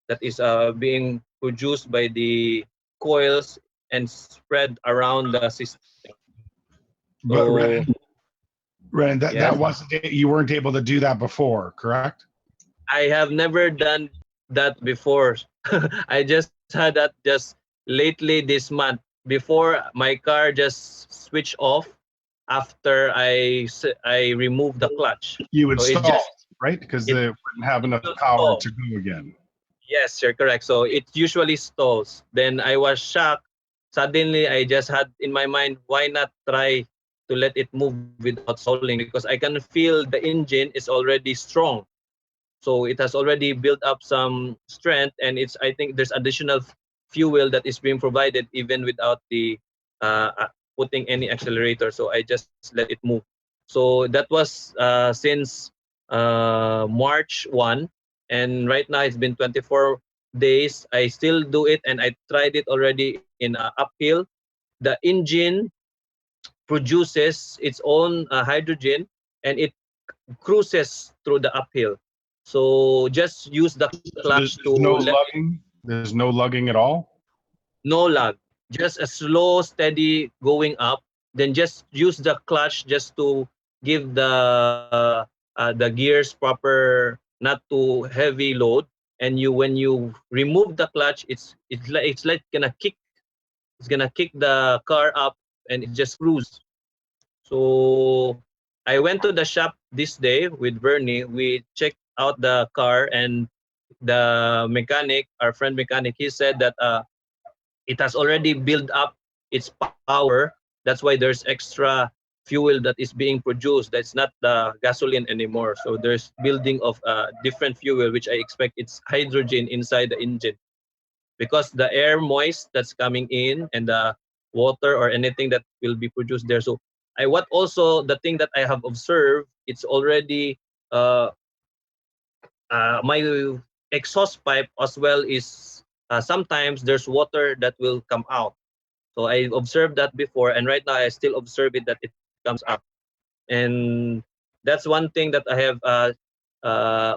that is being produced by the coils and spread around the system. But So Ren, that yes, wasn't, you weren't able to do that before, correct? I have never done that before. I just had that just lately this month. Before, my car just switch off after I remove the clutch. You would So it stall, just right? Because it, they wouldn't have it enough will power stall. to go again. Yes, you're correct. So it usually stalls. Then I was shocked. Suddenly, I just had in my mind, why not try to let it move without stalling? Because I can feel the engine is already strong. So it has already built up some strength, and it's, I think there's additional fuel that is being provided even without the putting any accelerator. So I just let it move. So that was since March 1, and right now it's been 24 days. I still do it, and I tried it already in uphill. The engine produces its own hydrogen, and it cruises through the uphill. So just use the So clutch to there's no let it, lugging. There's no lugging at all. no lag, just a slow, steady going up. Then just use the clutch just to give the gears proper, not too heavy load. And you, when you remove the clutch, it's like gonna kick. It's gonna kick the car up, and it just cruise. So I went to the shop this day with Bernie. We checked out the car, and the mechanic, our friend mechanic, he said that it has already built up its power. That's why there's extra fuel that is being produced. That's not the gasoline anymore. So there's building of different fuel, which I expect it's hydrogen inside the engine, because the air moist that's coming in and the water or anything that will be produced there. So I, what also the thing that I have observed, it's already uh, my exhaust pipe as well is sometimes there's water that will come out. So I observed that before, and right now I still observe it that it comes up. And that's one thing that I have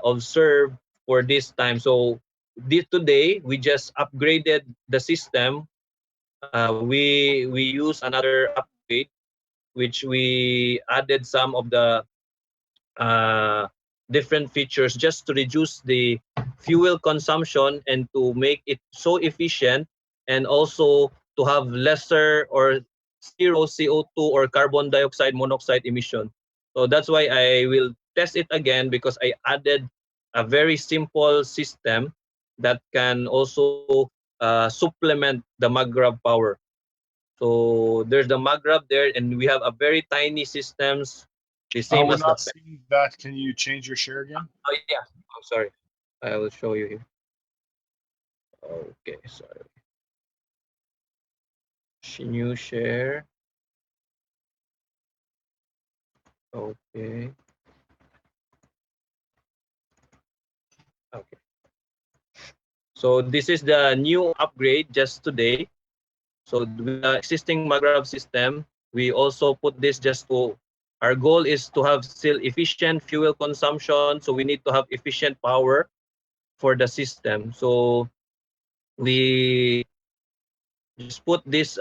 observed for this time. So today we just upgraded the system. We use another upgrade, which we added some of the uh, different features just to reduce the fuel consumption and to make it so efficient, and also to have lesser or zero CO2 or carbon dioxide monoxide emission. So that's why I will test it again, because I added a very simple system that can also supplement the maggrab power. So there's the maggrab there, and we have a very tiny systems, the same We're as the not seeing that. Can you change your share again? oh yeah, I'm sorry. I will show you here. Okay, sorry. New share. Okay. Okay. So this is the new upgrade just today. So with the existing maggrab system, we also put this just to, our goal is to have still efficient fuel consumption. So we need to have efficient power for the system. So we just put this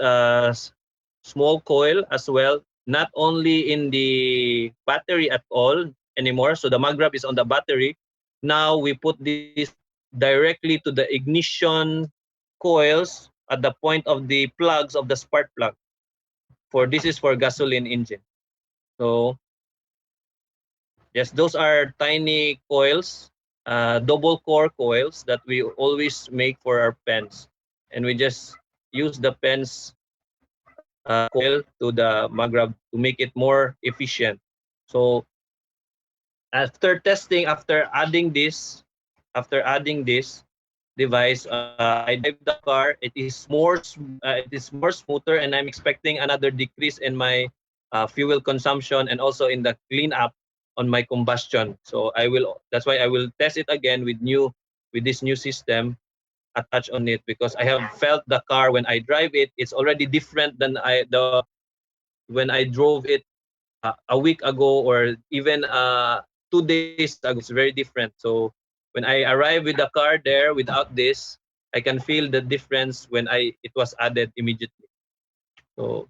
small coil as well, not only in the battery at all anymore. So the maggrab is on the battery. Now we put this directly to the ignition coils at the point of the plugs of the spark plug. For this is for gasoline engine. So yes, those are tiny coils, double core coils that we always make for our pens, and we just use the pens coil to the magrab to make it more efficient. So after testing, after adding this device, I drive the car. It is more smoother, and I'm expecting another decrease in my fuel consumption and also in the cleanup on my combustion. So That's why I will test it again with this new system attached on it, because I have felt the car when I drive it. It's already different than I the when I drove it a week ago, or even 2 days ago. It's very different. So when I arrive with the car there without this, I can feel the difference when it was added immediately. So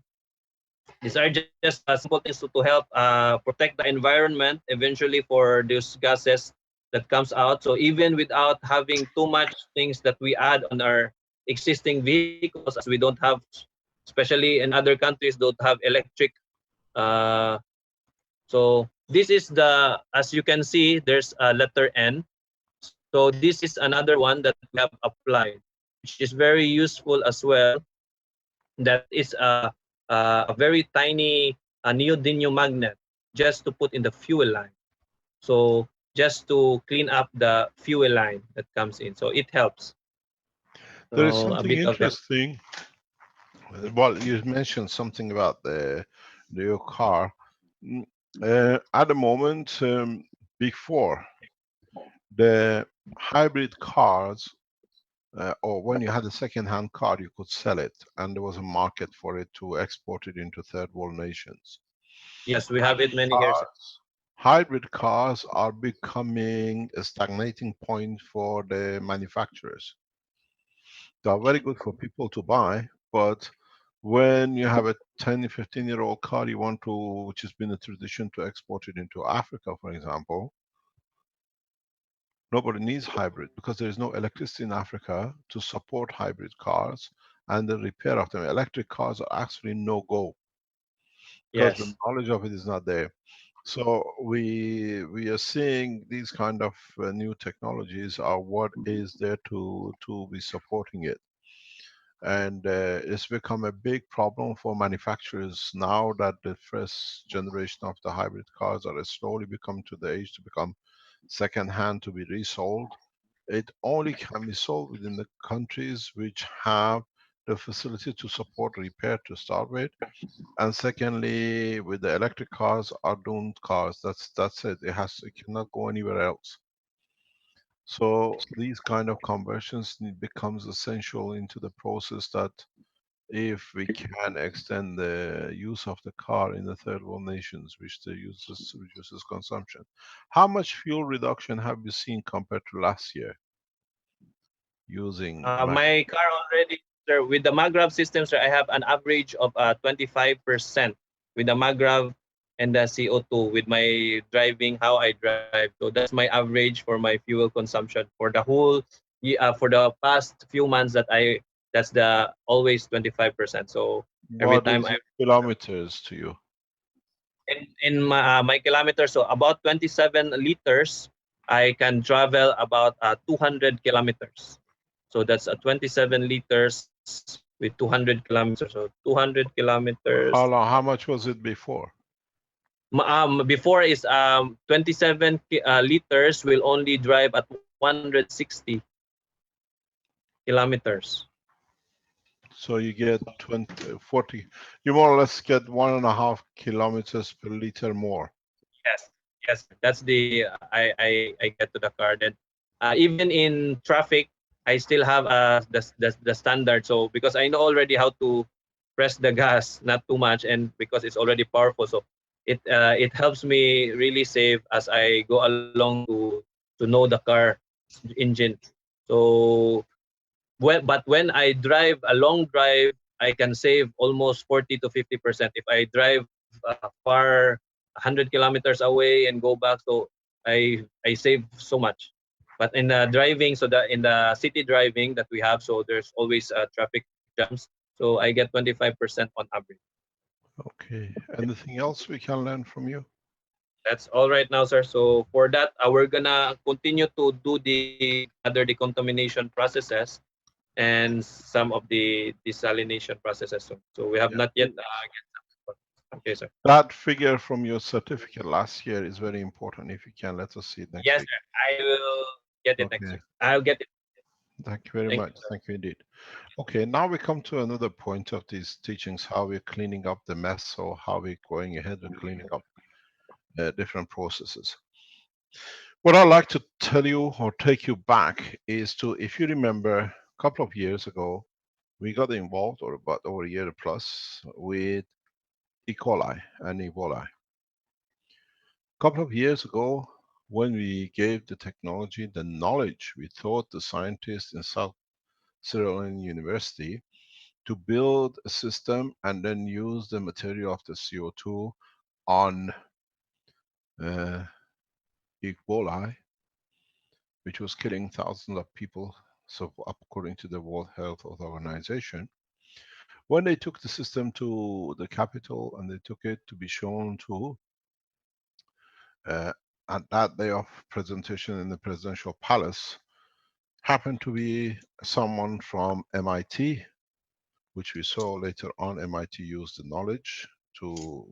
these are just simple things to help protect the environment eventually for those gases that comes out. So even without having too much things that we add on our existing vehicles, as we don't have, especially in other countries, don't have electric. Uh, so this is as you can see, there's a letter N. So this is another one that we have applied, which is very useful as well. That is a very tiny neodymium magnet just to put in the fuel line. So just to clean up the fuel line that comes in. So it helps. There is So a something bit of that. interesting. Well, you mentioned something about your car. At the moment, before the hybrid cars, or when you had a second-hand car, you could sell it, and there was a market for it to export it into third world nations. Yes, we have it many years. Hybrid cars are becoming a stagnating point for the manufacturers. They are very good for people to buy, but when you have a 10, 15-year-old car you want to, which has been a tradition to export it into Africa, for example, nobody needs hybrid because there is no electricity in Africa to support hybrid cars and the repair of them. Electric cars are actually no-go because the Yes. knowledge of it is not there. So we are seeing these kind of new technologies are what is there to be supporting it. And it's become a big problem for manufacturers now that the first generation of the hybrid cars are slowly becoming to the age to become second hand to be resold. It only can be sold within the countries which have the facility to support repair to start with. And secondly, with the electric cars are doomed cars. That's it. It cannot go anywhere else. So these kind of conversions becomes essential into the process, that if we can extend the use of the car in the third world nations, which the uses reduces consumption. How much fuel reduction have you seen compared to last year using My car already, sir, with the Magrav system, sir, I have an average of 25% with the Magrav and the CO2 with my driving, how I drive. So that's my average for my fuel consumption for the whole for the past few months that's the always 25%. So every what time is I it kilometers to you? in my kilometers, so about 27 liters, I can travel about 200 kilometers. So that's 27 liters with 200 kilometers. So 200 kilometers. How much was it before? Before is 27 liters will only drive at 160 kilometers. So you get 20, 40, you more or less get 1.5 kilometers per liter more. Yes, yes, that's the I get to the car. Then even in traffic, I still have the standard. So because I know already how to press the gas, not too much, and because it's already powerful, so it helps me really save as I go along to know the car engine. So when I drive a long drive, I can save almost 40 to 50% if I drive far 100 kilometers away and go back. So I save so much. But in the driving, so in the city driving that we have, so there's always traffic jams. So I get 25% on average. Okay. Anything else we can learn from you? That's all right now, sir. So for that, we're gonna continue to do the other decontamination processes. and some of the desalination processes. So we have Yeah. not yet get some. Okay, sir. That figure from your certificate last year is very important. If you can, let us see it next Yes, week. sir. I will get it next Okay. week. I'll get it. Thank you very Thank much. you, sir. Thank you indeed. Okay, now we come to another point of these teachings, how we're cleaning up the mess or how we're going ahead and cleaning up different processes. What I'd like to tell you or take you back is to, if you remember, a couple of years ago, we got involved, or about over a year plus, with E. coli and Ebola. A couple of years ago, when we gave the technology, the knowledge, we taught the scientists in South Sierra Leone University to build a system and then use the material of the CO2 on uh, E. coli, which was killing thousands of people, so according to the World Health Organization. When they took the system to the capital and they took it to be shown to, at that day of presentation in the presidential palace, happened to be someone from MIT, which we saw later on. MIT used the knowledge to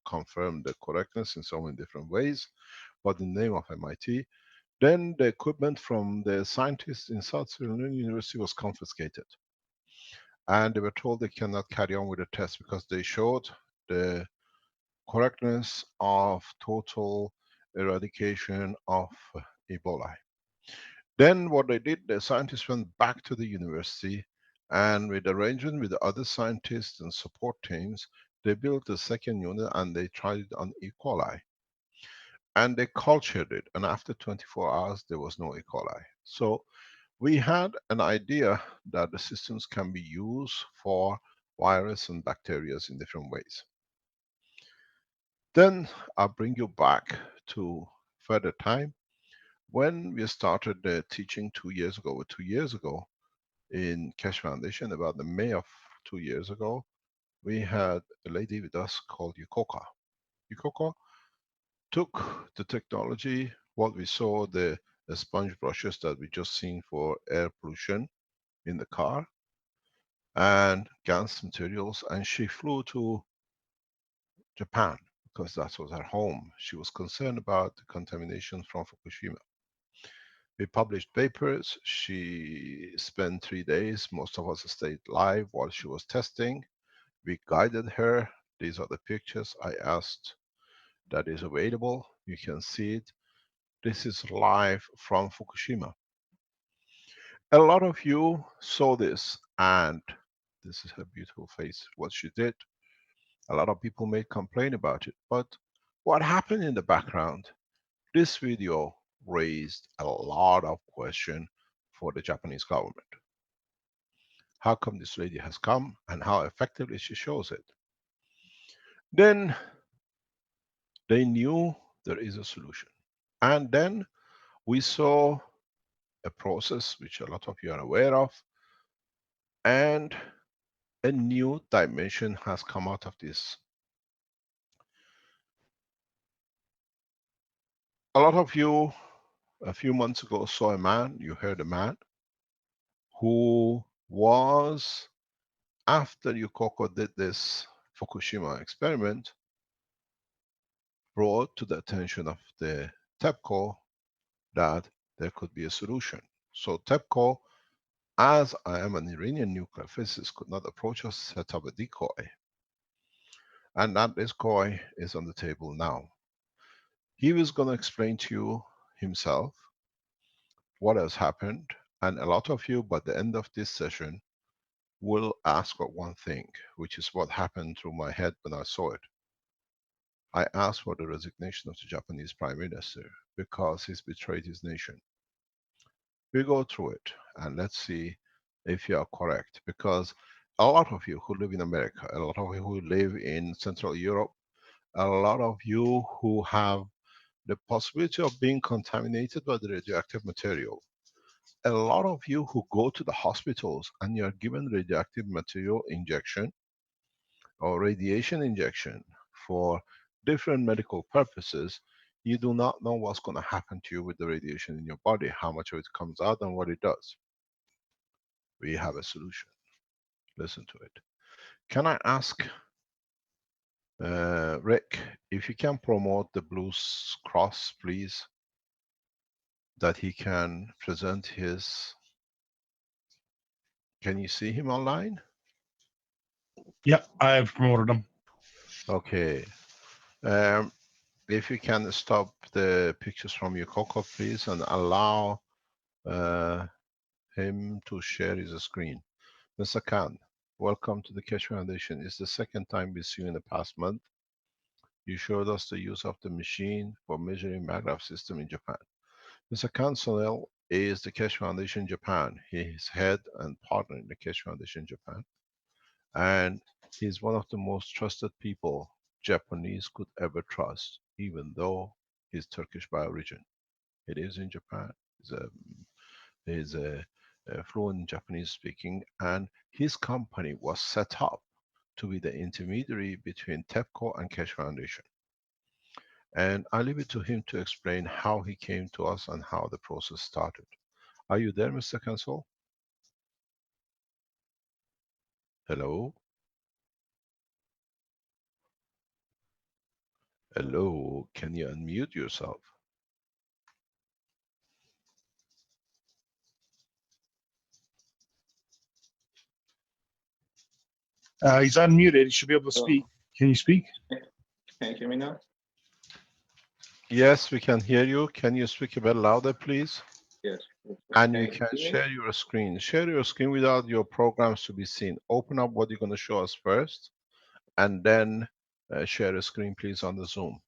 confirm the correctness in so many different ways, but in the name of MIT. Then the equipment from the scientists in South Sierra Leone University was confiscated. And they were told they cannot carry on with the test because they showed the correctness of total eradication of Ebola. Then what they did, the scientists went back to the university and with arrangement with the other scientists and support teams, they built a second unit and they tried it on E. coli. And they cultured it, and after 24 hours, there was no E. coli. So we had an idea that the systems can be used for virus and bacteria in different ways. Then I'll bring you back to further time. When we started the teaching 2 years ago, or 2 years ago, in Keshe Foundation, about the May of 2 years ago, we had a lady with us called Yukoka. Yukoka took the technology, what we saw, the sponge brushes that we just seen for air pollution in the car, and GANS materials, and she flew to Japan because that was her home. She was concerned about the contamination from Fukushima. We published papers. She spent 3 days. Most of us stayed live while she was testing. We guided her. These are the pictures I asked that is available. You can see it. This is live from Fukushima. A lot of you saw this, and this is her beautiful face, what she did. A lot of people may complain about it, but what happened in the background? This video raised a lot of questions for the Japanese government. How come this lady has come and how effectively she shows it? Then they knew there is a solution. And then we saw a process which a lot of you are aware of, and a new dimension has come out of this. A lot of you a few months ago saw a man, you heard a man, who was, after Yukoko did this Fukushima experiment, brought to the attention of the TEPCO that there could be a solution. So TEPCO, as I am an Iranian nuclear physicist, could not approach us, set up a decoy. And that decoy is on the table now. He was going to explain to you himself what has happened, and a lot of you by the end of this session will ask for one thing, which is what happened through my head when I saw it. I asked for the resignation of the Japanese Prime Minister because he's betrayed his nation. We go through it and let's see if you are correct, because a lot of you who live in America, a lot of you who live in Central Europe, a lot of you who have the possibility of being contaminated by the radioactive material, a lot of you who go to the hospitals and you are given radioactive material injection or radiation injection for different medical purposes, you do not know what's going to happen to you with the radiation in your body, how much of it comes out and what it does. We have a solution. Listen to it. Can I ask Rick if you can promote the Blue Cross, please, that he can present his. Can you see him online? Yep, I've promoted him. Okay. If you can stop the pictures from your Coco, please, and allow him to share his screen. Mr. Khan, welcome to the Keshe Foundation. It's the second time we see you in the past month. You showed us the use of the machine for measuring maglev system in Japan. Mr. Khan Sonel is the Keshe Foundation Japan. He is head and partner in the Keshe Foundation Japan. And he's one of the most trusted people Japanese could ever trust, even though he's Turkish by origin. He lives in Japan. He's a fluent Japanese speaking, and his company was set up to be the intermediary between TEPCO and Keshe Foundation. And I leave it to him to explain how he came to us and how the process started. Are you there, Mr. Kansel? Hello? Hello, can you unmute yourself? He's unmuted. He should be able to speak. Can you speak? Can you hear me now? Yes, we can hear you. Can you speak a bit louder, please? Yes. And you can share your screen. Share your screen without your programs to be seen. Open up what you're going to show us first, and then share a screen, please, on the Zoom.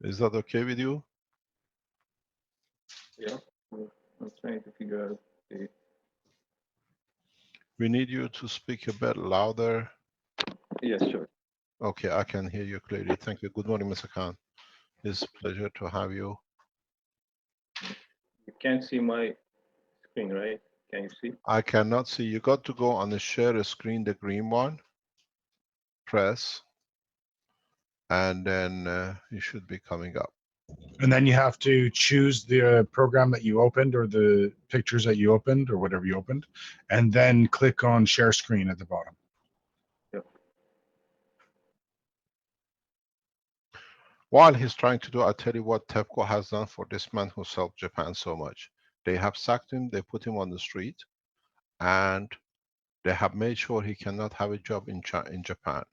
Is that okay with you? Yeah, I'm trying to figure out the. We need you to speak a bit louder. Yes, sure. Okay, I can hear you clearly. Thank you. Good morning, Mr. Khan. It's a pleasure to have you. You can't see my screen, right? Can you see? I cannot see. You got to go on the share screen, the green one. Press, and then you should be coming up. And then you have to choose the program that you opened or the pictures that you opened or whatever you opened, and then click on share screen at the bottom. Yep. While he's trying to do, I'll tell you what TEPCO has done for this man who helped Japan so much. They have sacked him, they put him on the street, and they have made sure he cannot have a job in Japan.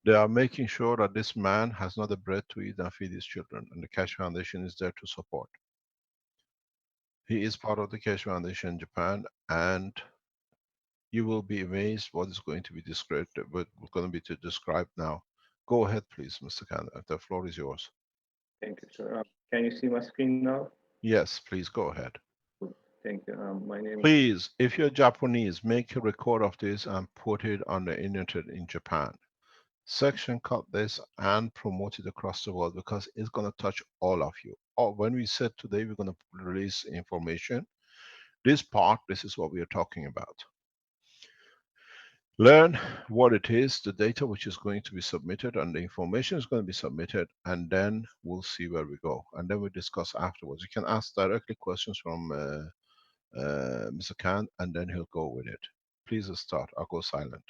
They are making sure that this man has not a bread to eat and feed his children, and the Keshe Foundation is there to support. He is part of the Keshe Foundation in Japan, and you will be amazed what is going to be described, what we're going to be described now. Go ahead, please, Mr. Khan. The floor is yours. Thank you, sir. Can you see my screen now? Yes, please go ahead. Thank you. My name. Please, if you're Japanese, make a record of this and put it on the internet in Japan. Section cut this and promote it across the world because it's going to touch all of you. When we said today we're going to release information, this part, this is what we are talking about. Learn what it is, the data which is going to be submitted, and the information is going to be submitted, and then we'll see where we go. And then we'll discuss afterwards. You can ask directly questions from Mr. Khan, and then he'll go with it. Please start. I'll go silent.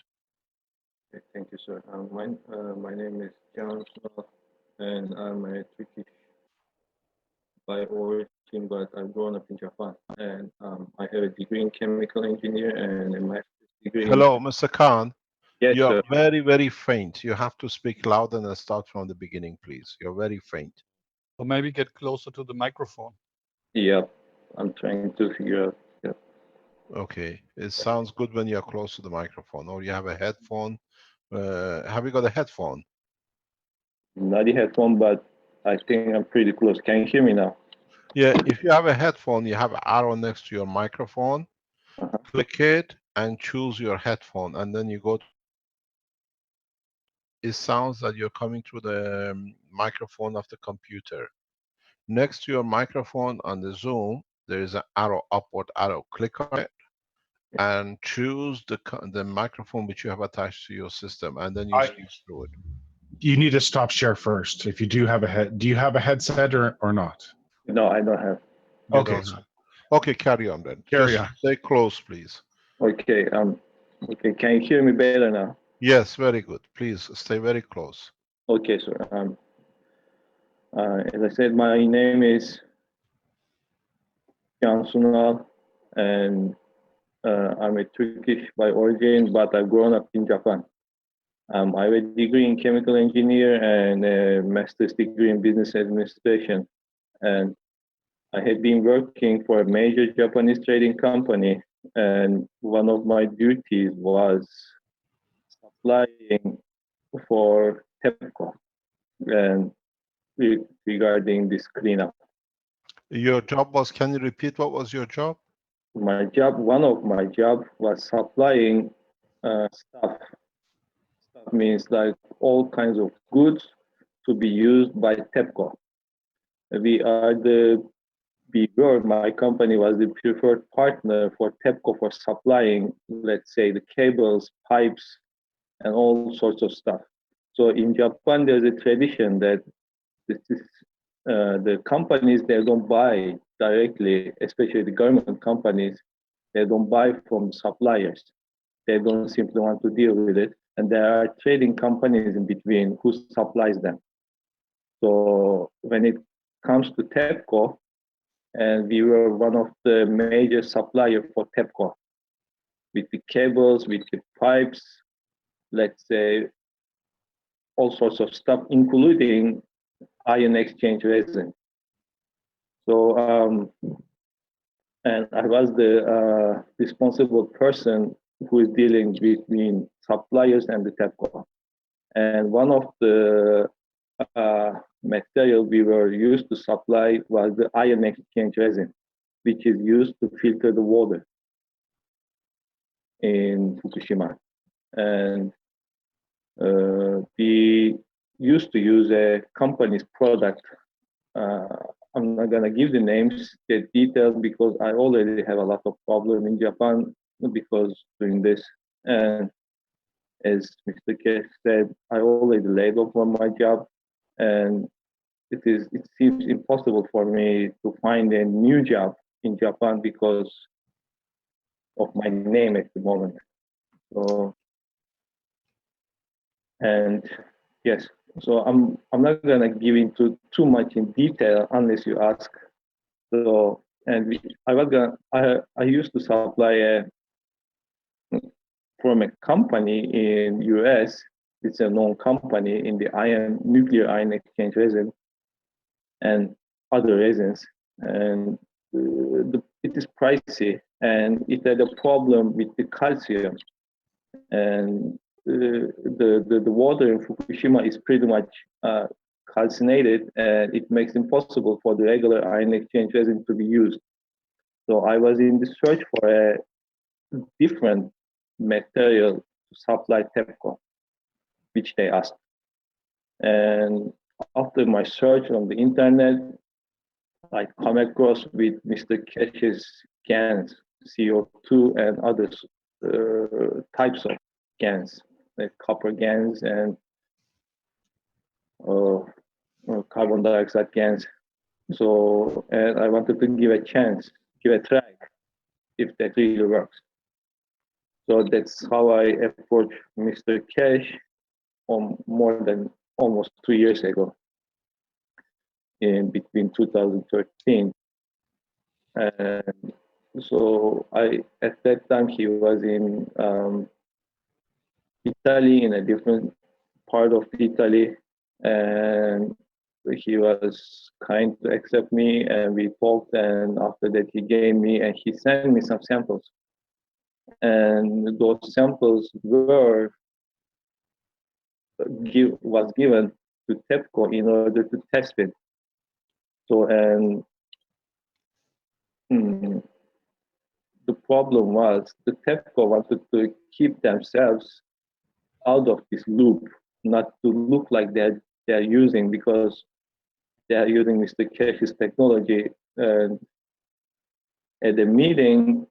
Okay, thank you, sir. My name is John Snow, and I'm a Turkish by origin, but I've grown up in Japan. And I have a degree in chemical engineer and a master's degree. Hello, Mr. Khan. Yes, you're sir. very, very faint. You have to speak louder and start from the beginning, please. You're very faint. Or maybe get closer to the microphone. Yeah, I'm trying to figure out. Yeah. Okay, it sounds good when you're close to the microphone, or you have a headphone. Have you got a headphone? Not a headphone, but I think I'm pretty close. Can you hear me now? Yeah, if you have a headphone, you have an arrow next to your microphone. Click it and choose your headphone, and then you go. It sounds that you're coming through the microphone of the computer. Next to your microphone on the Zoom, there is an arrow, upward arrow. Click on it and choose the microphone which you have attached to your system, and then you speak through it. You need to stop share first. If you do have do you have a headset or not? No, I don't have. You Okay, don't have. Okay, carry on then. Carry Just on. stay close, please. Okay. Okay. Can you hear me better now? Yes, very good. Please stay very close. Okay, sir. As I said, my name is Can Sunal, and I'm a Turkish by origin, but I've grown up in Japan. I have a degree in chemical engineer and a master's degree in business administration. And I had been working for a major Japanese trading company, and one of my duties was supplying for TEPCO and regarding this cleanup. Your job was, can you repeat what was your job? My job, one of my job was supplying stuff. Stuff means like all kinds of goods to be used by TEPCO. My company was the preferred partner for TEPCO for supplying, let's say, the cables, pipes, and all sorts of stuff. So in Japan, there's a tradition that the companies, they don't buy directly, especially the government companies, they don't buy from suppliers. They don't simply want to deal with it. And there are trading companies in between who supplies them. So when it comes to TEPCO, and we were one of the major suppliers for TEPCO with the cables, with the pipes, let's say, all sorts of stuff, including ion exchange resin. So, and I was the responsible person who is dealing between suppliers and the TEPCO. And one of the material we were used to supply was the ion exchange resin, which is used to filter the water in Fukushima. And we used to use a company's product. I'm not gonna give the names, the details, because I already have a lot of problem in Japan because doing this. And as Mr. Keshe said, I already laid off from my job, and it seems impossible for me to find a new job in Japan because of my name at the moment. So, and yes, so I'm not gonna give into too much in detail unless you ask. So, and I used to supply from a company in US. It's a known company in the nuclear ion exchange resin and other resins, and it is pricey, and it had a problem with the calcium, and the water in Fukushima is pretty much calcinated, and it makes it impossible for the regular ion exchange resin to be used. So I was in the search for a different material to supply TEPCO, which they asked. And after my search on the internet, I come across with Mr. Keshe's GANs, CO2 and other types of GANs, like copper GANs and carbon dioxide GANs. So, and I wanted to give a try, if that really works. So that's how I approached Mr. Keshe more than almost 2 years ago, in between 2013. And so at that time, he was in Italy, in a different part of Italy, and he was kind to accept me, and we talked, and after that he sent me some samples, and those samples was given to TEPCO in order to test it. So, and the problem was the TEPCO wanted to keep themselves out of this loop, not to look like they're using, because they are using Mr. Keshe's technology. And at the meeting,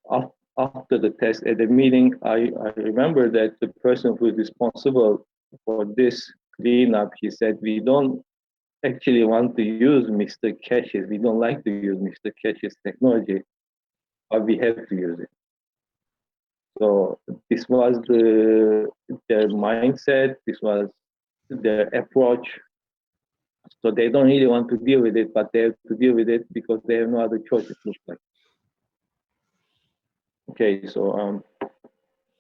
after the test, at the meeting, I remember that the person who is responsible for this cleanup, he said, we don't actually want to use Mr. Keshe's. We don't like to use Mr. Keshe's technology, but we have to use it. So this was their mindset. This was their approach. So they don't really want to deal with it, but they have to deal with it because they have no other choice. It looks like. Okay, so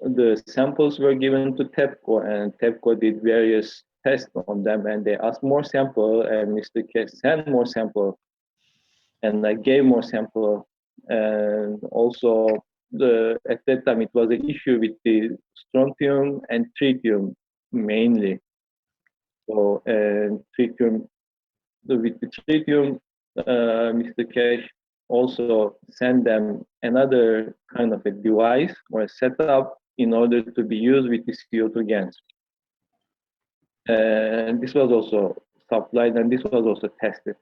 the samples were given to TEPCO, and TEPCO did various tests on them, and they asked more sample, and Mr. Kesh sent more sample, and I gave more sample, and also at that time it was an issue with the strontium and tritium mainly. So and tritium, with the tritium, Mr. Kesh also sent them another kind of a device or a setup in order to be used with the CO2 gas. And this was also supplied, and this was also tested.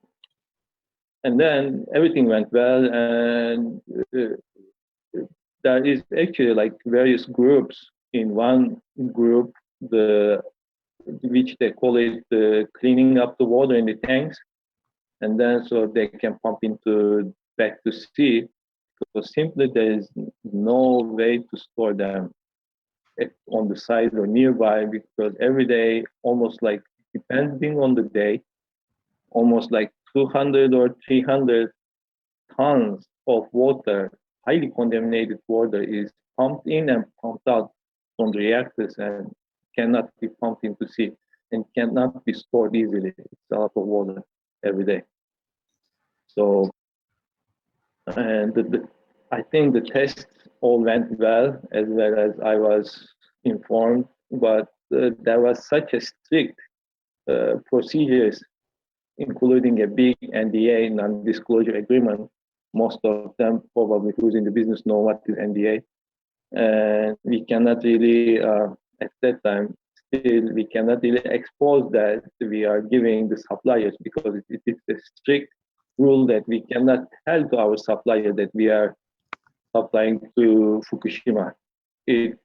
And then everything went well, and there is actually like various groups. In one group, which they call it cleaning up the water in the tanks, and then so they can pump into back to sea. Because simply there is no way to store them on the side or nearby, because every day, almost like depending on the day, almost like 200 or 300 tons of water, highly contaminated water, is pumped in and pumped out from the reactors and cannot be pumped into sea and cannot be stored easily. It's a lot of water every day. So, and I think the tests all went well as I was informed, but there was such a strict procedures, including a big NDA, non-disclosure agreement. Most of them, probably who's in the business, know what is NDA. And we cannot really, at that time, still, we cannot really expose that we are giving the suppliers, because it is a strict rule that we cannot tell to our supplier that we are supplying to Fukushima. It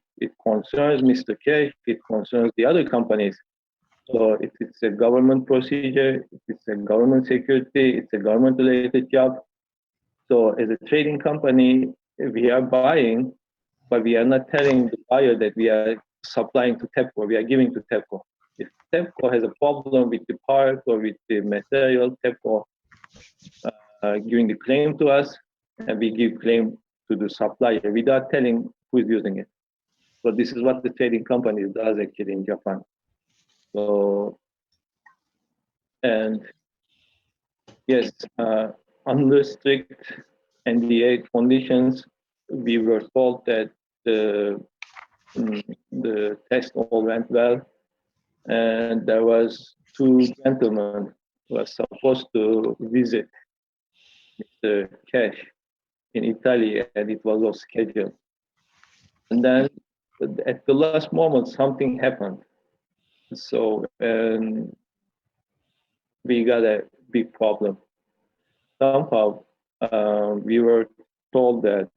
concerns Mr. Kesh, it concerns the other companies. So it's a government procedure, it's a government security, it's a government-related job. So as a trading company, we are buying, but we are not telling the buyer that we are supplying to TEPCO, we are giving to TEPCO. If TEPCO has a problem with the part or with the material, TEPCO giving the claim to us, and we give claim to the supplier without telling who is using it. So this is what the trading company does actually in Japan. So, and yes, under strict NDA conditions, we were told that the test all went well, and there was two gentlemen who were supposed to visit Mr. Kesh in Italy, and it was all scheduled. And then at the last moment, something happened. So we got a big problem. Somehow, we were told that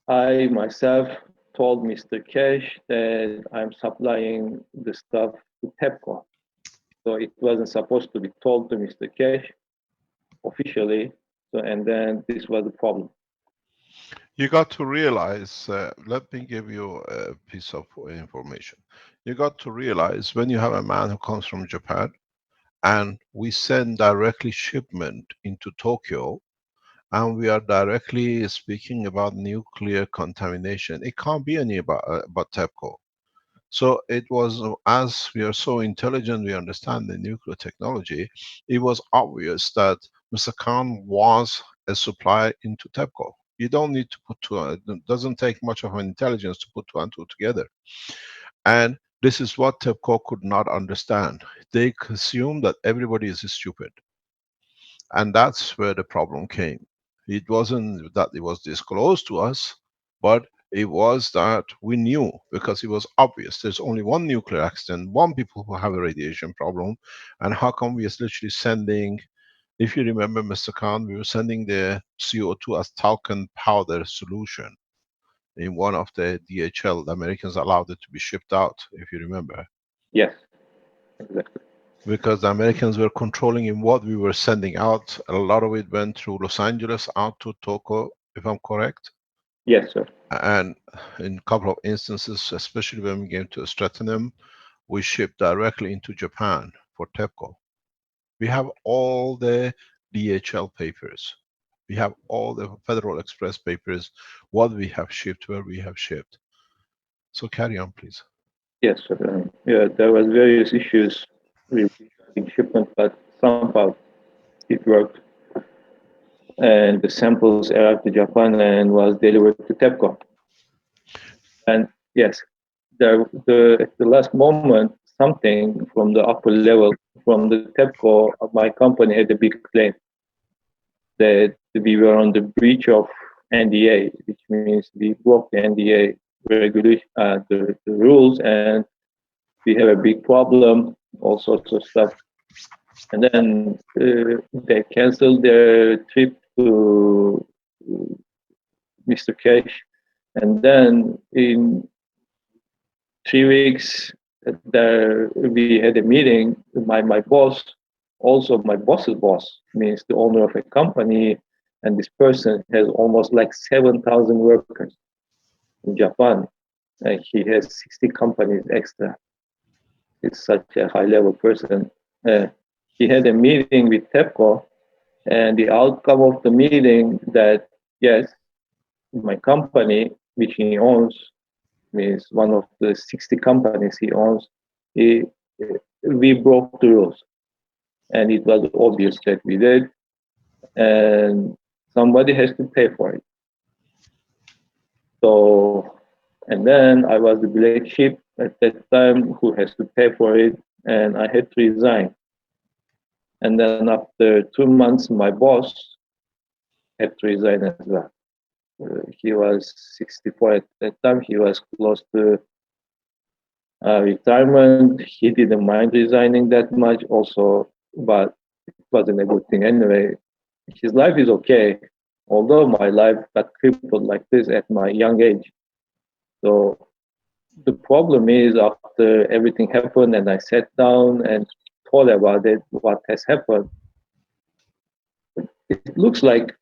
I myself told Mr. Kesh that I'm supplying the stuff to TEPCO. So it wasn't supposed to be told to Mr. Kesh officially. So, and then this was the problem. You got to realize, let me give you a piece of information. You got to realize when you have a man who comes from Japan and we send directly shipment into Tokyo, and we are directly speaking about nuclear contamination, it can't be any about TEPCO. So it was, as we are so intelligent, we understand the nuclear technology, it was obvious that Mr. Khan was a supplier into TEPCO. You don't need to put two, it doesn't take much of an intelligence to put two and two together. And this is what TEPCO could not understand. They assume that everybody is stupid. And that's where the problem came. It wasn't that it was disclosed to us, but it was that we knew, because it was obvious. There's only one nuclear accident, one people who have a radiation problem, and how come we are literally sending, if you remember Mr. Khan, we were sending the CO2 as talcum powder solution. in one of the DHL. The Americans allowed it to be shipped out, if you remember. Yes, exactly. Because the Americans were controlling in what we were sending out. A lot of it went through Los Angeles out to Tokyo, if I'm correct. Yes, sir. And in a couple of instances, especially when we came to Stratenham, we shipped directly into Japan for TEPCO. We have all the DHL papers. We have all the Federal Express papers, what we have shipped, where we have shipped. So carry on, please. Yes, sir. Yeah, there was various issues regarding shipment, but somehow it worked. And the samples arrived to Japan and was delivered to TEPCO. And yes, at the last moment, something from the upper level, from the TEPCO, my company had a big claim that we were on the breach of NDA, which means we broke the NDA regulation, the rules, and we have a big problem, all sorts of stuff. And then they canceled their trip to Mr. Keshe. And then in 3 weeks, there we had a meeting. My boss, also my boss's boss, means the owner of a company, and this person has almost like 7,000 workers in Japan, and he has 60 companies extra. He's such a high-level person. He had a meeting with TEPCO, and the outcome of the meeting that yes, my company, which he owns, means one of the 60 companies he owns, we broke the rules. And it was obvious that we did, and somebody has to pay for it. So, and then I was the black sheep at that time who has to pay for it, and I had to resign. And then after 2 months, my boss had to resign as well. He was 64 at that time. He was close to retirement. He didn't mind resigning that much also, but it wasn't a good thing anyway. His life is okay, although my life got crippled like this at my young age. So the problem is after everything happened and I sat down and thought about it, what has happened, it looks like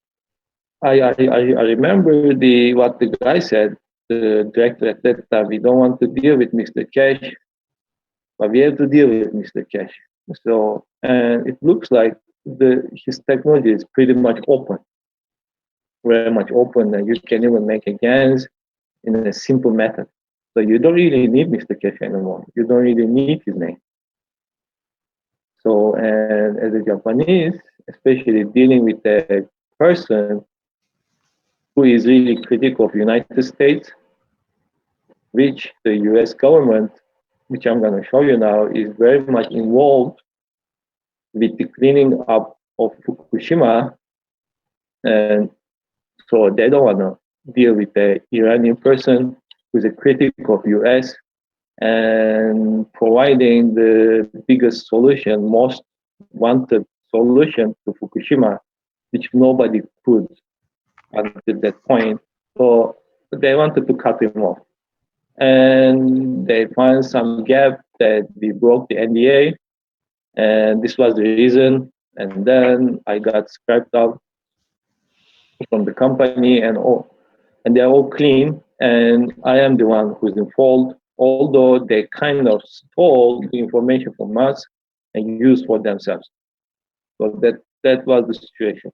I remember what the guy said, the director at that time. We don't want to deal with Mr. Keshe, but we have to deal with Mr. Keshe. So, and it looks like his technology is pretty much open, very much open, and you can even make a GANs in a simple method. So you don't really need Mr. Keshe anymore. You don't really need his name. So, and as a Japanese, especially dealing with a person who is really critical of the United States, which the US government, which I'm going to show you now, is very much involved with the cleaning up of Fukushima. And so they don't want to deal with the Iranian person who's a critic of US and providing the biggest solution, most wanted solution to Fukushima, which nobody could at that point. So they wanted to cut him off. And they found some gap that we broke the NDA, and this was the reason. And then I got scrapped out from the company, and they're all clean, and I am the one who's in fault, although they kind of stole the information from us and used for themselves. So that was the situation.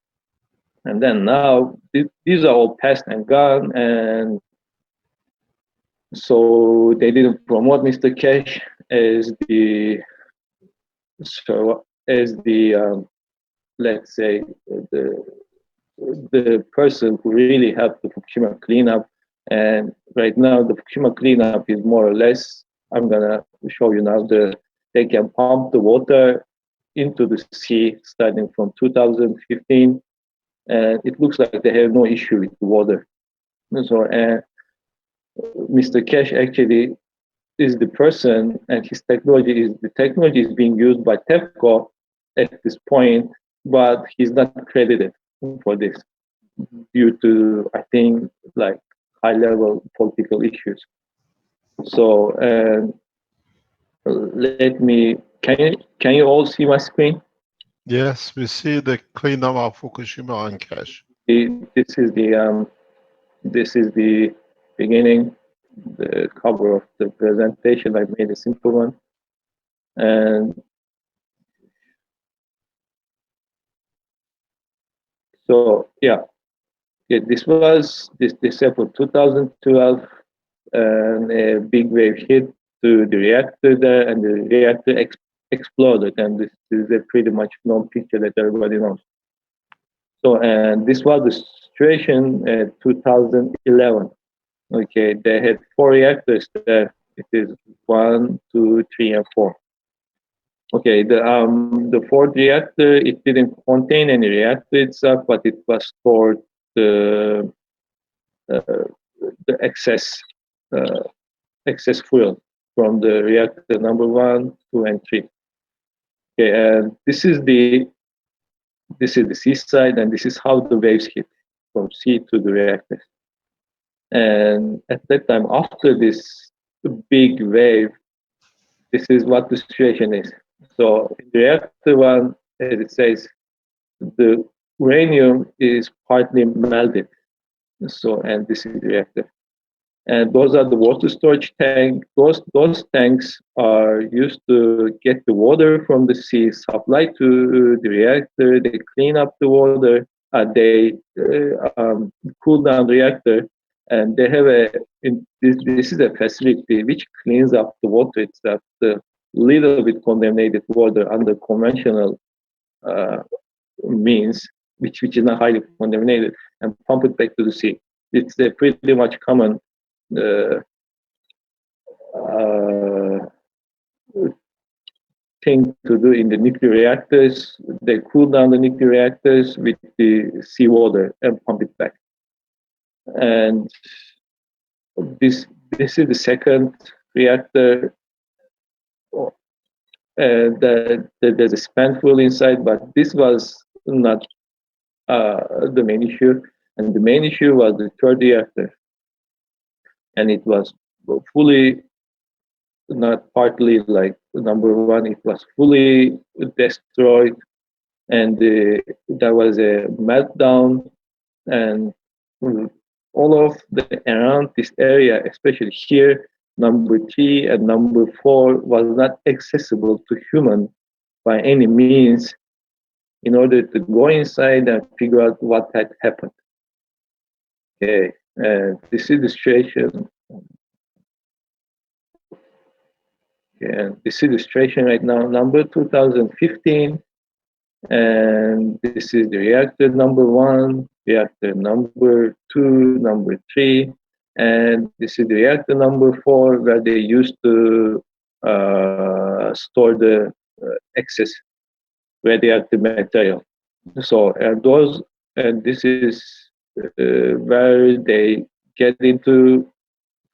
And then now these are all past and gone, and so they didn't promote Mr. Keshe as the let's say the person who really helped the Fukushima cleanup. And right now the Fukushima cleanup is more or less, I'm gonna show you now, they can pump the water into the sea starting from 2015, and it looks like they have no issue with the water. So Mr. Keshe actually is the person, and the technology is being used by TEPCO at this point, but he's not credited for this due to, I think, like high-level political issues. So, and let me. Can you all see my screen? Yes, we see the cleanup of Fukushima and Keshe. This is the beginning, the cover of the presentation. I made a simple one, and so yeah, this was this December 2012, and a big wave hit to the reactor there, and the reactor exploded, and this is a pretty much known picture that everybody knows. So, and this was the situation in 2011. Okay, they had 4 reactors there. It is 1, 2, 3, and 4. Okay, the fourth reactor, it didn't contain any reactor itself, but it was stored the excess fuel from the reactor number 1, 2, and 3. Okay, and this is the seaside, and this is how the waves hit from sea to the reactor. And at that time, after this big wave, this is what the situation is. So in reactor 1, as it says, the uranium is partly melted. So, and this is the reactor. And those are the water storage tank. Those tanks are used to get the water from the sea, supply to the reactor. They clean up the water. They cool down the reactor, and they have this is a facility which cleans up the water itself. The little bit contaminated water under conventional means, which is not highly contaminated, and pump it back to the sea. It's a pretty much common thing to do in the nuclear reactors. They cool down the nuclear reactors with the seawater and pump it back. And this is the second reactor. There's a spent fuel inside, but this was not the main issue. And the main issue was the third reactor, and it was fully, not partly like number 1, it was fully destroyed, and there was a meltdown, and all of the around this area, especially here, number 3 and number 4 was not accessible to human by any means in order to go inside and figure out what had happened. Okay, this is the situation. And this is the situation right now, number 2015, and this is the reactor number 1, reactor number 2, number 3, and this is the reactor number 4, where they used to store the excess radioactive material. So, and this is where they get into.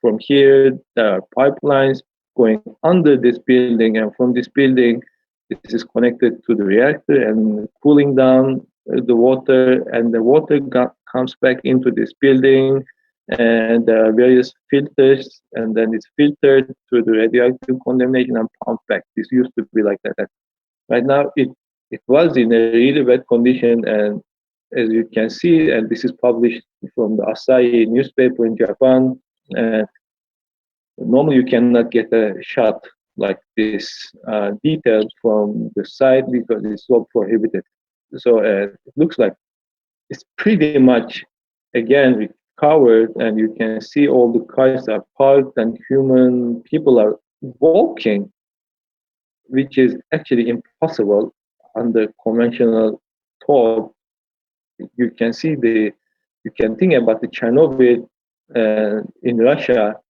From here, there are pipelines going under this building, and from this building, this is connected to the reactor and cooling down the water, and the water comes back into this building, and there are various filters, and then it's filtered through the radioactive contamination and pumped back. This used to be like that. Right now, it was in a really bad condition, and as you can see, and this is published from the Asahi newspaper in Japan, and normally you cannot get a shot like this detailed from the side because it's so prohibited. So it looks like it's pretty much, again, recovered, and you can see all the cars are parked and people are walking, which is actually impossible under conventional thought. You can think about the Chernobyl in Russia,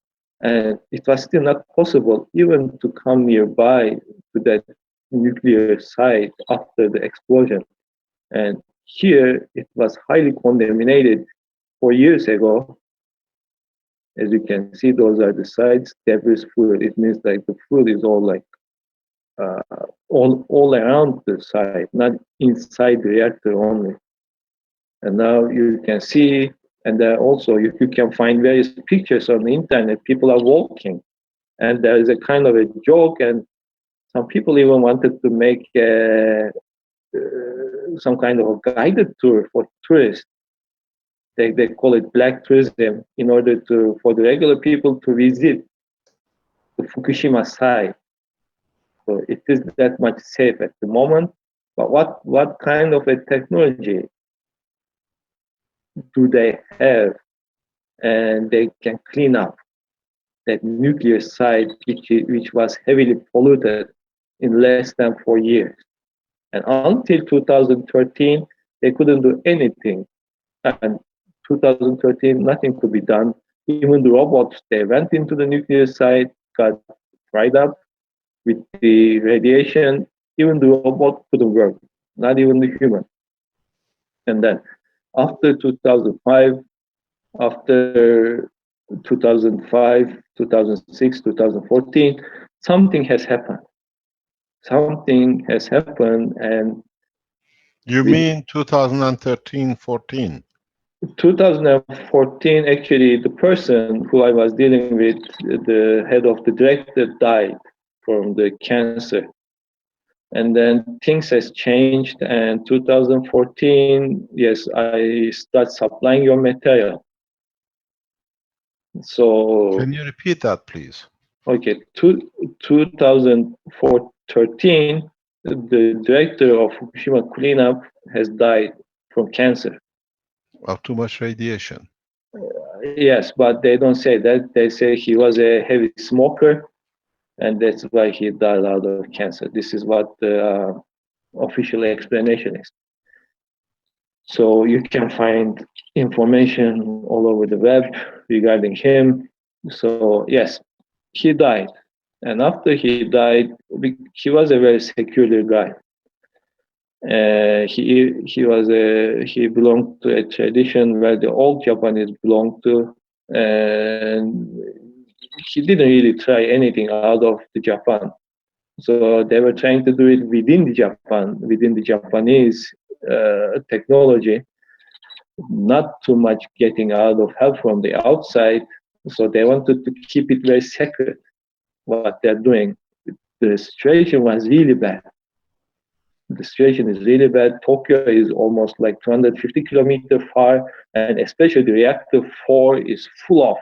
and it was still not possible even to come nearby to that nuclear site after the explosion. And here it was highly contaminated 4 years ago. As you can see, those are the sites, debris fuel. It means like the fuel is all like all around the site, not inside the reactor only. And now you can see And also, you can find various pictures on the internet. People are walking, and there is a kind of a joke, and some people even wanted to make some kind of a guided tour for tourists. They call it black tourism, in order to for the regular people to visit the Fukushima site. So it is that much safe at the moment. But what kind of a technology do they have, and they can clean up that nuclear site which was heavily polluted in less than 4 years? And until 2013, they couldn't do anything. And 2013, nothing could be done. Even the robots, they went into the nuclear site, got fried up with the radiation. Even the robot couldn't work, not even the human. And then after 2005, after 2005, 2006, 2014, something has happened. Something has happened, and You mean 2013-14? 2014, actually, the person who I was dealing with, the head of the director, died from the cancer. And then things has changed, and 2014, yes, I start supplying your material. So Can you repeat that, please? okay, 2013, the director of Fukushima cleanup has died from cancer. Of too much radiation. Yes, but they don't say that. They say he was a heavy smoker, and that's why he died out of cancer. This is what the official explanation is. So you can find information all over the web regarding him. So yes, he died, and after he died, he was a very secular guy. He belonged to a tradition where the old Japanese belonged to, and he didn't really try anything out of the Japan. So they were trying to do it within the Japan, within the Japanese technology, not too much getting out of help from the outside. So they wanted to keep it very secret what they're doing. The situation was really bad. The situation is really bad. Tokyo is almost like 250 kilometers far, and especially the reactor 4 is full of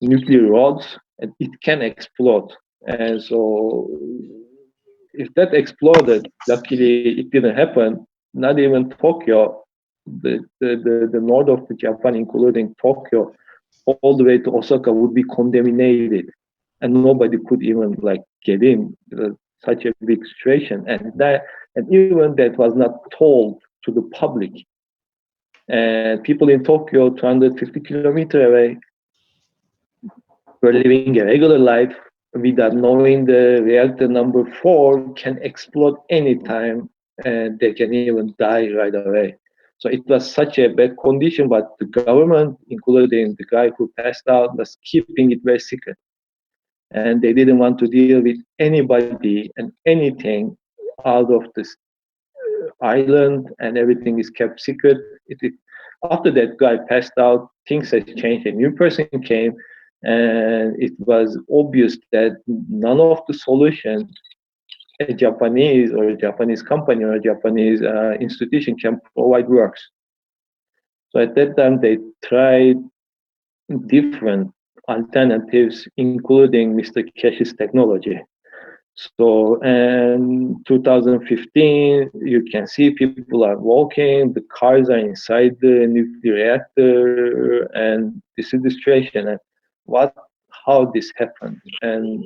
nuclear rods, and it can explode. And so, if that exploded, luckily it didn't happen. Not even Tokyo, the north of the Japan, including Tokyo, all the way to Osaka, would be contaminated, and nobody could even like get in. Such a big situation, and even that was not told to the public. And people in Tokyo, 250 kilometers away, were living a regular life without knowing the reactor number 4 can explode anytime, and they can even die right away. So it was such a bad condition, but the government, including the guy who passed out, was keeping it very secret. And they didn't want to deal with anybody and anything out of this island, and everything is kept secret. After that guy passed out, things has changed. A new person came, and it was obvious that none of the solutions a Japanese or a Japanese company or a Japanese institution can provide works. So at that time, they tried different alternatives, including Mr. Keshe's technology. So, and 2015, you can see people are walking, the cars are inside the nuclear reactor, and this is the situation. And how this happened, and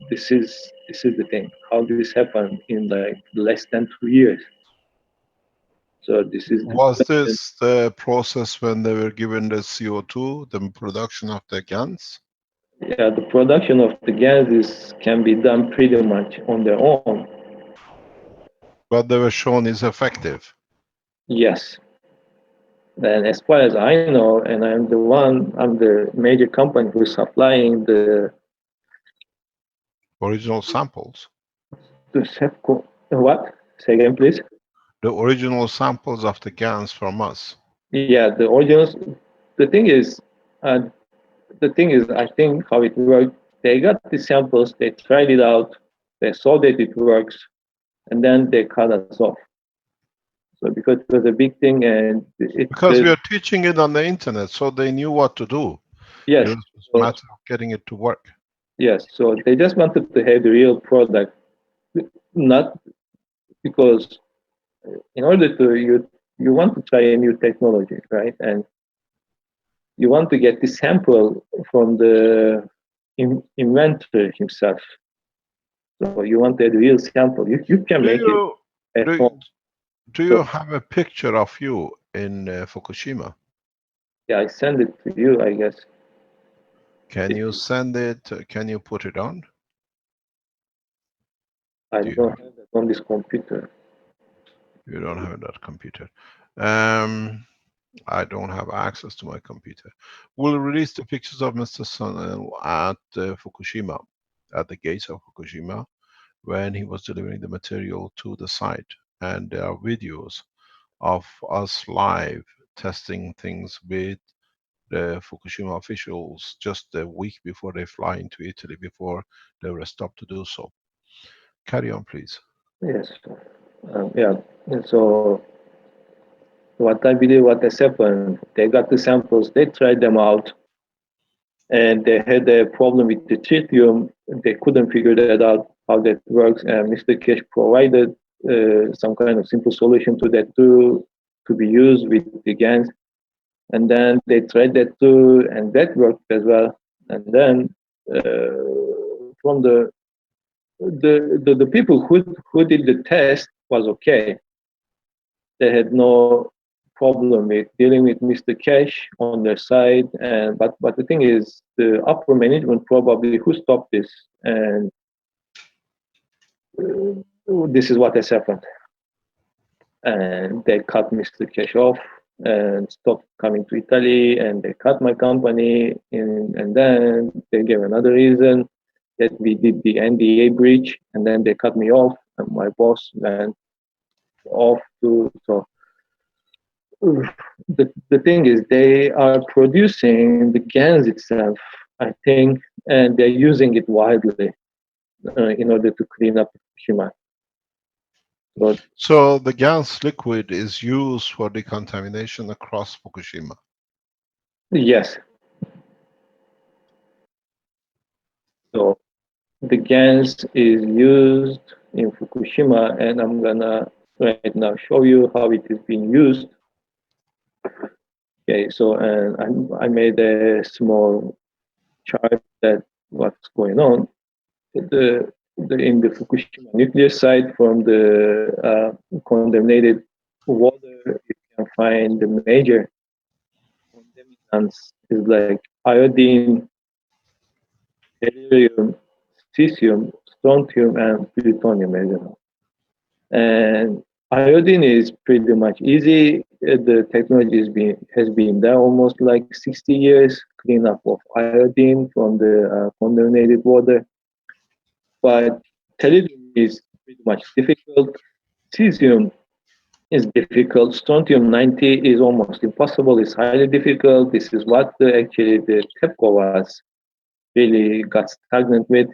this is the thing, how this happened in like less than 2 years. So this is Was this the process when they were given the CO2, the production of the GANs? Yeah, the production of the gases can be done pretty much on their own. But they were shown is effective. Yes. And as far as I know, and I'm the major company who's supplying the Original samples. what? Say again, please. The original samples of the GANs from us. Yeah, the originals. The thing is, uh, I think how it worked. They got the samples, they tried it out, they saw that it works, and then they cut us off. So because it was a big thing, and Because we are teaching it on the internet, so they knew what to do. yes, It was just a matter of getting it to work. yes. So they just wanted to have the real product, not because in order to you want to try a new technology, right? And you want to get the sample from the inventor himself. So you want a real sample. You can make it at home. Do you have a picture of you in Fukushima? Yeah, I send it to you, I guess. Can you send it? Can you put it on? I don't have that on this computer. You don't have that computer. I don't have access to my computer. We'll release the pictures of Mr. Sun at Fukushima, at the gates of Fukushima, when he was delivering the material to the site. And there are videos of us live testing things with the Fukushima officials just a week before they fly into Italy, before they were stopped to do so. Carry on, please. Yes. Yeah. And so what I believe what has happened, they got the samples, they tried them out, and they had a problem with the tritium. They couldn't figure that out, how that works. And Mr. Keshe provided some kind of simple solution to that to be used with the GANs. And then they tried that too, and that worked as well. And then from the people who did the test was okay. They had no problem with dealing with Mr. Keshe on their side, and but the thing is, the upper management probably who stopped this, and this is what has happened. And they cut Mr. Keshe off and stopped coming to Italy, and they cut my company, and then they gave another reason that we did the NDA breach, and then they cut me off, and my boss went off to so. The thing is, they are producing the GANs itself, I think, and they're using it widely in order to clean up Fukushima. So the gas liquid is used for decontamination across Fukushima. Yes. So the GANs is used in Fukushima, and I'm gonna right now show you how it is being used. Okay, so and I made a small chart that what's going on. In the Fukushima nuclear site, from the contaminated water, you can find the major contaminants is like iodine, beryllium, cesium, strontium, and plutonium as well. And iodine is pretty much easy. The technology has been there almost like 60 years, cleanup of iodine from the contaminated water. But tellurium is pretty much difficult. Cesium is difficult. Strontium 90 is almost impossible. It's highly difficult. This is what actually the TEPCO was really got stagnant with.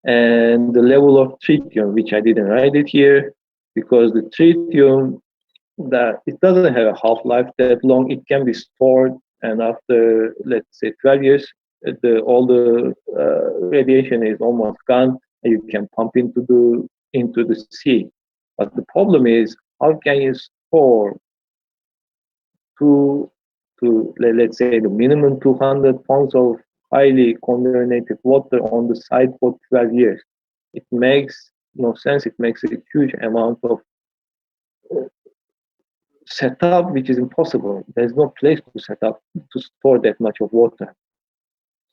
And the level of tritium, which I didn't write it here, because the tritium, that it doesn't have a half-life that long. It can be stored, and after, let's say, 12 years, all the radiation is almost gone, and you can pump into the sea. But the problem is, how can you store let's say, the minimum 200 pounds of highly contaminated water on the site for 12 years? It makes no sense. It makes a huge amount of setup, which is impossible. There's no place to set up to store that much of water.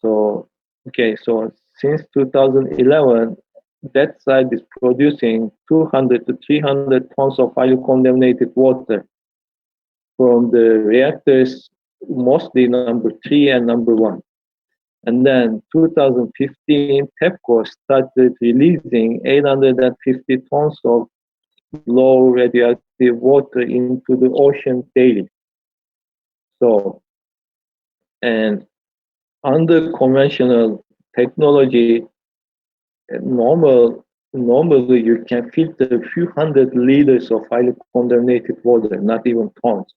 So, okay, so since 2011, that site is producing 200 to 300 tons of highly contaminated water from the reactors, mostly number 3 and number 1. And then 2015, TEPCO started releasing 850 tons of low radioactive water into the ocean daily. So, and under conventional technology, normally you can filter a few hundred liters of highly contaminated water, not even tons.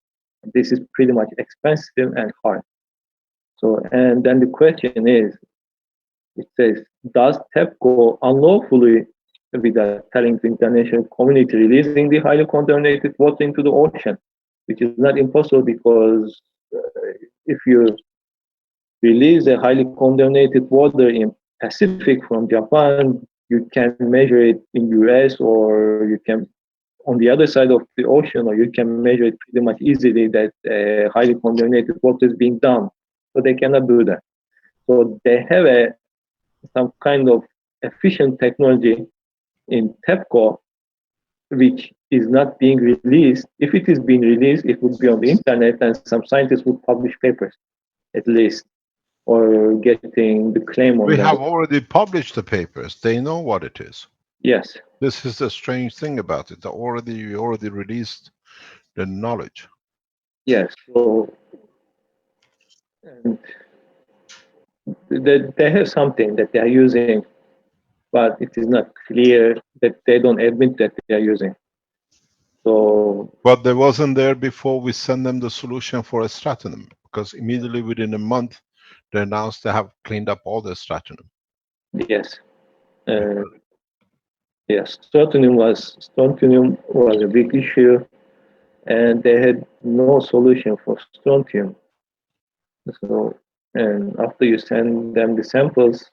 This is pretty much expensive and hard. So, and then the question is, it says, does TEPCO unlawfully, without telling the international community, releasing the highly contaminated water into the ocean, which is not impossible because if you release a highly contaminated water in Pacific from Japan, you can measure it in US, or you can on the other side of the ocean, or you can measure it pretty much easily that highly contaminated water is being dumped. So they cannot do that. So they have some kind of efficient technology in TEPCO, which is not being released. If it is being released, it would be on the internet, and some scientists would publish papers, at least, or getting the claim on We them. have already published the papers. They know what it is. Yes. This is the strange thing about it. You already released the knowledge. Yes. So, and they have something that they are using, but it is not clear that they don't admit that they are using. So, but there wasn't there before we send them the solution for a stratinum, because immediately within a month they announced they have cleaned up all the stratinum. Yes. Yes, strontium was a big issue, and they had no solution for strontium. So, and after you send them the samples,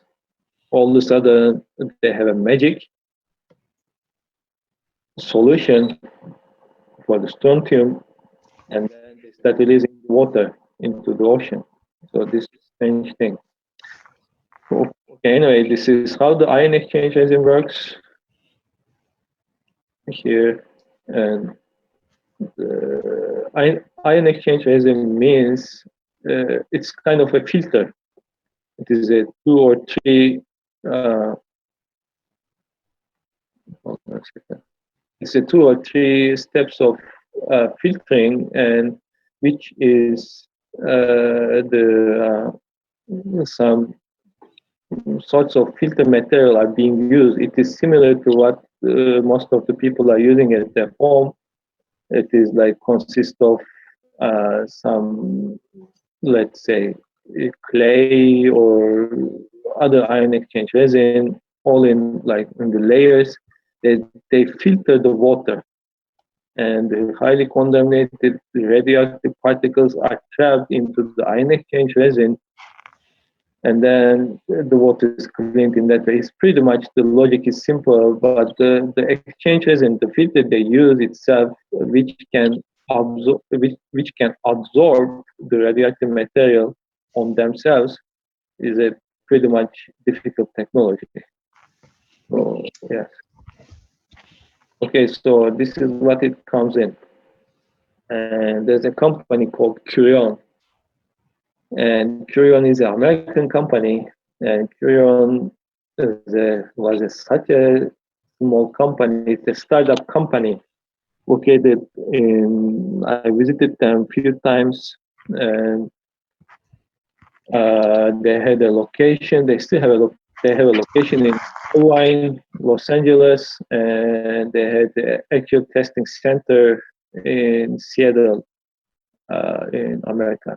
all of a sudden they have a magic solution for the strontium, and then they start releasing water into the ocean. So this is a strange thing. Okay, anyway, this is how the ion exchange resin works here, and ion exchange resin means it's kind of a filter. It is a 2 or 3. It's a 2 or 3 steps of filtering, and which is some sorts of filter material are being used. It is similar to what most of the people are using at their home. It is like consists of some, let's say, clay or other ion exchange resin, all in like in the layers. They filter the water, and the highly contaminated radioactive particles are trapped into the ion exchange resin, and then the water is cleaned in that way. It's pretty much, the logic is simple, but the exchange resin, the filter they use itself, which can absorb the radioactive material on themselves, is a pretty much difficult technology. So yes. Okay, so this is what it comes in, and there's a company called Curion, and Curion is an American company, and Curion was such a small company. It's a startup company located in. I visited them a few times, and they had a location. They still have a location in Hawaii, Los Angeles, and they had the actual testing center in Seattle, in America.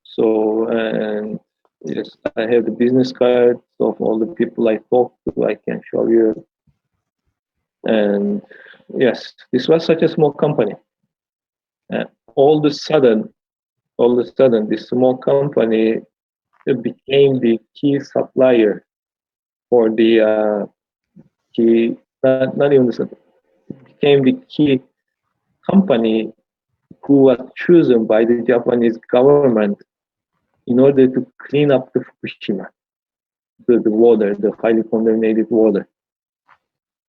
So, and yes, I have the business cards of all the people I talked to. I can show you. And yes, this was such a small company. And all of a sudden, this small company became the key supplier for the key, not even the, became the key company who was chosen by the Japanese government in order to clean up the Fukushima, the water, the highly contaminated water.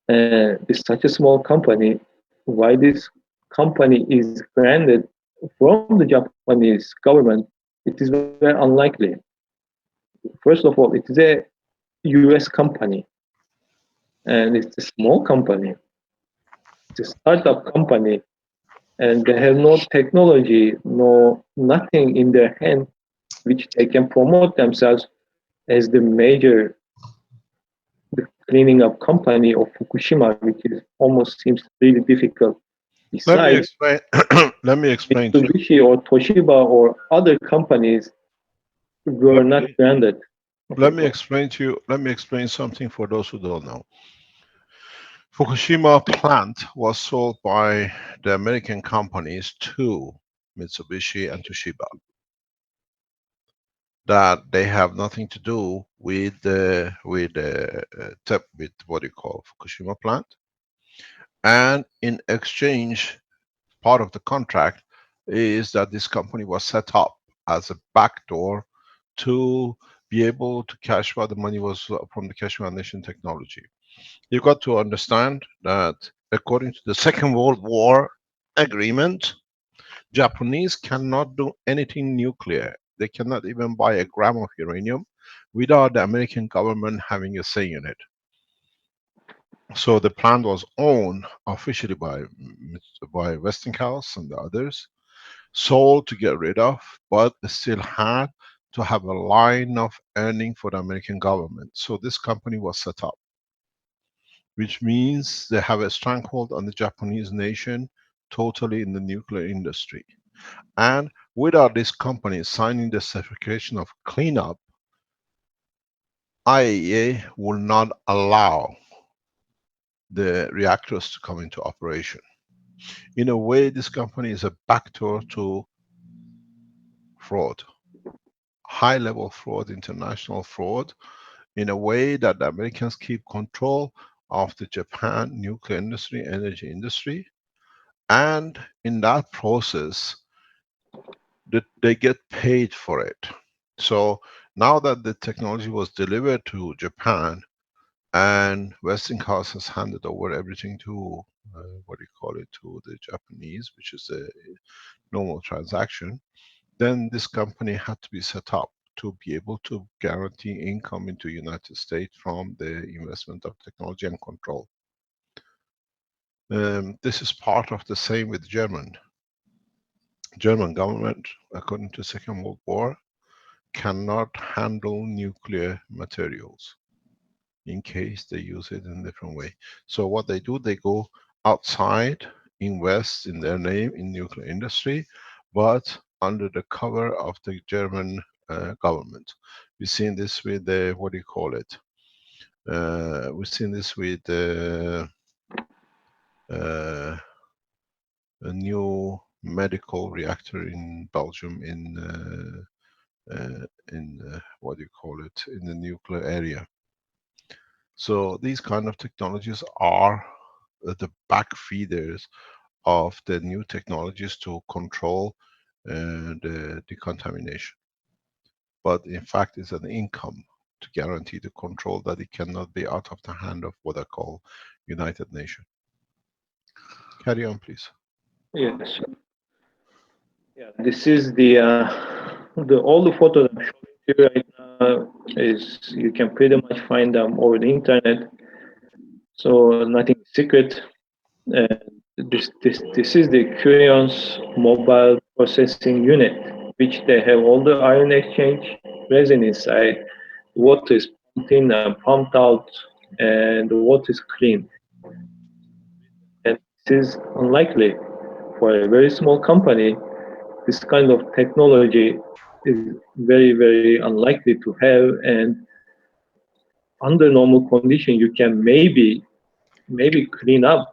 And it's such a small company. Why this company is granted from the Japanese government, it is very unlikely. First of all, it is a US company, and it's a small company. It's a startup company, and they have no technology, no nothing in their hand which they can promote themselves as the major cleaning up company of Fukushima, which is almost seems really difficult. Let me Besides, explain. Let me explain to you. Mitsubishi or Toshiba or other companies were not branded. Let me explain to you. Let me explain something for those who don't know. Fukushima plant was sold by the American companies to Mitsubishi and Toshiba. That they have nothing to do with with what do you call Fukushima plant. And in exchange, part of the contract is that this company was set up as a backdoor to be able to cash what the money was from the Keshe Foundation technology. You got to understand that according to the Second World War agreement, Japanese cannot do anything nuclear. They cannot even buy a gram of uranium without the American government having a say in it. So the plant was owned officially by Westinghouse and the others, sold to get rid of, but still had to have a line of earning for the American government. So this company was set up, which means they have a stranglehold on the Japanese nation totally in the nuclear industry. And without this company signing the certification of cleanup, IAEA will not allow the reactors to come into operation. In a way, this company is a backdoor to fraud, high level fraud, international fraud, in a way that the Americans keep control of the Japan nuclear industry, energy industry, and in that process, they get paid for it. So now that the technology was delivered to Japan and Westinghouse has handed over everything to what do you call it, to the Japanese, which is a normal transaction, then this company had to be set up to be able to guarantee income into United States from the investment of technology and control. This is part of the same with German government, according to Second World War, cannot handle nuclear materials in case they use it in a different way. So what they do, they go outside, invest in their name in nuclear industry, but under the cover of the German government. We've seen this with the, what do you call it? We've seen this with a new medical reactor in Belgium in what do you call it, in the nuclear area. So these kind of technologies are the back feeders of the new technologies to control the decontamination. But in fact, it's an income to guarantee the control that it cannot be out of the hand of what I call United Nations. Carry on, please. Yes. Yeah, this is the all the photos I'm showing you right now is you can pretty much find them over the internet. So nothing secret. And this is the Curion's mobile processing unit, which they have all the ion exchange resin inside. Water is pumped in and pumped out, and the water is clean. And this is unlikely for a very small company. This kind of technology is very, very unlikely to have, and under normal condition, you can maybe clean up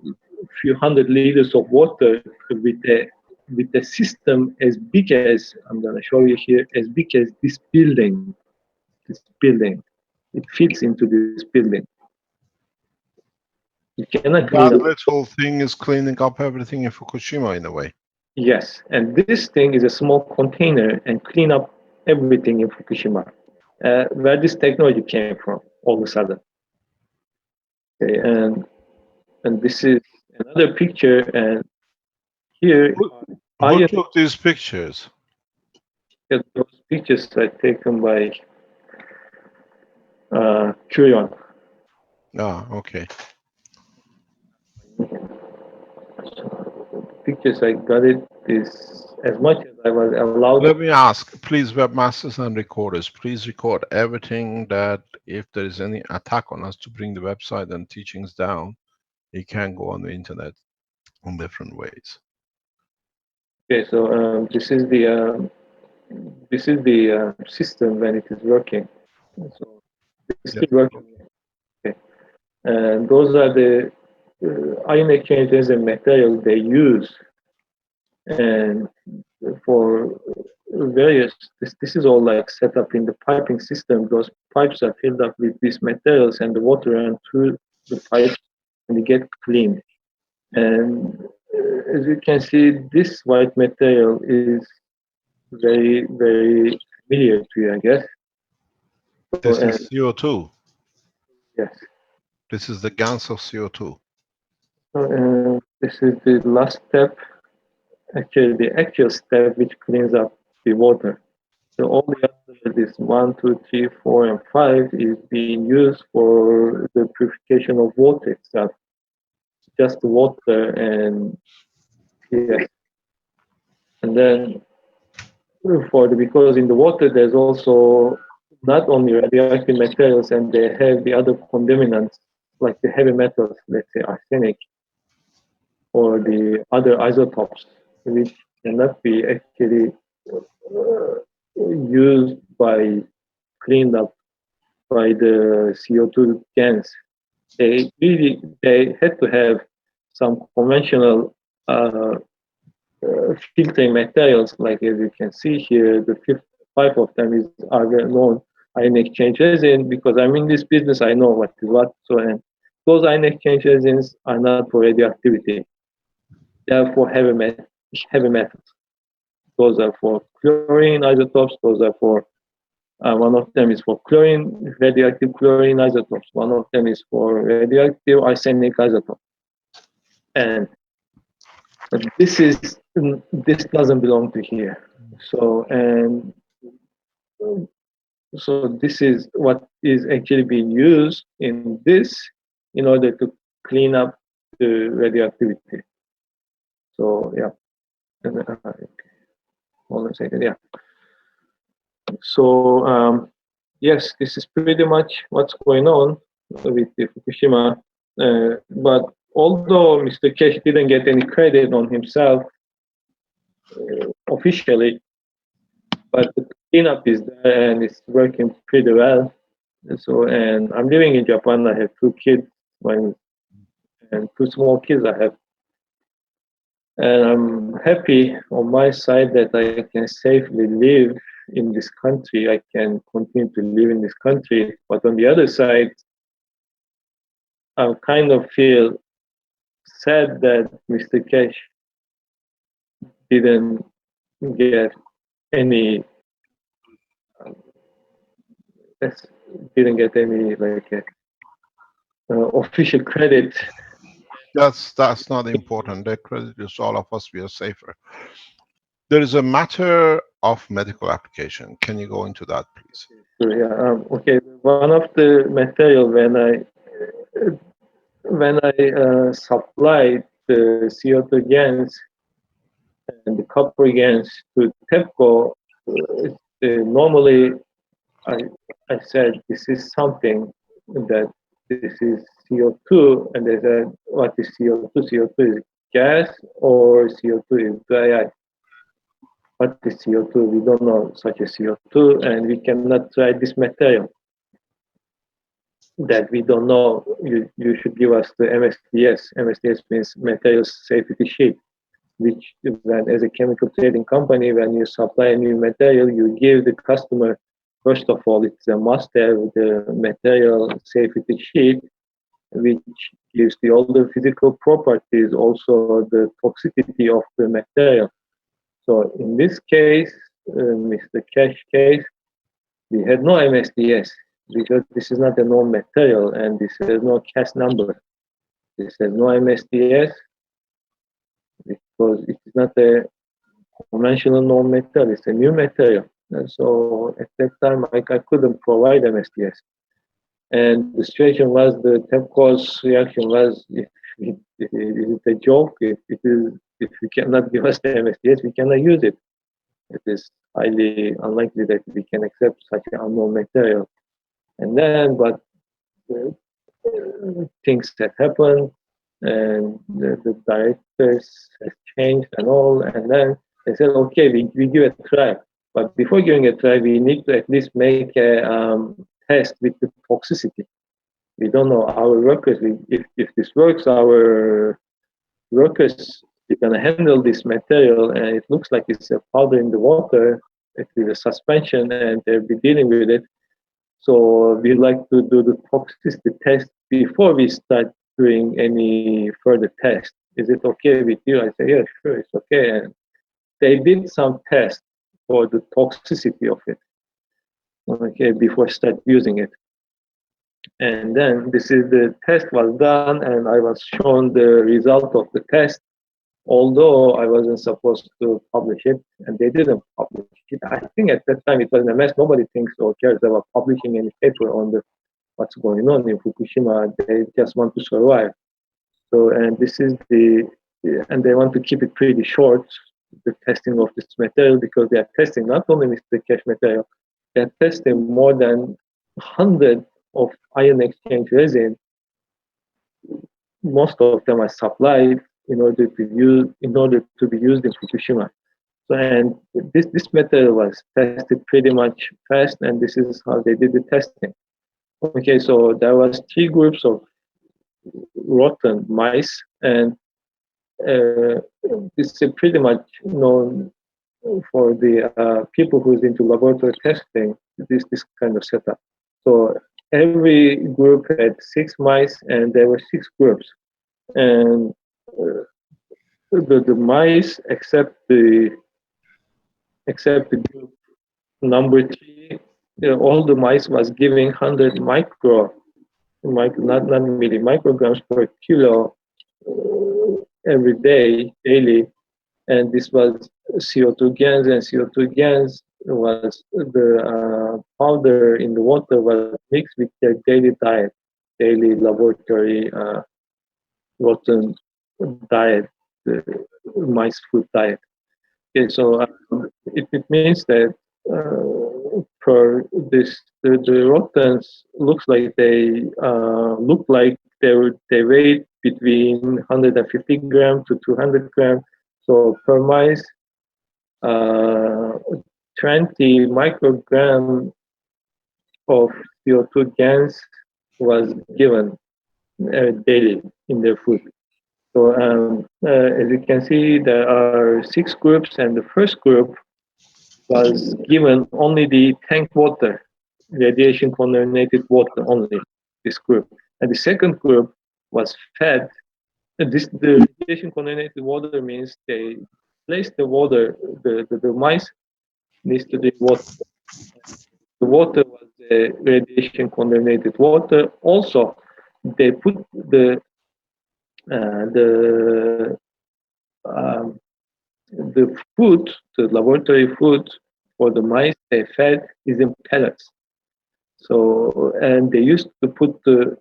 a few hundred liters of water with a system as big as, I'm going to show you here, as big as this building. It fits into this building. You cannot clean That up. little thing is cleaning up everything in Fukushima in a way. Yes, and this thing is a small container and clean up everything in Fukushima. Where this technology came from all of a sudden. Okay, and this is another picture, and here Who took these pictures? Those pictures are taken by Curion. Ah, okay. pictures I got it is as much as I was allowed. Let me ask, please, webmasters and recorders, please record everything that if there is any attack on us to bring the website and teachings down, it can go on the internet in different ways. Okay, so this is the system when it is working. So it's still working. Okay. And those are the ion exchanges and material they use. And for various, this is all like set up in the piping system. Those pipes are filled up with these materials, and the water runs through the pipes and they get cleaned. And as you can see, this white material is very, very familiar to you, I guess. This is CO2. Yes. This is the gas of CO2. So, this is the last step, actually the actual step which cleans up the water. So all the other, this 1, 2, 3, 4, and 5 is being used for the purification of water itself. Just the water and yes. And then because in the water there's also not only radioactive materials, and they have the other contaminants like the heavy metals, let's say arsenic, or the other isotopes, which cannot be actually used by cleaned up by the CO2 gas. They had to have some conventional filtering materials, like as you can see here, the 5 of them are well known ion exchange resins, because I'm in this business, I know what is what. So, and those ion exchange resins are not for radioactivity. They are for heavy metals. Those are for chlorine isotopes. Those are for one of them is for chlorine, radioactive chlorine isotopes. One of them is for radioactive arsenic isotope. And this doesn't belong to here. So this is what is actually being used in this in order to clean up the radioactivity. So yeah, hold on a second. Yeah. So yes, this is pretty much what's going on with the Fukushima. But although Mr. Keshe didn't get any credit on himself officially, but the cleanup is there and it's working pretty well. So, and I'm living in Japan. I have 2 kids, and 2 small kids I have. And I'm happy on my side that I can safely live in this country. I can continue to live in this country. But on the other side, I kind of feel sad that Mr. Keshe didn't get any like official credit. That's not important. The credit is all of us. We are safer. There is a matter of medical application. Can you go into that, please? So, yeah. Okay. One of the material when I supplied the CO2 gas and the copper gas to TEPCO, normally I said this is something that this is CO2, and they said, what is CO2? CO2 is gas, or CO2 is dry ice. What is CO2? We don't know such a CO2, and we cannot try this material that we don't know. You should give us the MSDS. MSDS means materials safety sheet, which when as a chemical trading company, when you supply a new material, you give the customer, first of all, it's a must have the material safety sheet, which gives the all the physical properties, also the toxicity of the material. So in this case, Mr. Keshe case, we had no MSDS because this is not a known material and this has no CAS number. This has no MSDS because it is not a conventional known metal, it's a new material. And so at that time, I couldn't provide MSDS. And the situation was, the TEPCO's reaction was, if is it a joke? If you cannot give us the MSDS, we cannot use it. It is highly unlikely that we can accept such an unknown material. And then, but things that happen, and the directors have changed and all, and then they said, okay, we give a try. But before giving a try, we need to at least make a test with the toxicity. We don't know our workers. If this works, our workers are gonna handle this material, and it looks like it's a powder in the water. It is a suspension, and they'll be dealing with it. So we like to do the toxicity test before we start doing any further test. Is it okay with you? I say, yeah, sure, it's okay. And they did some tests for the toxicity of it, okay, before start using it. And then the test was done, and I was shown the result of the test, although I wasn't supposed to publish it, and they didn't publish it. I think at that time it was a mess. Nobody thinks or cares about publishing any paper on what's going on in Fukushima. They just want to survive. So, and and they want to keep it pretty short, the testing of this material, because they are testing not only Mr. Keshe material, they are testing more than 100 of ion exchange resin. Most of them are supplied in order to be used in Fukushima. So, and this material was tested pretty much fast, and this is how they did the testing. Okay, so there was 3 groups of rotten mice, and this is pretty much known for the people who's into laboratory testing. This kind of setup. So every group had 6 mice, and there were 6 groups, and the mice, except the group number 3, all the mice was giving 100 not milli, micrograms per kilo every day, daily, and this was CO2 gas, and CO2 gas was the powder in the water was mixed with their daily diet, daily laboratory rotten diet, the mice food diet. Okay, so it means that for this, the rottens looks like they they weigh between 150 gram to 200 gram. So per mice, 20 microgram of CO2 gas was given daily in their food. So as you can see, there are 6 groups, and the first group was given only the tank water, radiation contaminated water only, this group. And the second group was fed. The radiation contaminated water means they place the water, the mice needs to drink water. The water was the radiation contaminated water. Also, they put the food, the laboratory food for the mice they fed is in pellets. So, and they used to put the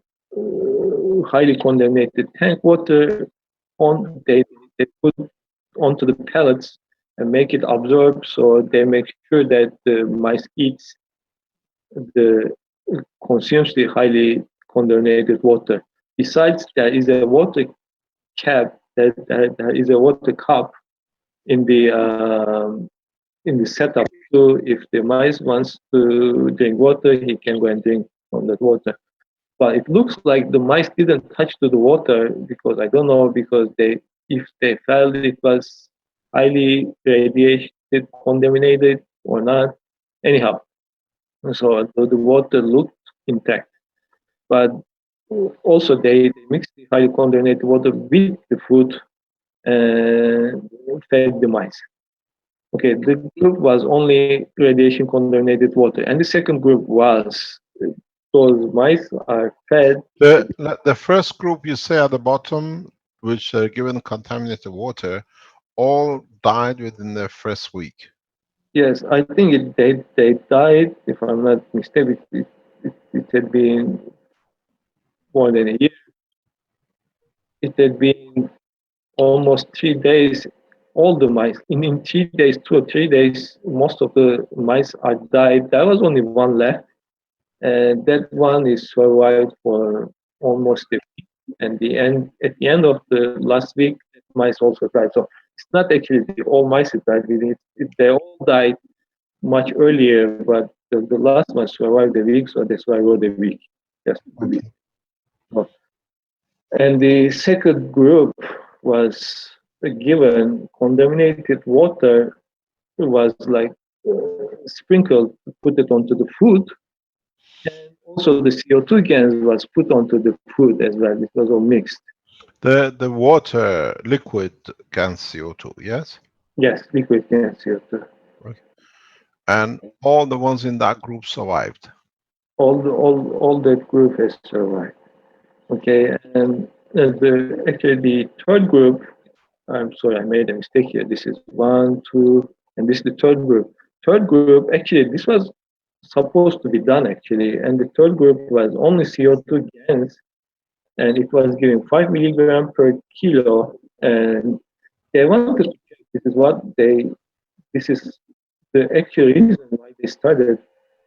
highly contaminated tank water on, they put onto the pellets and make it absorb, so they make sure that the mice consumes the highly contaminated water. Besides, there is a water cap, there is a water cup in the setup. So if the mice wants to drink water, he can go and drink from that water. But it looks like the mice didn't touch to the water, because I don't know, because if they felt it was highly radiated, contaminated or not. Anyhow, so the water looked intact. But also they mixed the highly contaminated water with the food and fed the mice. Okay, the group was only radiation contaminated water, and the second group was those mice are fed. The first group you say at the bottom, which are given contaminated water, all died within the first week. Yes, I think they died, if I'm not mistaken. It had been more than a year. it had been almost 3 days. All the mice in 3 days, 2 or 3 days, most of the mice are died. There was only one left, and that one is survived for almost a week. And at the end of the last week, mice also died. So it's not actually all mice that died. They all died much earlier, but the last one survived the week, so that's why I wrote the week. Just the week. So, and the second group was given contaminated water, was like sprinkled, put it onto the food, and also the CO2 gas was put onto the food as well. It was all mixed. The water liquid can CO2, yes? Yes, liquid gas CO2. Okay. And all the ones in that group survived. All that group has survived. Okay, and actually the third group, I'm sorry, I made a mistake here. This is 1, 2, and this is the third group. Third group, actually, this was supposed to be done actually, and the third group was only CO2 gas, and it was giving 5 milligram per kilo, and they wanted to check this is the actual reason why they started.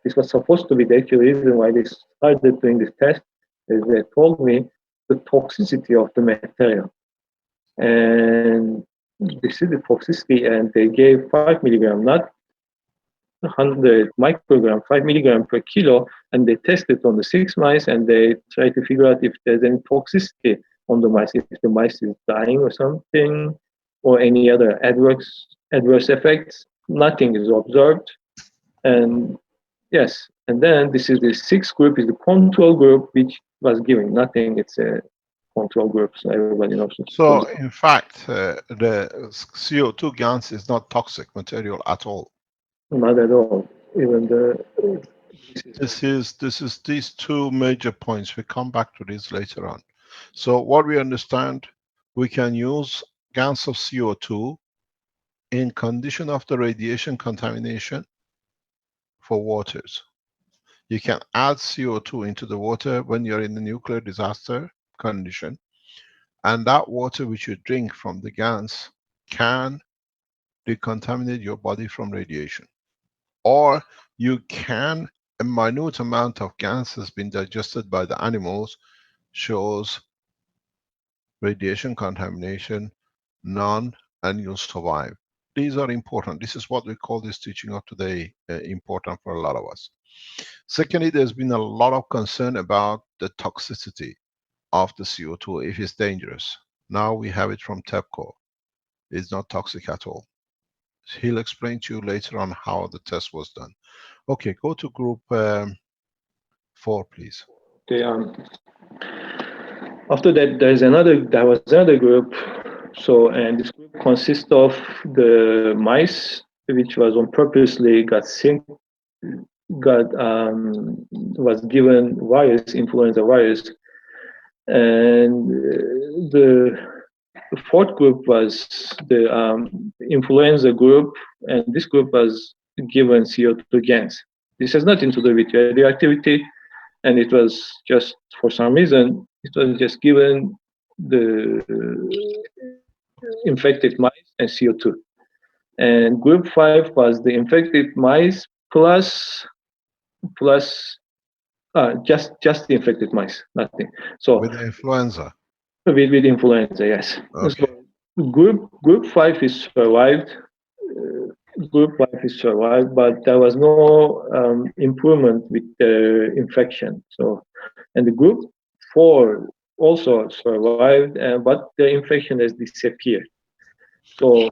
This was supposed to be the actual reason why they started doing this test, as they told me the toxicity of the material. And this is the toxicity, and they gave 5 milligram, not 100 microgram, 5 milligram per kilo, and they tested on the 6 mice, and they try to figure out if there's any toxicity on the mice, if the mice is dying or something, or any other adverse effects. Nothing is observed, and yes, and then this is the sixth group, is the control group, which was giving nothing. It's a control group, so everybody knows. So, in fact, the CO2 gas is not toxic material at all. Not at all. Even this is these two major points. We come back to this later on. So, what we understand, we can use gas of CO2 in condition of the radiation contamination for waters. You can add CO2 into the water when you're in the nuclear disaster condition, and that water which you drink from the gas can decontaminate your body from radiation. Or you can, a minute amount of gas has been digested by the animals, shows radiation contamination, none, and you'll survive. These are important. This is what we call this teaching of today important for a lot of us. Secondly, there's been a lot of concern about the toxicity of the CO2, if it's dangerous. Now we have it from TEPCO. It's not toxic at all. He'll explain to you later on how the test was done. Okay, go to group 4, please. Okay, after that, there was another group. So, and this group consists of the mice, which was on purposely got sick, was given virus, influenza virus, and the fourth group was the influenza group, and this group was given CO2 gas. This has nothing to do with radioactivity, and it was just, for some reason, it was just given the infected mice and CO2. And group 5 was the infected mice plus just the infected mice, nothing. So with influenza. With influenza, yes. Okay. So group 5 is survived. Group 5 is survived, but there was no improvement with the infection. So, and the group 4 also survived, but the infection has disappeared. So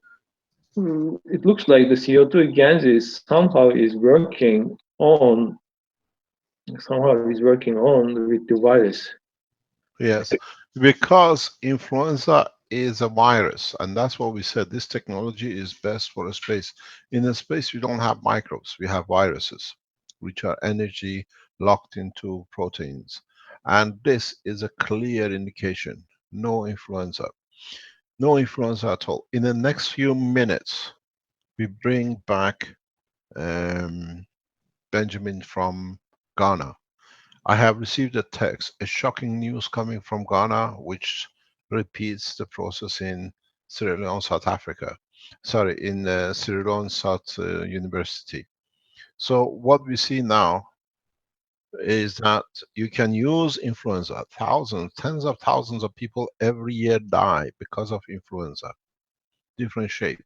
it looks like the CO2 gas is somehow working on with the virus. Yes, because influenza is a virus, and that's what we said. This technology is best for a space. In a space, we don't have microbes, we have viruses, which are energy locked into proteins. And this is a clear indication. No influenza. No influenza at all. In the next few minutes, we bring back Benjamin from Ghana. I have received a text, a shocking news coming from Ghana, which repeats the process in Sierra Leone, South Africa. Sorry, in Sierra Leone South University. So what we see now is that you can use influenza. Thousands, tens of thousands of people every year die because of influenza, different shape.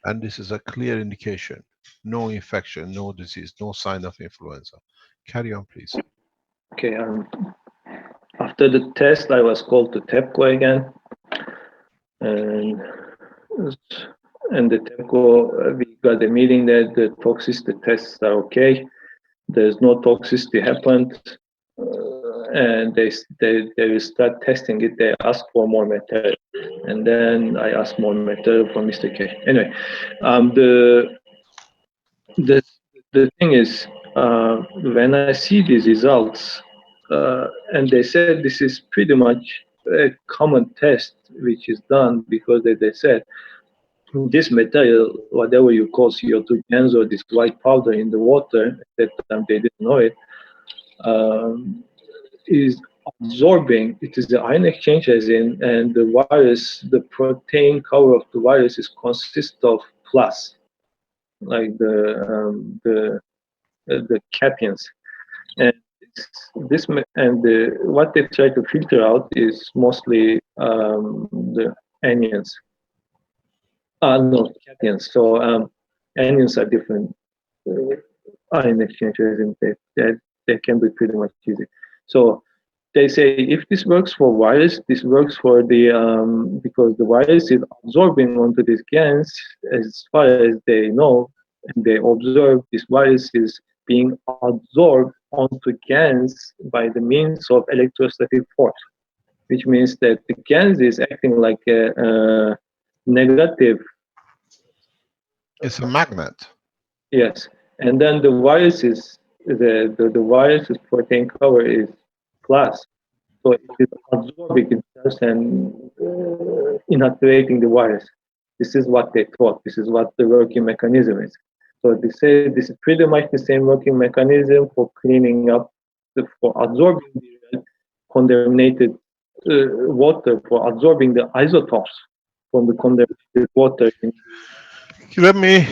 And this is a clear indication. No infection, no disease, no sign of influenza. Carry on, please. Okay. After the test, I was called to TEPCO again, and the TEPCO, we got a meeting that the toxicity tests are okay. There's no toxicity happened, and they will start testing it. They ask for more material, and then I ask more material from Mr. K. Anyway, the the thing is, when I see these results, and they said this is pretty much a common test which is done because they said this material, whatever you call CO2 cans or this white powder in the water, at that time they didn't know it, is absorbing. It is the ion exchange resin, and the virus, the protein cover of the virus is consists of plus, like the cations, and what they try to filter out is mostly the anions. No, cations. So anions are different ion exchanges, and they can be pretty much easy. So they say if this works for virus, this works for the because the virus is absorbing onto these GANs as far as they know, and they observe this virus is being absorbed onto GANs by the means of electrostatic force, which means that the GANs is acting like a negative. It's a magnet. Yes, and then the virus is the virus's protein cover is plus. So it is absorbing itself and inactivating the virus. This is what they thought. This is what the working mechanism is. So they say this is pretty much the same working mechanism for cleaning up, for absorbing the contaminated water, for absorbing the isotopes from the contaminated water. Let me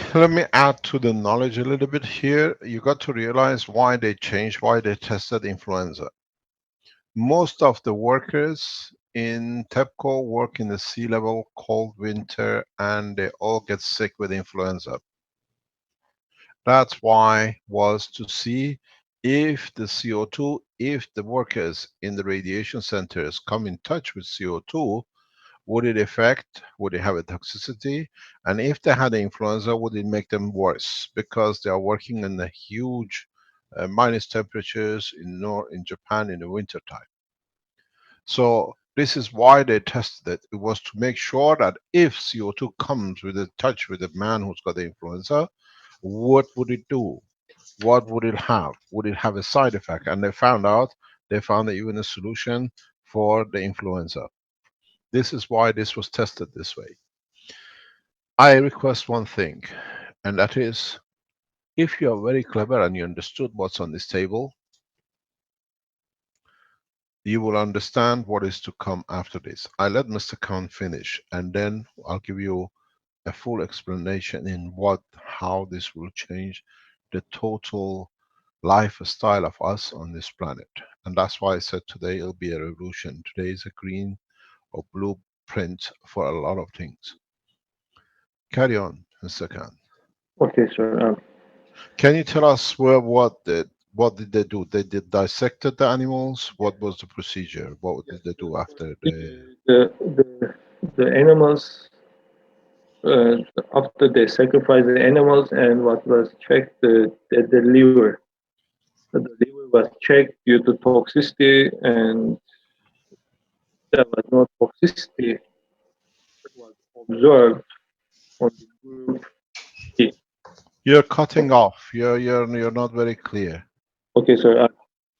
add to the knowledge a little bit here. You got to realize why they changed, why they tested influenza. Most of the workers in TEPCO work in the sea level, cold winter, and they all get sick with influenza. That's why was to see if the CO2, if the workers in the radiation centers come in touch with CO2, would it affect, would it have a toxicity? And if they had influenza, would it make them worse? Because they are working in the huge minus temperatures in Japan in the winter time. So this is why they tested it. It was to make sure that if CO2 comes with a touch with a man who's got the influenza, what would it do? What would it have? Would it have a side effect? And they found even a solution for the influenza. This is why this was tested this way. I request one thing, and that is, if you are very clever and you understood what's on this table, you will understand what is to come after this. I let Mr. Khan finish, and then I'll give you a full explanation in how this will change the total lifestyle of us on this planet. And that's why I said today it'll be a revolution. Today is a green or blueprint for a lot of things. Carry on, Mr. Khan. Okay, sir. Can you tell us what did they do? They dissected the animals. What was the procedure? What did they do after the animals? After they sacrificed the animals, and what was checked, the liver. The liver was checked due to toxicity, and there was no toxicity that was observed on the group B. You're cutting off. You're not very clear. Okay, sir.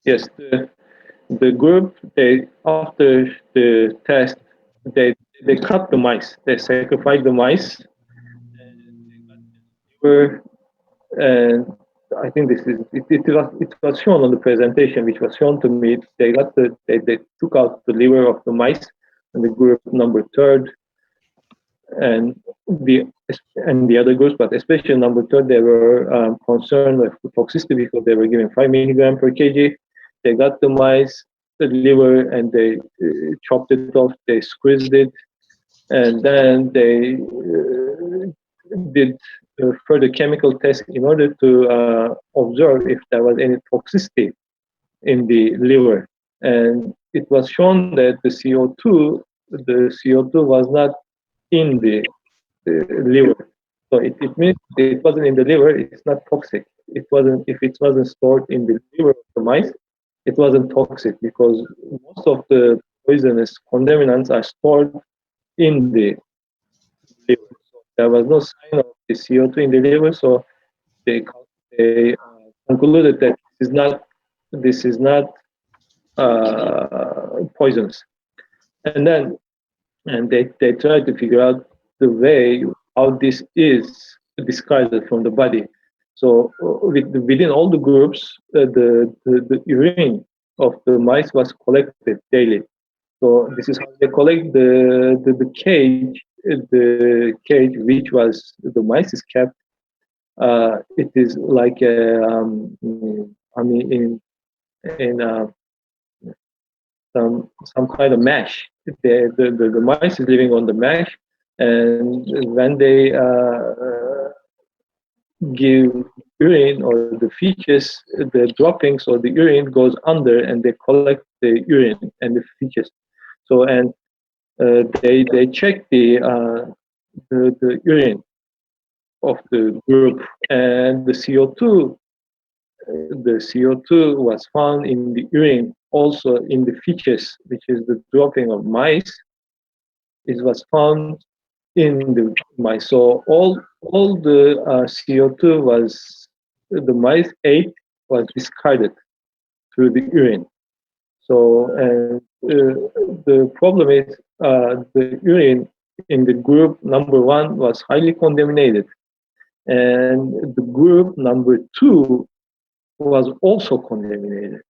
Yes, the group, they after the test, they cut the mice. They sacrificed the mice, and they got the liver. And I think it was shown on the presentation, which was shown to me. They took out the liver of the mice, and the group number third, and the other groups, but especially number third, they were concerned with toxicity because they were given 5 milligram per kg. They got the mice, the liver, and they chopped it off. They squeezed it, and then they did further chemical tests in order to observe if there was any toxicity in the liver. And it was shown that the CO2 was not in the liver. So it means it wasn't in the liver, it's not toxic. It wasn't, if it wasn't stored in the liver of the mice, it wasn't toxic because most of the poisonous contaminants are stored in the liver. So there was no sign of the CO2 in the liver, so they concluded that this is not poisonous. And then they tried to figure out the way how this is discarded from the body. So within all the groups, the urine of the mice was collected daily. So this is how they collect the cage which was the mice is kept. It is like I mean in some kind of mesh. The mice is living on the mesh, and when they give urine or the feces, the droppings or the urine goes under, and they collect the urine and the feces. So and they check the urine of the group, and the CO2 was found in the urine, also in the feces, which is the dropping of mice. It was found in the mice. So all the CO2 was the mice ate was discarded through the urine. So and the problem is the urine in the group number 1 was highly contaminated, and the group number 2 was also contaminated.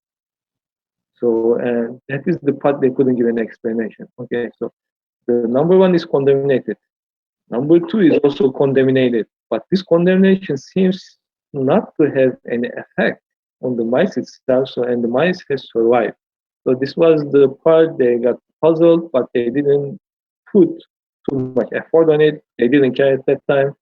So and that is the part they couldn't give an explanation. Okay, so the number 1 is contaminated. Number 2 is also contaminated, but this contamination seems not to have any effect on the mice itself. So and the mice has survived. So this was the part they got puzzled, but they didn't put too much effort on it. They didn't care at that time,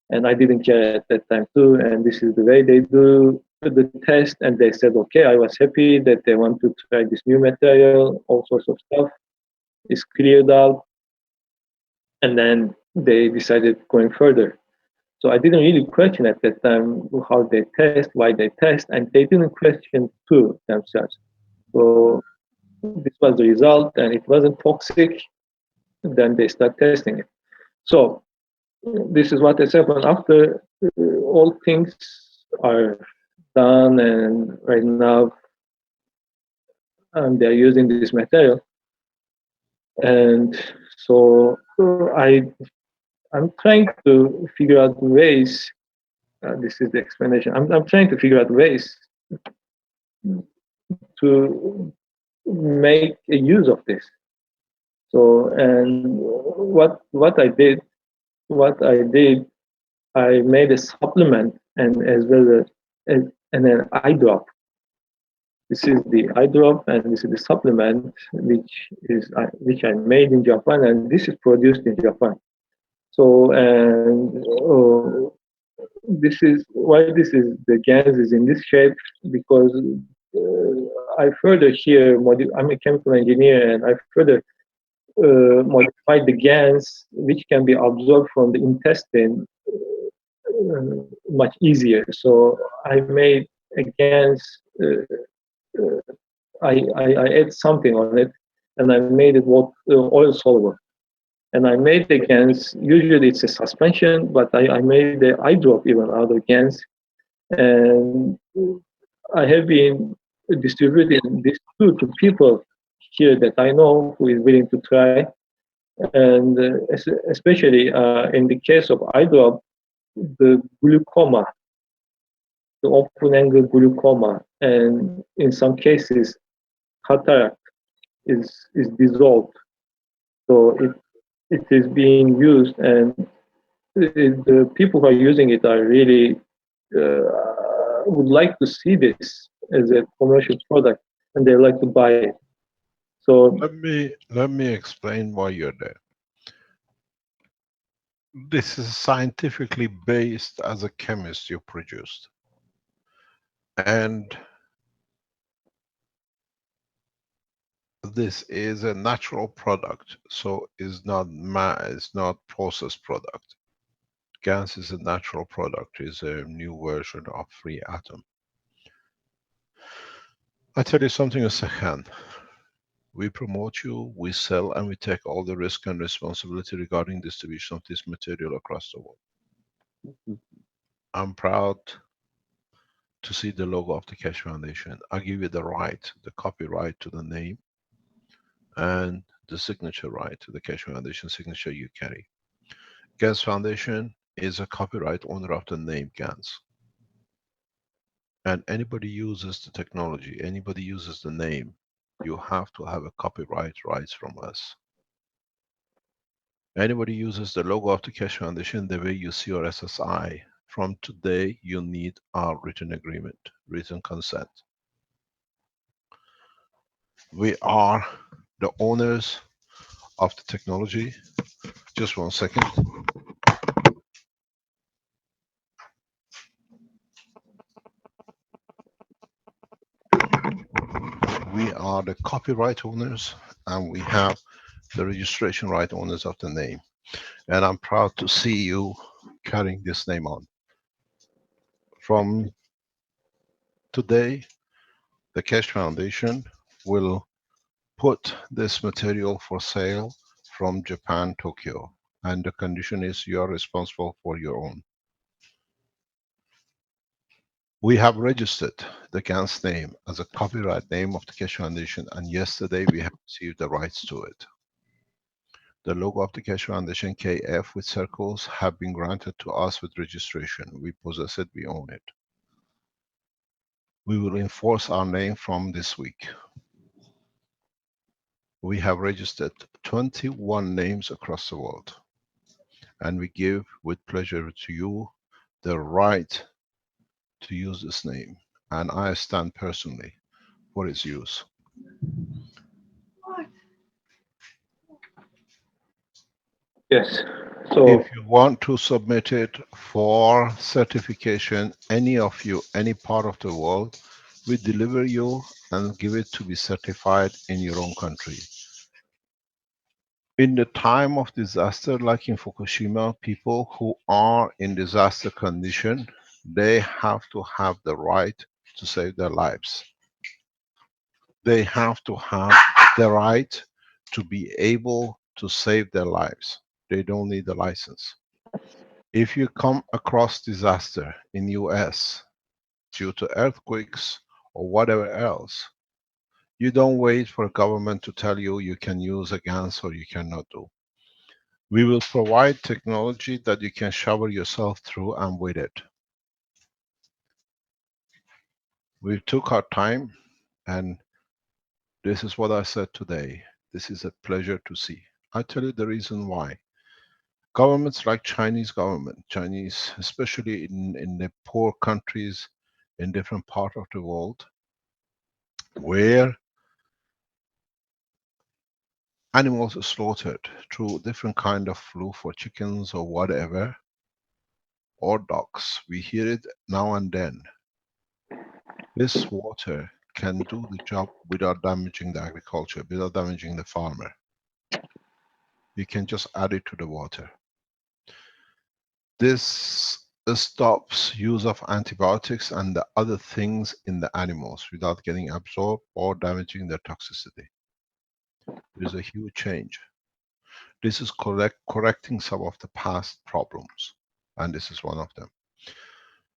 and I didn't care at that time too. And this is the way they do the test. And they said, okay, I was happy that they want to try this new material. All sorts of stuff is cleared out, and then they decided going further. So I didn't really question at that time how they test, why they test, and they didn't question too themselves. So this was the result, and it wasn't toxic. Then they start testing it. So this is what has happened after all things are done, and right now they're using this material. And so I'm trying to figure out ways. This is the explanation. I'm trying to figure out ways to make a use of this. So and what I did, I made a supplement and as well as an eye drop. This is the eye drop, and this is the supplement which I made in Japan, and this is produced in Japan. So and this is why the GANs is in this shape, because I further here I'm a chemical engineer, and I further modified the GANs which can be absorbed from the intestine much easier. So I made a GANs. I add something on it, and I made it oil soluble. And I made the GANs. Usually it's a suspension, but I made the eye drop even out of GANs, and I have been distributing this to people here that I know who is willing to try. And especially in the case of eye drop, the glaucoma, the open angle glaucoma, and in some cases cataract is dissolved So it is being used, and the people who are using it are really would like to see this as a commercial product, and they like to buy it. So Let me explain why you're there. This is scientifically based as a chemist you produced. And this is a natural product, so it's not processed product. Gas is a natural product, is a new version of free atom. I tell you something a second. We promote you, we sell, and we take all the risk and responsibility regarding distribution of this material across the world. I'm proud to see the logo of the Keshe Foundation. I give you the right, the copyright to the name and the signature right to the Keshe Foundation signature you carry. GANS Foundation is a copyright owner of the name GANS. And anybody uses the technology, anybody uses the name, you have to have a copyright rights from us. Anybody uses the logo of the Keshe Foundation the way you see your SSI, from today you need our written agreement, written consent. We are the owners of the technology. Just 1 second. We are the copyright owners and we have the registration right owners of the name. And I'm proud to see you carrying this name on. From today, the Keshe Foundation will put this material for sale from Japan, Tokyo. And the condition is you are responsible for your own. We have registered the GANS name as a copyright name of the Keshe Foundation, and yesterday we have received the rights to it. The logo of the Keshe Foundation, KF with circles, have been granted to us with registration. We possess it, we own it. We will enforce our name from this week. We have registered 21 names across the world, and we give with pleasure to you the right to use this name, and I stand personally for its use. yes, so If you want to submit it for certification, any of you, any part of the world, we deliver you and give it to be certified in your own country. In the time of disaster, like in Fukushima, people who are in disaster condition, they have to have the right to save their lives. They have to have the right to be able to save their lives. They don't need a license. If you come across disaster in US due to earthquakes or whatever else, you don't wait for a government to tell you you can use a gas or you cannot do. We will provide technology that you can shower yourself through and with it. We took our time, and this is what I said today. This is a pleasure to see. I'll tell you the reason why. Governments like Chinese government, Chinese, especially in the poor countries in different parts of the world, where animals are slaughtered through different kind of flu for chickens or whatever, or dogs. We hear it now and then. This water can do the job without damaging the agriculture, without damaging the farmer. You can just add it to the water. This stops use of antibiotics and the other things in the animals without getting absorbed or damaging their toxicity. There's a huge change. This is correcting some of the past problems, and this is one of them.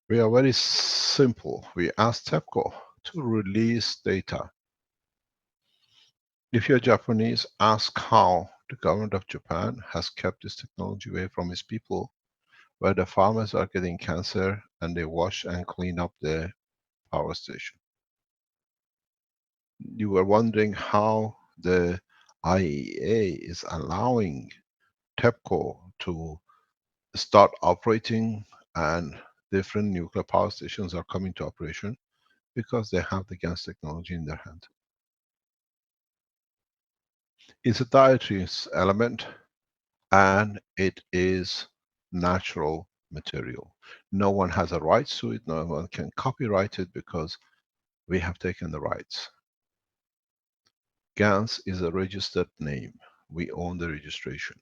We are very simple. We ask TEPCO to release data. If you're Japanese, ask how the government of Japan has kept this technology away from its people, where the farmers are getting cancer and they wash and clean up the power station. You were wondering how the IAEA is allowing TEPCO to start operating, and different nuclear power stations are coming to operation because they have the gas technology in their hand. It's a dietary element, and it is natural material. No one has a right to it, no one can copyright it because we have taken the rights. GANS is a registered name. We own the registration.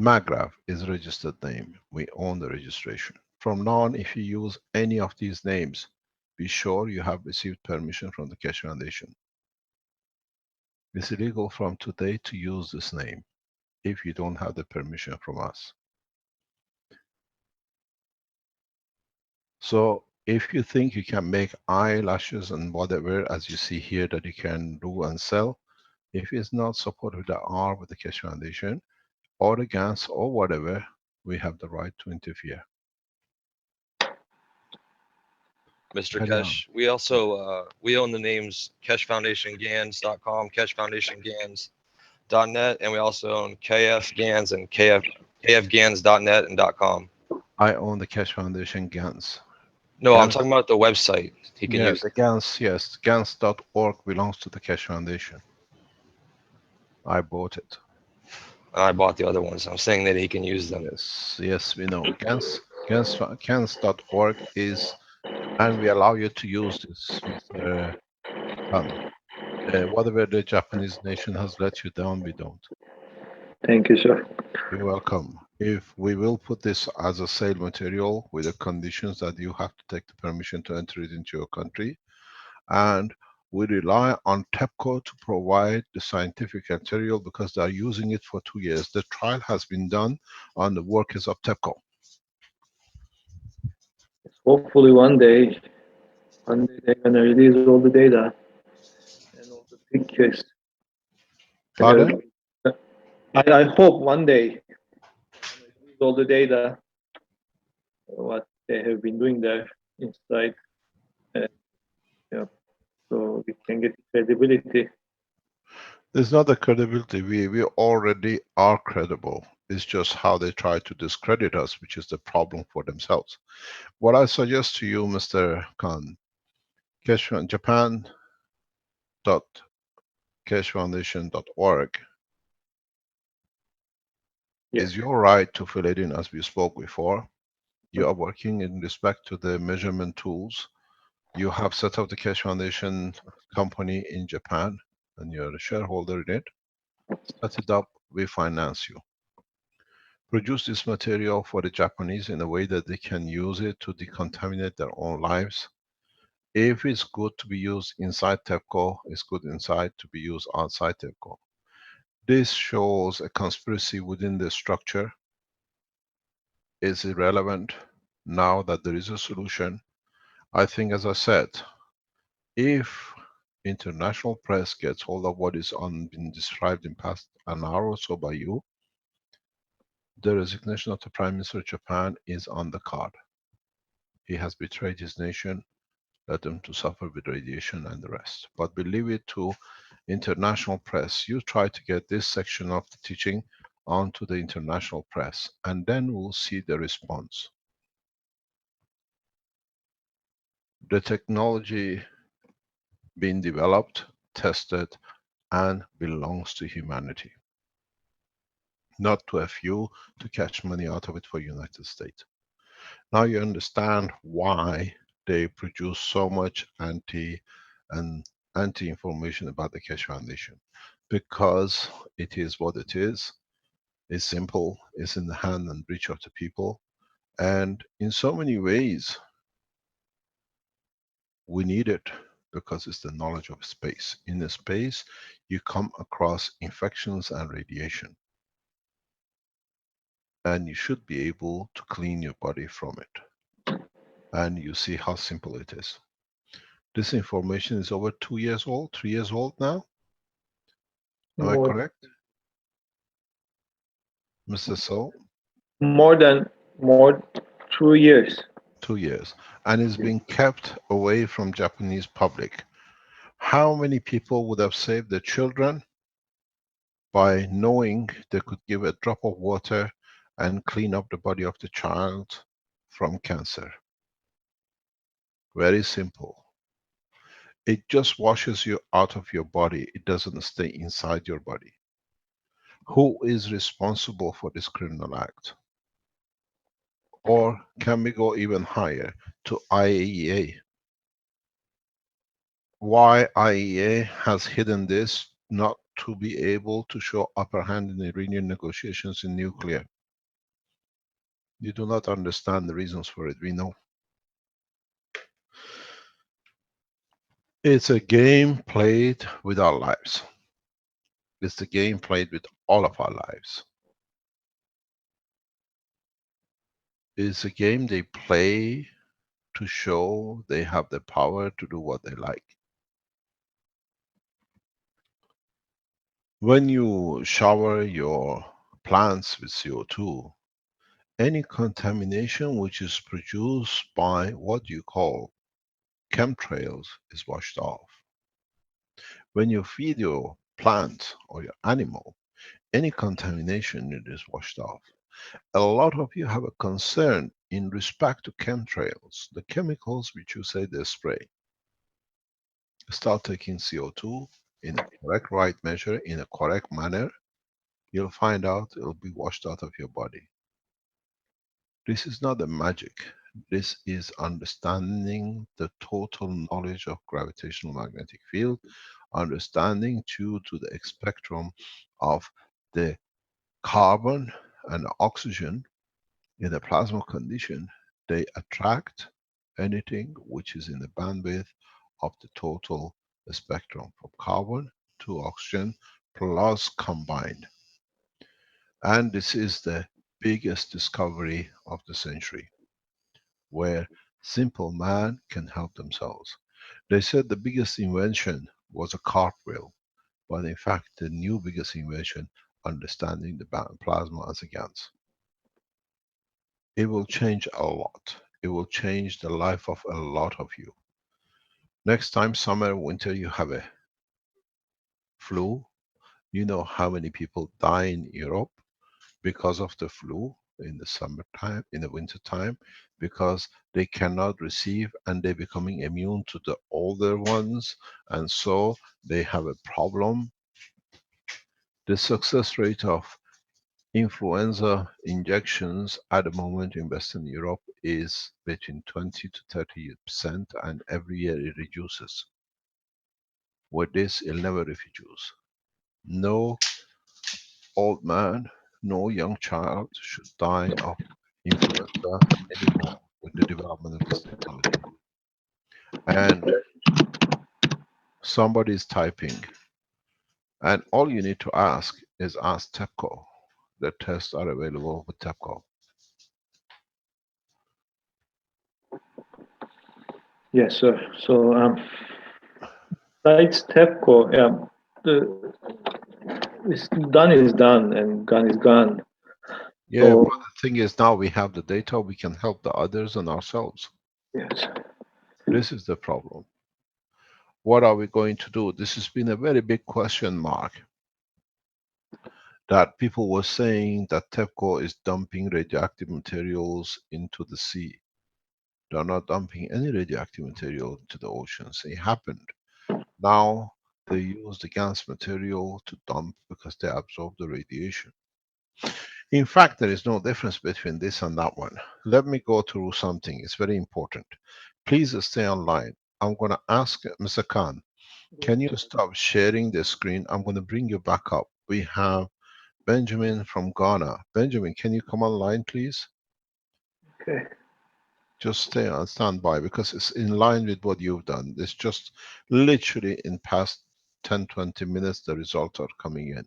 Magraf is a registered name. We own the registration. From now on, if you use any of these names, be sure you have received permission from the Keshe Foundation. It's illegal from today to use this name if you don't have the permission from us. So if you think you can make eyelashes and whatever, as you see here, that you can do and sell, if it's not supported with the R with the Keshe Foundation, or the GANS or whatever, we have the right to interfere. Mr. Carry on. Keshe, we also we own the names KesheFoundationGans.com, KesheFoundationGans.net, and we also own KFGans and KFGans.net and .com. I own the Keshe Foundation GANS. No, I'm GANS, talking about the website. He can yeah, use the GANS, yes. GANS.org belongs to the Keshe Foundation. I bought it. I bought the other ones. I'm saying that he can use them. Yes, yes, we know. GANS.org is, and we allow you to use this, Mr. Khan. Whatever the Japanese nation has let you down, we don't. Thank you, sir. You're welcome. If we will put this as a sale material with the conditions that you have to take the permission to enter it into your country, and we rely on TEPCO to provide the scientific material because they are using it for 2 years. The trial has been done on the workers of TEPCO. Hopefully one day they're gonna release all the data and all the pictures. Pardon? I hope one day release all the data, what they have been doing there inside, and yeah, so we can get credibility. There's not the credibility. We already are credible. It's just how they try to discredit us, which is the problem for themselves. What I suggest to you, Mr. Khan, Japan.keshefoundation.org is your right to fill it in, as we spoke before. You are working in respect to the measurement tools. You have set up the Keshe Foundation company in Japan, and you're a shareholder in it. Set it up, we finance you. Produce this material for the Japanese in a way that they can use it to decontaminate their own lives. If it's good to be used inside TEPCO, it's good inside to be used outside TEPCO. This shows a conspiracy within the structure. Is irrelevant now that there is a solution. I think, as I said, if international press gets hold of what is been described in past an hour or so by you, the resignation of the Prime Minister of Japan is on the card. He has betrayed his nation, let them to suffer with radiation and the rest. But we leave it to international press. You try to get this section of the teaching onto the international press, and then we'll see the response. The technology being developed, tested, and belongs to humanity, not to a few to catch money out of it for United States. Now you understand why they produce so much anti-information about the Keshe Foundation, because it is what it is. It's simple, it's in the hand and reach of the people, and in so many ways we need it, because it's the knowledge of space. In the space, you come across infections and radiation, and you should be able to clean your body from it. And you see how simple it is. This information is over 2 years old, 3 years old now. Am I correct, Mr. So? More 2 years. 2 years, and it's been kept away from Japanese public. How many people would have saved their children by knowing they could give a drop of water and clean up the body of the child from cancer? Very simple. It just washes you out of your body. It doesn't stay inside your body. Who is responsible for this criminal act? Or can we go even higher to IAEA? Why IAEA has hidden this, not to be able to show upper hand in Iranian negotiations in nuclear? You do not understand the reasons for it, we know. It's a game played with our lives. It's the game played with all of our lives. It's a game they play to show they have the power to do what they like. When you shower your plants with CO2, any contamination which is produced by what you call chemtrails is washed off. When you feed your plant or your animal, any contamination, it is washed off. A lot of you have a concern in respect to chemtrails, the chemicals which you say they spray. Start taking CO2 in a correct right measure, in a correct manner, you'll find out it'll be washed out of your body. This is not a magic. This is understanding the total knowledge of gravitational magnetic field, understanding to the spectrum of the carbon and oxygen in a plasma condition. They attract anything which is in the bandwidth of the total spectrum from carbon to oxygen plus combined. And this is the biggest discovery of the century, where simple man can help themselves. They said the biggest invention was a cartwheel, but in fact the new biggest invention, understanding the plasma as a GANs. It will change a lot. It will change the life of a lot of you. Next time, summer, winter, you have a flu, you know how many people die in Europe because of the flu in the summertime, in the winter time, because they cannot receive and they're becoming immune to the older ones, and so they have a problem. The success rate of influenza injections at the moment in Western Europe is between 20 to 30%, and every year it reduces. With this, it'll never reduce. No old man, no young child should die of influenza anymore with the development of this technology. And somebody is typing, and all you need to ask is ask TEPCO. The tests are available with TEPCO. Yes, sir. So, besides TEPCO, it's done is done and gone is gone. Yeah, So, but the thing is now we have the data, we can help the others and ourselves. yes. This is the problem. What are we going to do? This has been a very big question mark. That people were saying that TEPCO is dumping radioactive materials into the sea. They're not dumping any radioactive material into the oceans. It happened. Now they use the gas material to dump because they absorb the radiation. In fact, there is no difference between this and that one. Let me go through something. It's very important. Please stay online. I'm going to ask Mr. Khan, can you stop sharing the screen? I'm going to bring you back up. We have Benjamin from Ghana. Benjamin, can you come online, please? Okay. Just stay on standby because it's in line with what you've done. It's just literally in past 10-20 minutes the results are coming in.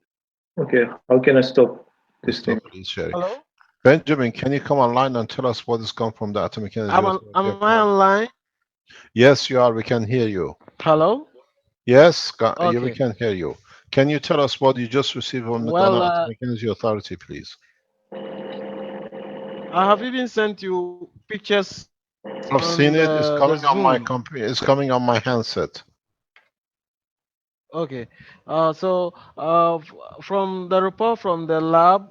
Okay. How can I stop this thing? Stop please sharing. Hello? Benjamin, can you come online and tell us what has come from the atomic energy? Am I online? Yes, you are. We can hear you. Hello? Yes, we Okay. can hear you. Can you tell us what you just received from the Well, Ghana Atomic Energy Authority, please? I have even sent you pictures I've seen on it. It's the coming on my Zoom. computer. It's coming on my handset. Okay. From the report from the lab,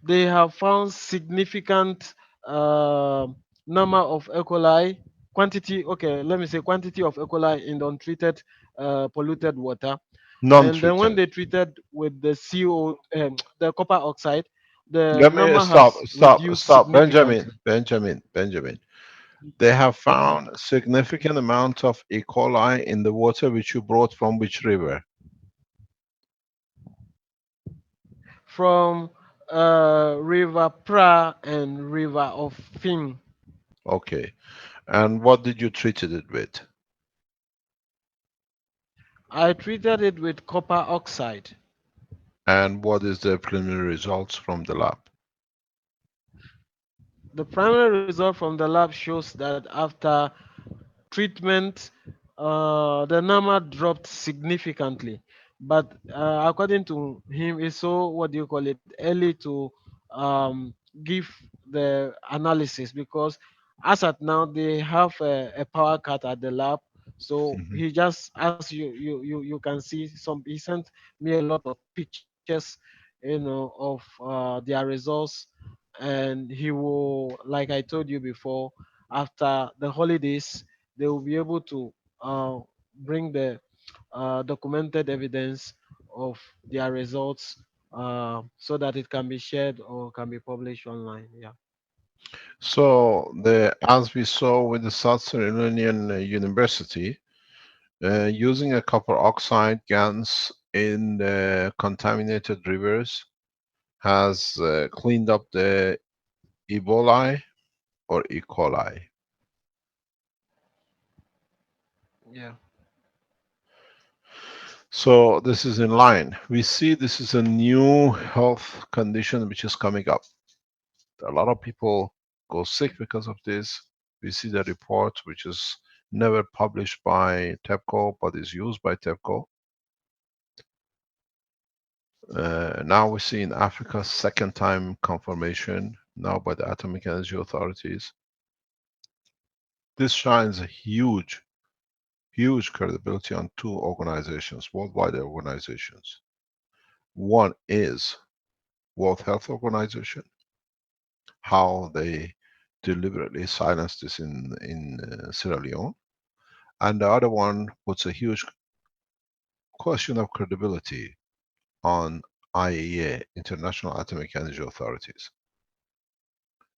they have found significant uh, number of E. coli quantity. Okay, let me say quantity of E. coli in the untreated polluted water. And then when Non-treated. they treated with the CO, the copper oxide, the Let me number stop, has stop, reduced stop. Benjamin, significantly. Benjamin. They have Okay. found significant amount of E. coli in the water which you brought from which river? From River Pra and River of Fing. Okay. And what did you treat it with? I treated it with copper oxide. And what is the preliminary results from the lab? The primary result from the lab shows that after treatment, the number dropped significantly. But according to him, it's so what do you call it early to um, give the analysis because as at now they have a power cut at the lab. So Mhm. he just as you can see some he sent me a lot of pictures, of their results, and he will like I told you before after the holidays they will be able to bring the documented evidence of their results so that it can be shared or can be published online. Yeah. So as we saw with the South Carolinian University, using a copper oxide GANs in the contaminated rivers has cleaned up the Ebola or E. coli. Yeah. So this is in line. We see this is a new health condition which is coming up. A lot of people go sick because of this. We see the report which is never published by TEPCO but is used by TEPCO. Now we see in Africa second time confirmation now by the Atomic Energy Authorities. This shines a huge credibility on two organizations, worldwide organizations. One is World Health Organization, how they deliberately silenced this in Sierra Leone. And the other one puts a huge question of credibility on IAEA, International Atomic Energy Authorities.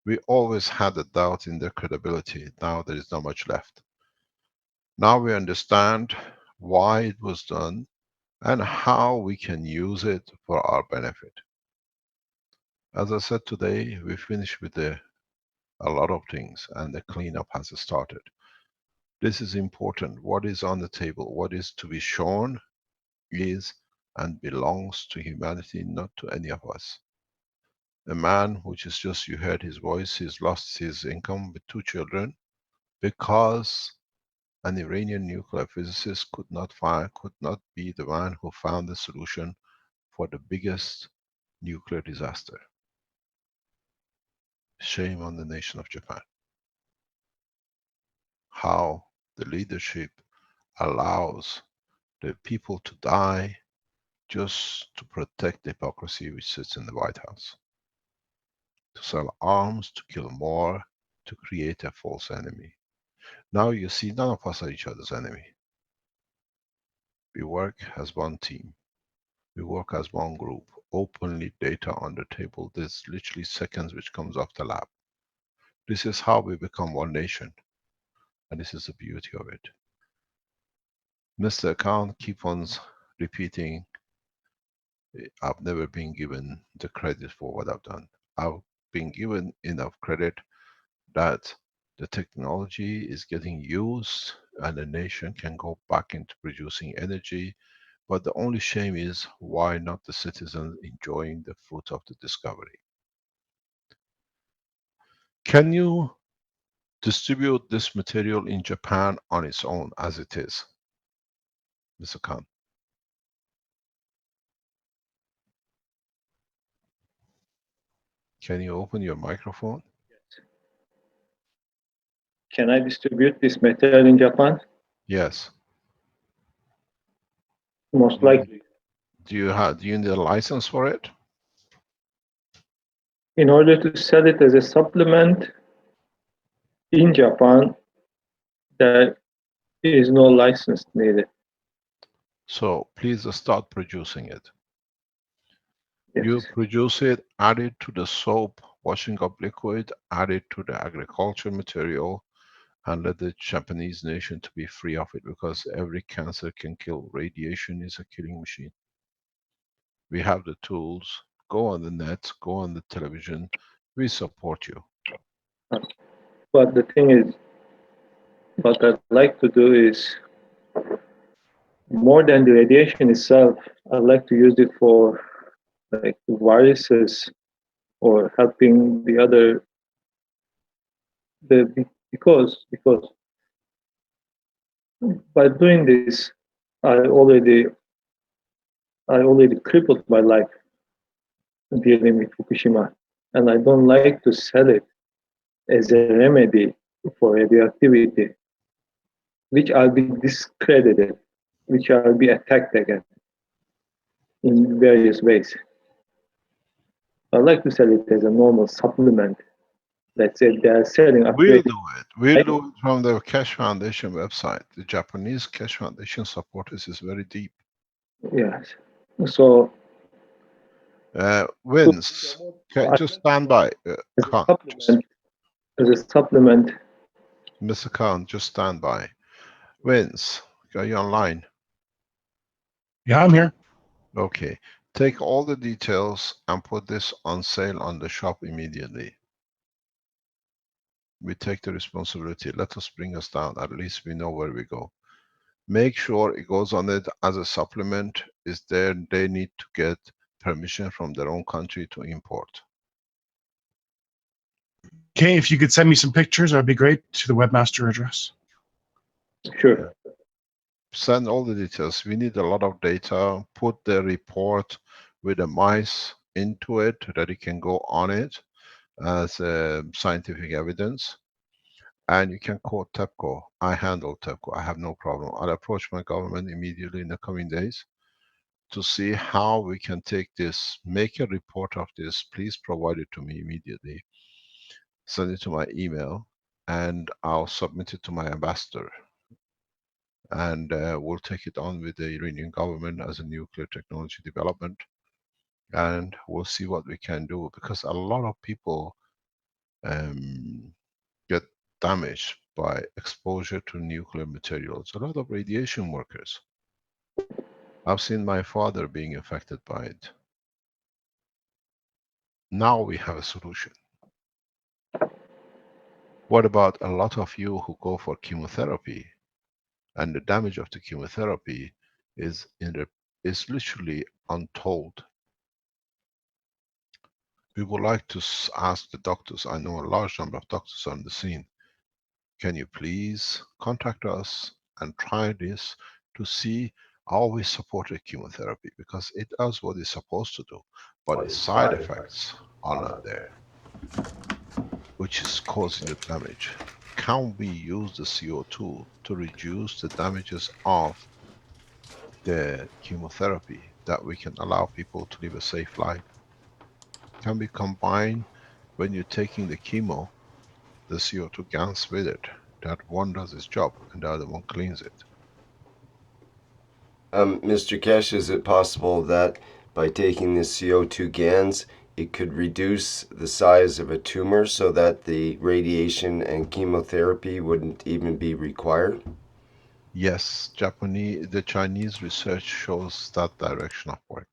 We always had a doubt in their credibility. Now there is not much left. Now we understand why it was done and how we can use it for our benefit. As I said today, we finished with a lot of things and the cleanup has started. This is important. What is on the table, what is to be shown is and belongs to humanity, not to any of us. A man which is just, you heard his voice, he's lost his income with 2 children because an Iranian nuclear physicist could not be the man who found the solution for the biggest nuclear disaster. Shame on the nation of Japan. How the leadership allows the people to die just to protect the hypocrisy which sits in the White House. To sell arms, to kill more, to create a false enemy. Now you see none of us are each other's enemy. We work as one team. We work as one group. Openly data on the table. There's literally seconds which comes off the lab. This is how we become one nation. And this is the beauty of it. Mr. Khan keep on repeating, I've never been given the credit for what I've done. I've been given enough credit that the technology is getting used and the nation can go back into producing energy. But the only shame is why not the citizens enjoying the fruit of the discovery? Can you distribute this material in Japan on its own as it is, Mr. Khan? Can you open your microphone? Can I distribute this material in Japan? Yes. most likely. Do you need a license for it? In order to sell it as a supplement in Japan, there is no license needed. So please start producing it. Yes. You produce it, add it to the soap, washing up liquid, add it to the agriculture material, and let the Japanese nation to be free of it, because every cancer can kill. Radiation is a killing machine. We have the tools. Go on the net, go on the television. We support you. But the thing is, what I'd like to do is more than the radiation itself, I'd like to use it for like viruses or helping the other because by doing this I already crippled my life dealing with Fukushima, and I don't like to sell it as a remedy for radioactivity, which I'll be discredited, which I'll be attacked again in various ways. I like to sell it as a normal supplement. Let's say they're selling We'll upgraded. do it. We'll do it from the Keshe Foundation website. The Japanese Keshe Foundation support is very deep. Yes. So Vince, okay, just stand by. Khan, as a supplement. Mr. Khan, just stand by. Vince, are you online? Yeah, I'm here. Okay. Take all the details and put this on sale on the shop immediately. We take the responsibility. Let us bring us down. At least we know where we go. Make sure it goes on it as a supplement. Is there? They need to get permission from their own country to import. Okay, if you could send me some pictures, that'd be great, to the webmaster address. Sure. Send all the details. We need a lot of data. Put the report with the mice into it that it can go on it as scientific evidence. And you can call TEPCO. I handle TEPCO. I have no problem. I'll approach my government immediately in the coming days to see how we can take this, make a report of this. Please provide it to me immediately. Send it to my email, and I'll submit it to my ambassador. And we'll take it on with the Iranian government as a nuclear technology development. And we'll see what we can do, because a lot of people get damaged by exposure to nuclear materials. A lot of radiation workers. I've seen my father being affected by it. Now we have a solution. What about a lot of you who go for chemotherapy, and the damage of the chemotherapy is literally untold? We would like to ask the doctors, I know a large number of doctors on the scene, can you please contact us and try this to see. I always supported chemotherapy because it does what it's supposed to do, but the side effects are not there, which is causing the damage. Can we use the CO2 to reduce the damages of the chemotherapy, that we can allow people to live a safe life? Can we combine, when you're taking the chemo, the CO2 gas with it? That one does its job and the other one cleans it. Mr. Keshe, is it possible that by taking the CO2 GANs, it could reduce the size of a tumor so that the radiation and chemotherapy wouldn't even be required? Yes, the Chinese research shows that direction of work.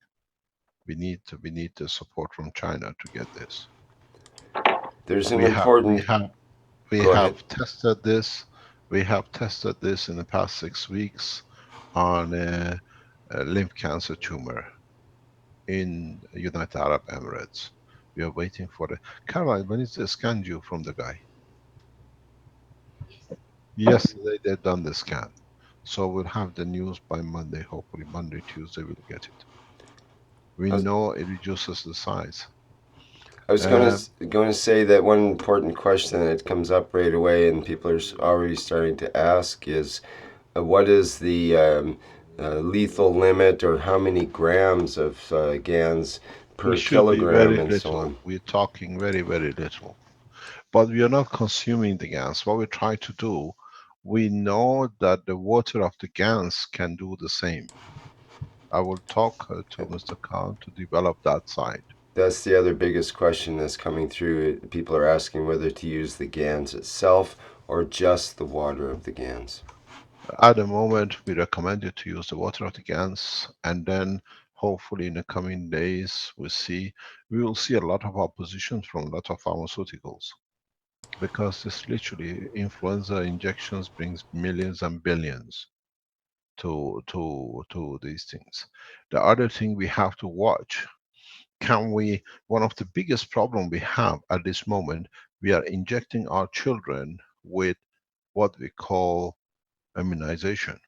We need the support from China to get this. There's an important. We have tested this. We have tested this in the past 6 weeks on a lymph cancer tumor in United Arab Emirates. We are waiting for the Caroline. When is the scan due from the guy? Yesterday they done the scan, so we'll have the news by Monday. Hopefully Monday, Tuesday we'll get it. We know it reduces the size. I was going to say that one important question that comes up right away, and people are already starting to ask, is what is the lethal limit, or how many grams of GANs per It should be kilogram very and so little. on? We're talking very, very little. But we are not consuming the GANs. What we try to do, we know that the water of the GANs can do the same. I will talk to Mr. Khan to develop that side. That's the other biggest question that's coming through. People are asking whether to use the GANs itself or just the water of the GANs. At the moment, we recommend you to use the water of the GANs, and then hopefully in the coming days, we will see a lot of opposition from a lot of pharmaceuticals, because this literally influenza injections brings millions and billions to these things. The other thing we have to watch, one of the biggest problem we have at this moment, we are injecting our children with what we call immunization.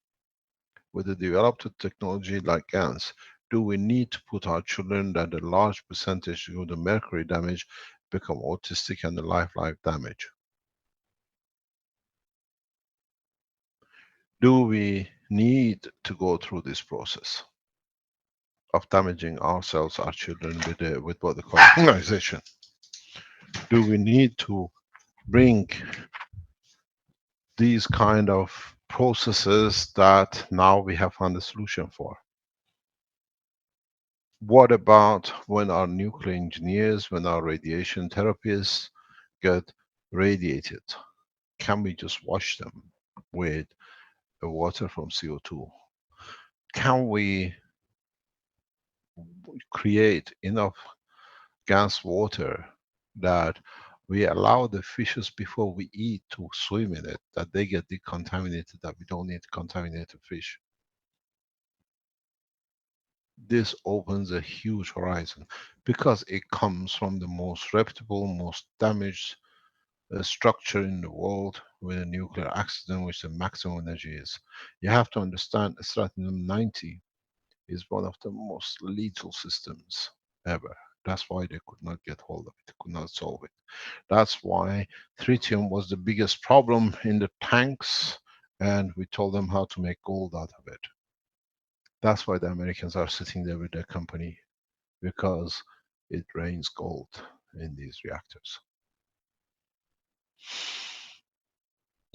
With the developed technology like GANs, do we need to put our children that a large percentage of the mercury damage become autistic and the life damage? Do we need to go through this process of damaging ourselves, our children, with what they call immunization? Do we need to bring these kind of processes that now we have found a solution for? What about when our nuclear engineers, when our radiation therapists get radiated? Can we just wash them with the water from CO2? Can we create enough gas water that we allow the fishes before we eat to swim in it, that they get decontaminated, that we don't need contaminated fish? This opens a huge horizon because it comes from the most reputable, most damaged structure in the world with a nuclear accident, which the maximum energy is. You have to understand Stratinium-90 is one of the most lethal systems ever. That's why they could not get hold of it, they could not solve it. That's why tritium was the biggest problem in the tanks, and we told them how to make gold out of it. That's why the Americans are sitting there with their company, because it rains gold in these reactors.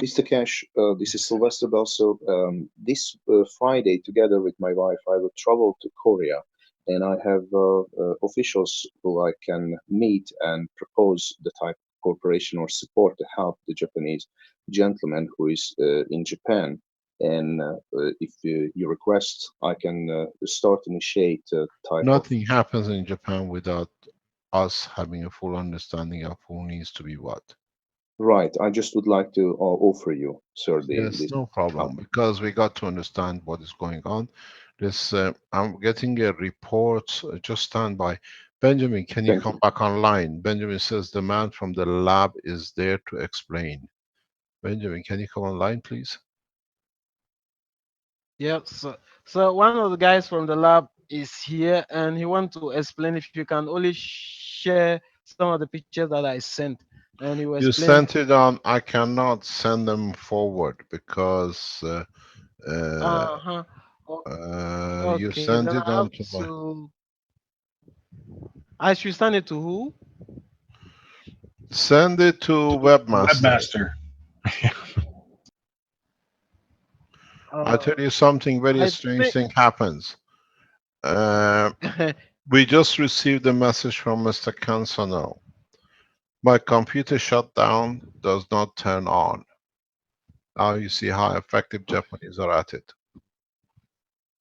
Mr. Keshe, this is Sylvester Belso. This Friday, together with my wife, I will travel to Korea, and I have officials who I can meet and propose the type of cooperation or support to help the Japanese gentleman who is in Japan. And if you request, I can start initiate type of. Nothing happens in Japan without us having a full understanding of who needs to be what. Right. I just would like to offer you, sir, Yes, this no problem, because we got to understand what is going on. This I'm getting a report. Just stand by. Benjamin, can you come back online? Benjamin says the man from the lab is there to explain. Benjamin, can you come online, please? Yeah, so one of the guys from the lab is here, and he wants to explain if you can only share some of the pictures that I sent, and he will You explain. sent it on. I cannot send them forward because Uh-huh. you Okay, sent then it I on have to my. to. I should send it to who? Send it to Webmaster. Webmaster. I tell you something very I strange think. thing happens. We just received a message from Mr. Cansano. My computer shut down, does not turn on. Now you see how effective Japanese are at it.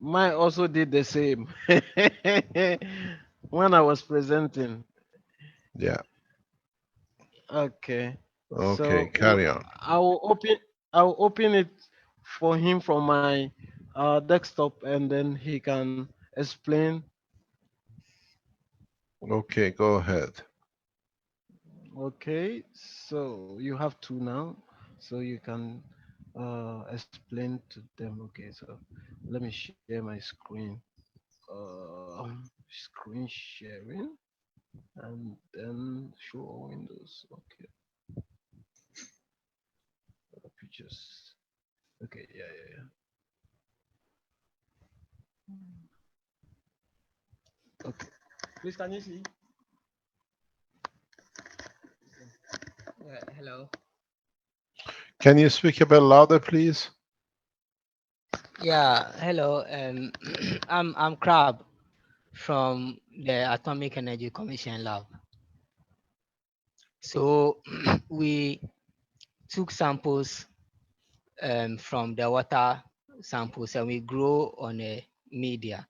Mine also did the same when I was presenting. Yeah. Okay. Okay, So carry on. I will open it for him from my desktop, and then he can explain. Okay, go ahead. Okay. So you have two now, so you can explain to them. Okay. So let me share my screen. Screen sharing, and then show windows. Okay. Pictures. Okay. Yeah. Please, can you see? Hello. Can you speak a bit louder, please? Yeah, hello. I'm Crab from the Atomic Energy Commission Lab. So we took samples from the water samples and we grow on a media.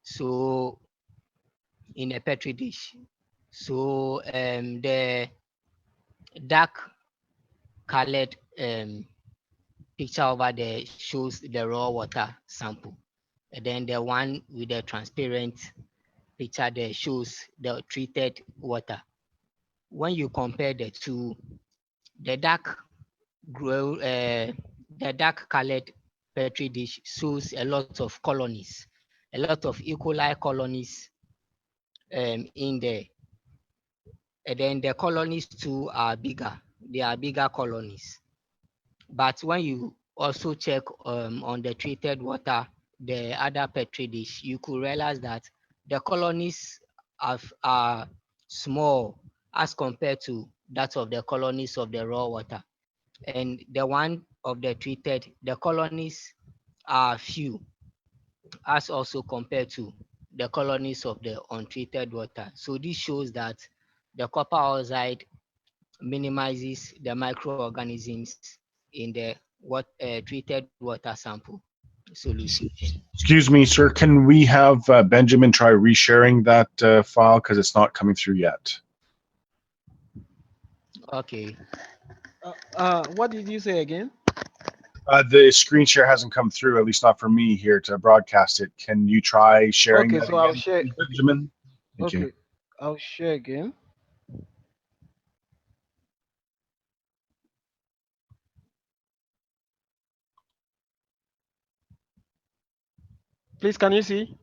So in a petri dish. So the dark colored picture over there shows the raw water sample. And then the one with the transparent picture there shows the treated water. When you compare the two, the dark the dark colored petri dish shows a lot of colonies, a lot of E. coli colonies in there. And then the colonies too are bigger. They are bigger colonies. But when you also check on the treated water, the other petri dish, you could realize that the colonies are small as compared to that of the colonies of the raw water. And the one of the treated, the colonies are few as also compared to the colonies of the untreated water. So this shows that the copper oxide minimizes the microorganisms in the treated water sample solution. Excuse me, sir. Can we have Benjamin try resharing that file because it's not coming through yet? Okay. What did you say again? The screen share hasn't come through, at least not for me here to broadcast it. Can you try sharing Okay, that so I'll again, share. Benjamin? Thank Okay, you. I'll share again. Please, can you see?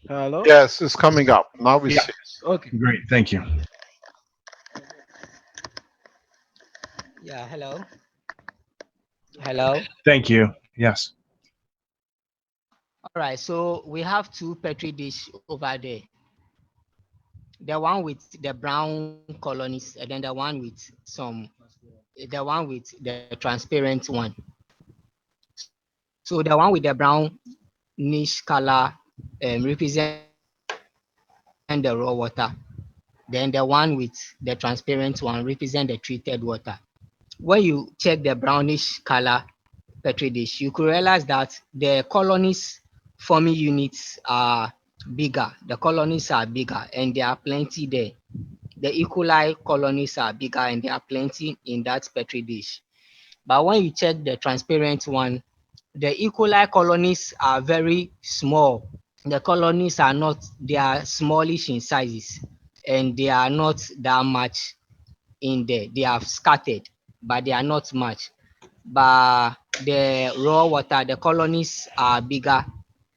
Hello? Yes, it's coming up. Now we Yeah. see. Okay. Great. Thank you. Yeah, hello. Hello. Thank you. Yes. All right, so we have two petri dish over there. The one with the brown colonies and then the one with the transparent one. So the one with the brown niche color represent the raw water. Then the one with the transparent one represent the treated water. When you check the brownish color petri dish, you could realize that the colonies forming units are bigger. The colonies are bigger and there are plenty there. The E. coli colonies are bigger and there are plenty in that petri dish. But when you check the transparent one, the E. coli colonies are very small. The colonies are not, they are smallish in sizes and they are not that much in there. They are scattered, but they are not much. But the raw water, the colonies are bigger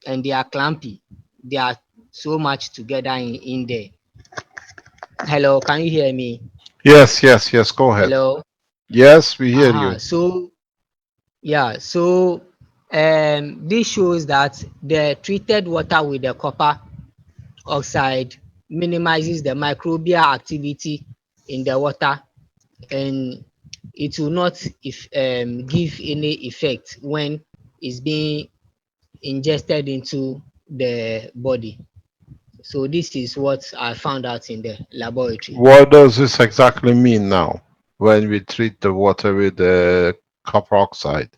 and they are clumpy. They are so much together in there. Hello, can you hear me? Yes, yes, yes. Go ahead. Hello. Yes, we hear you. So yeah, so this shows that the treated water with the copper oxide minimizes the microbial activity in the water and it will not give any effect when it's being ingested into the body. So this is what I found out in the laboratory. What does this exactly mean now when we treat the water with the copper oxide?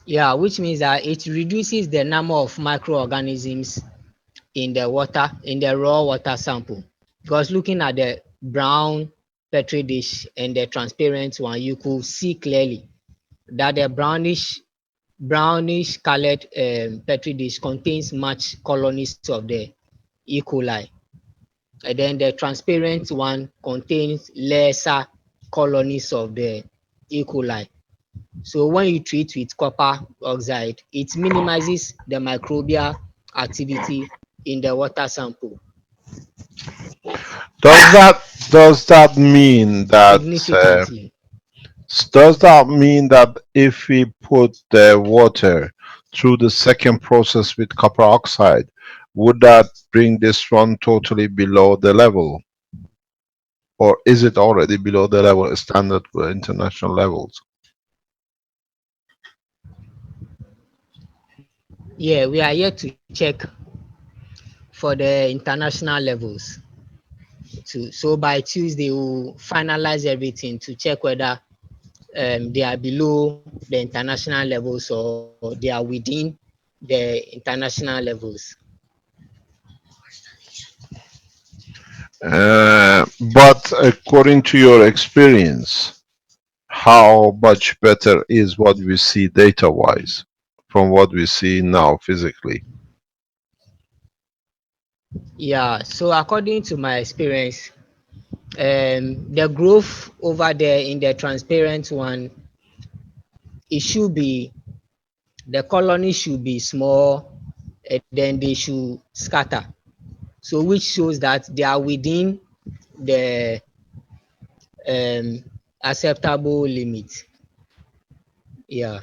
Yeah, which means that it reduces the number of microorganisms in the water, in the raw water sample. Because looking at the brown petri dish and the transparent one, you could see clearly that the brownish colored petri dish contains much colonies of the E. coli. And then the transparent one contains lesser colonies of the E. coli. So when you treat with copper oxide, it minimizes the microbial activity in the water sample Does that mean that significantly. does that mean that if we put the water through the second process with copper oxide, would that bring this one totally below the level? Or is it already below the level standard for international levels? Yeah, we are here to check for the international levels. So by Tuesday, we'll finalize everything to check whether they are below the international levels or they are within the international levels. But according to your experience, how much better is what we see data-wise from what we see now physically? Yeah, so according to my experience, the growth over there in the transparent one, it should be, the colony should be small, and then they should scatter. So which shows that they are within the acceptable limit. Yeah.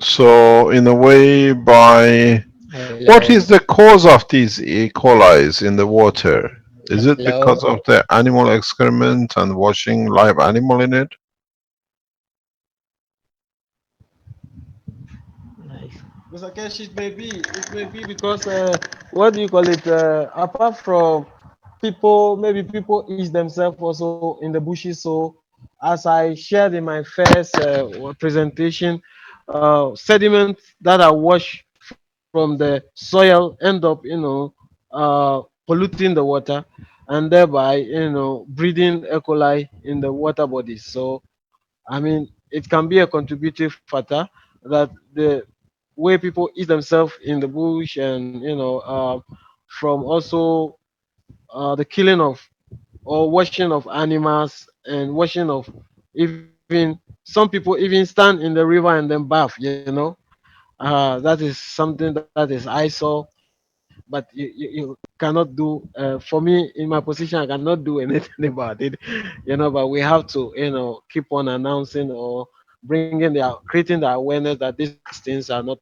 So in a way, by what Hello. is the cause of these E. coli's in the water? Is it Hello. because of the animal excrement and washing live animal in it? Mr. Kesh, it may be because what do you call it? Apart from people, maybe people eat themselves also in the bushes. So, as I shared in my first presentation, sediment that are washed from the soil end up, polluting the water, and thereby, breeding E. coli in the water bodies. So, I mean, it can be a contributing factor that the way people eat themselves in the bush, and from also the killing of or washing of animals, and washing of, even some people even stand in the river and then bath. That is something that is eyesore, but you cannot do. For me, in my position, I cannot do anything about it. But we have to keep on announcing or creating the awareness that these things are not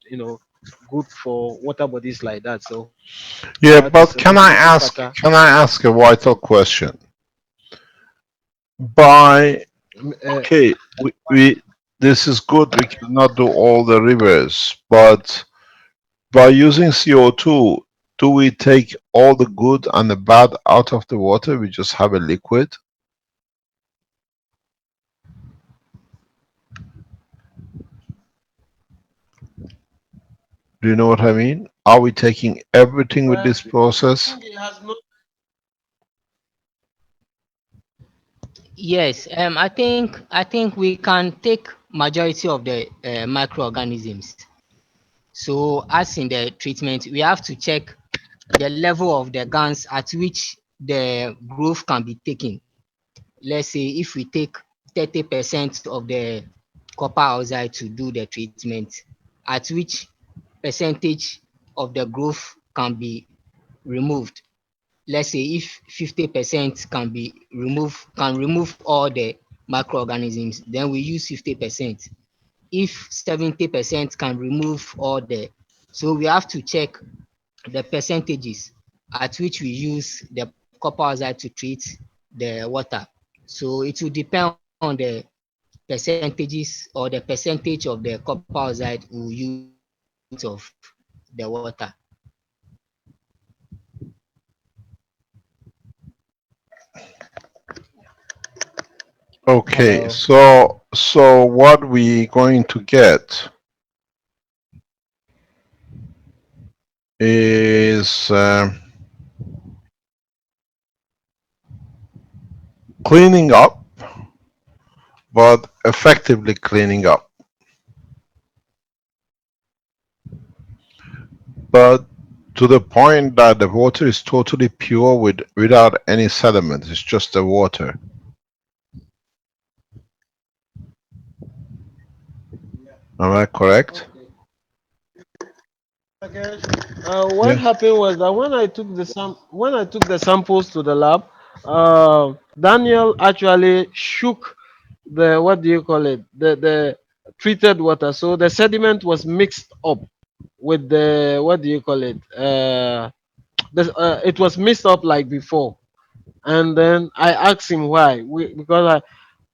good for water bodies like that. So that Yeah, is a but contributing factor. can I ask a vital question? By okay, we this is good. We cannot do all the rivers, but by using CO2, do we take all the good and the bad out of the water? We just have a liquid. Do you know what I mean? Are we taking everything with this I process? think it has no. Yes, I think we can take majority of the microorganisms. So as in the treatment, we have to check the level of the gans at which the growth can be taken. Let's say if we take 30% of the copper oxide to do the treatment, at which percentage of the growth can be removed. Let's say if 50% can remove all the microorganisms, then we use 50%. If 70% can remove all the, so we have to check the percentages at which we use the copper oxide to treat the water. So it will depend on the percentages or the percentage of the copper oxide we will use of the water. Okay, Hello. so what we going to get is cleaning up, but effectively cleaning up. But to the point that the water is totally pure without any sediment. It's just the water. Am I correct? Okay. What Yeah. happened was that when I took the samples to the lab, Daniel actually shook the what do you call it? The treated water. So the sediment was mixed up with the what do you call it? It was mixed up like before. And then I asked him why. Because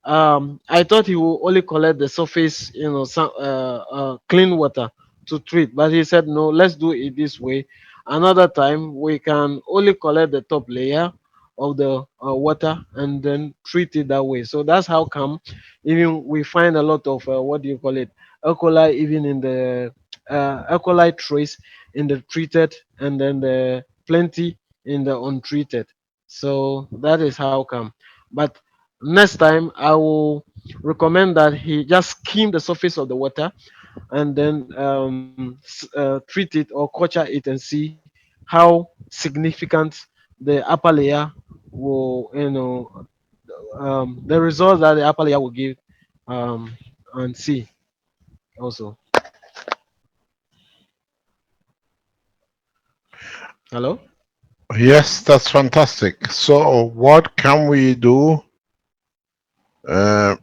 I thought he will only collect the surface, some clean water to treat, but he said no. Let's do it this way. Another time we can only collect the top layer of the water and then treat it that way. So that's how come even we find a lot of what do you call it, E. coli, even in the E. coli trace in the treated, and then the plenty in the untreated. So that is how come. But next time, I will recommend that he just skim the surface of the water and then treat it or culture it and see how significant the upper layer will, the results that the upper layer will give, and see also. Hello? Yes, that's fantastic. So, what can we do? Uh,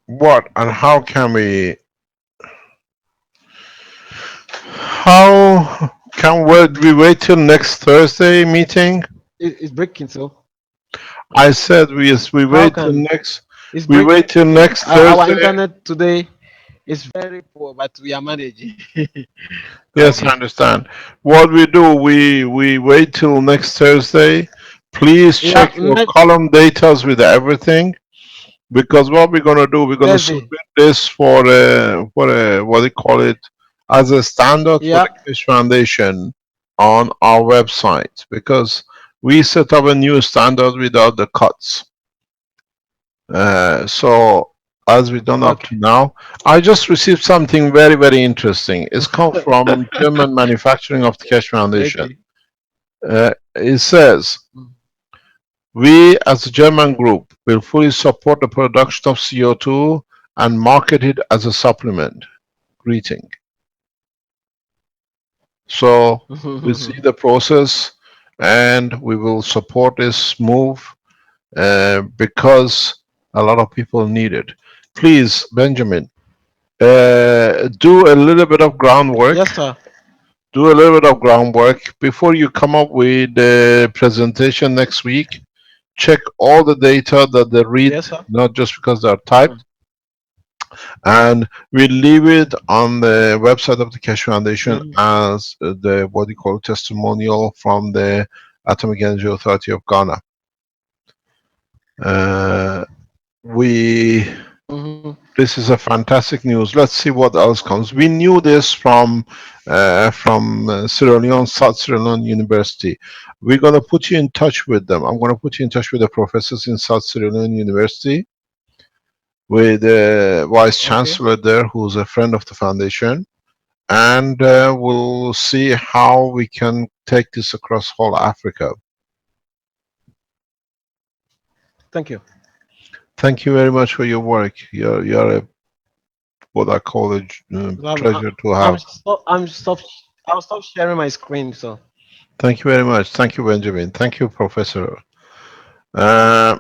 what and how can we? How can we wait till next Thursday meeting? It's breaking, so I said we how wait till can next it's we breaking? wait till next Our Thursday. internet today is very poor, but we are managing. Yes, I Okay. understand. What we do, we wait till next Thursday. Please Yeah, check your next column datas with everything, because what we're gonna do, we're gonna Thursday. submit this for a what do you call it, as a standard for Yeah. the Keshe Foundation on our website, because we set up a new standard without the cuts. So as we've done up to Okay. now, I just received something very, very interesting. It's come from German manufacturing of the Keshe Foundation. Okay. It says, we as a German group will fully support the production of CO2 and market it as a supplement. Greeting. So we see the process and we will support this move because a lot of people need it. Please, Benjamin, do a little bit of groundwork. Yes, sir. Do a little bit of groundwork before you come up with the presentation next week. Check all the data that they read, Yes, sir. not just because they're typed. And we leave it on the website of the Keshe Foundation Mhm. as the what you call testimonial from the Atomic Energy Authority of Ghana. We Mhm. This is a fantastic news. Let's see what else comes. We knew this from Sierra Leone, South Sierra Leone University. We're going to put you in touch with them. I'm going to put you in touch with the professors in South Sierra Leone University, with the vice Okay. chancellor there, who's a friend of the foundation, and we'll see how we can take this across whole Africa. Thank you. Thank you very much for your work. You're a, what I call a I'm, I'm, treasure to have. I'll stop sharing my screen. So. Thank you very much. Thank you, Benjamin. Thank you, Professor. Uh,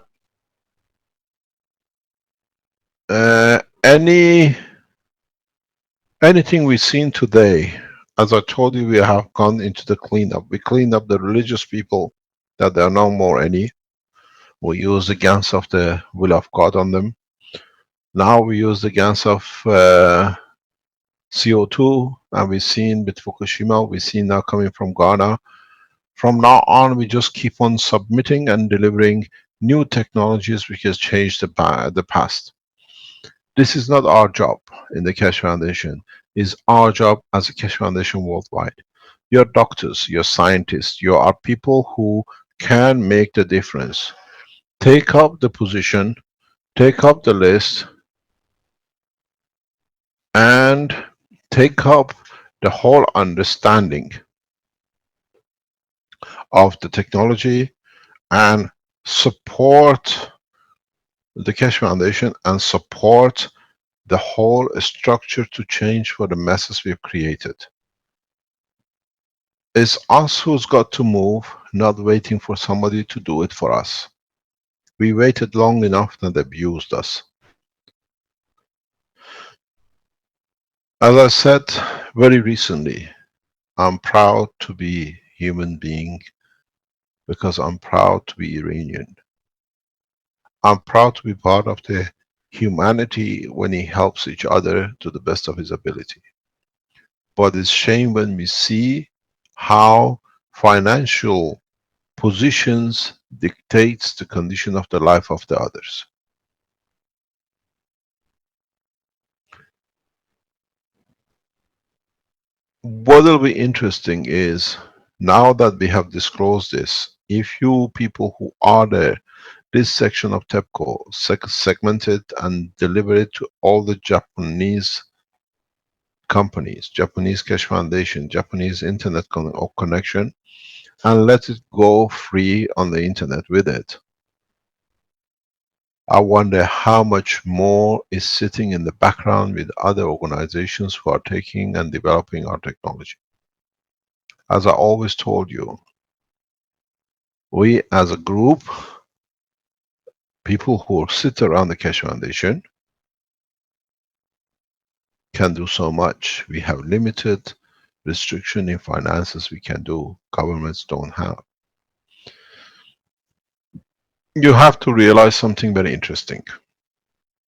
anything we've seen today, as I told you, we have gone into the cleanup. We cleaned up the religious people, that there are no more any. We use the guns of the will of God on them. Now we use the guns of CO2, and we've seen with Fukushima, we've seen now coming from Ghana. From now on, we just keep on submitting and delivering new technologies which has changed the past. This is not our job in the Keshe Foundation. It's our job as a Keshe Foundation worldwide. You're doctors, you're scientists, you are people who can make the difference. Take up the position, take up the list, and take up the whole understanding of the technology and support the Keshe Foundation and support the whole structure to change for the masses we've created. It's us who's got to move, not waiting for somebody to do it for us. We waited long enough and abused us. As I said very recently, I'm proud to be human being because I'm proud to be Iranian. I'm proud to be part of the humanity when he helps each other to the best of his ability. But it's shame when we see how financial positions dictates the condition of the life of the others. What will be interesting is, now that we have disclosed this, if you people who are there, this section of TEPCO segment it and deliver it to all the Japanese companies, Japanese Keshe Foundation, Japanese internet connection, and let it go free on the internet with it. I wonder how much more is sitting in the background with other organizations who are taking and developing our technology. As I always told you, we as a group, people who sit around the Keshe Foundation, can do so much. We have limited restriction in finances we can do, governments don't have. You have to realize something very interesting.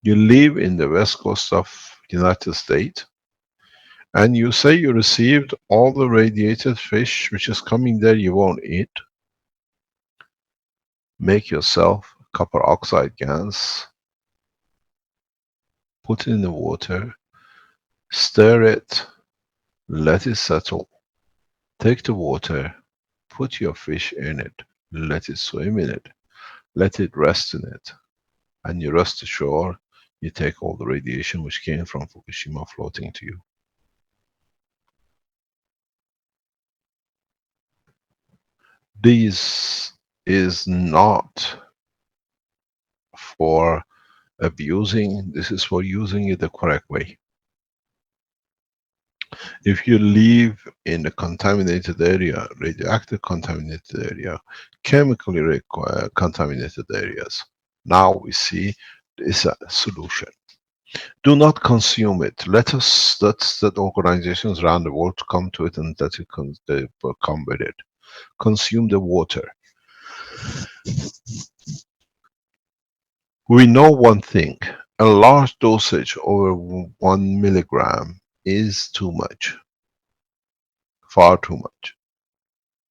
You live in the west coast of United States, and you say you received all the radiated fish which is coming there, you won't eat. Make yourself copper oxide gas, put it in the water, stir it, let it settle. Take the water, put your fish in it, let it swim in it, let it rest in it, and you rest ashore, you take all the radiation which came from Fukushima floating to you. This is not for abusing, this is for using it the correct way. If you live in a contaminated area, radioactive contaminated area, chemically contaminated areas, now we see it's a solution. Do not consume it. Let organizations around the world come to it and that it they come with it. Consume the water. We know one thing, a large dosage over 1 milligram is too much, far too much.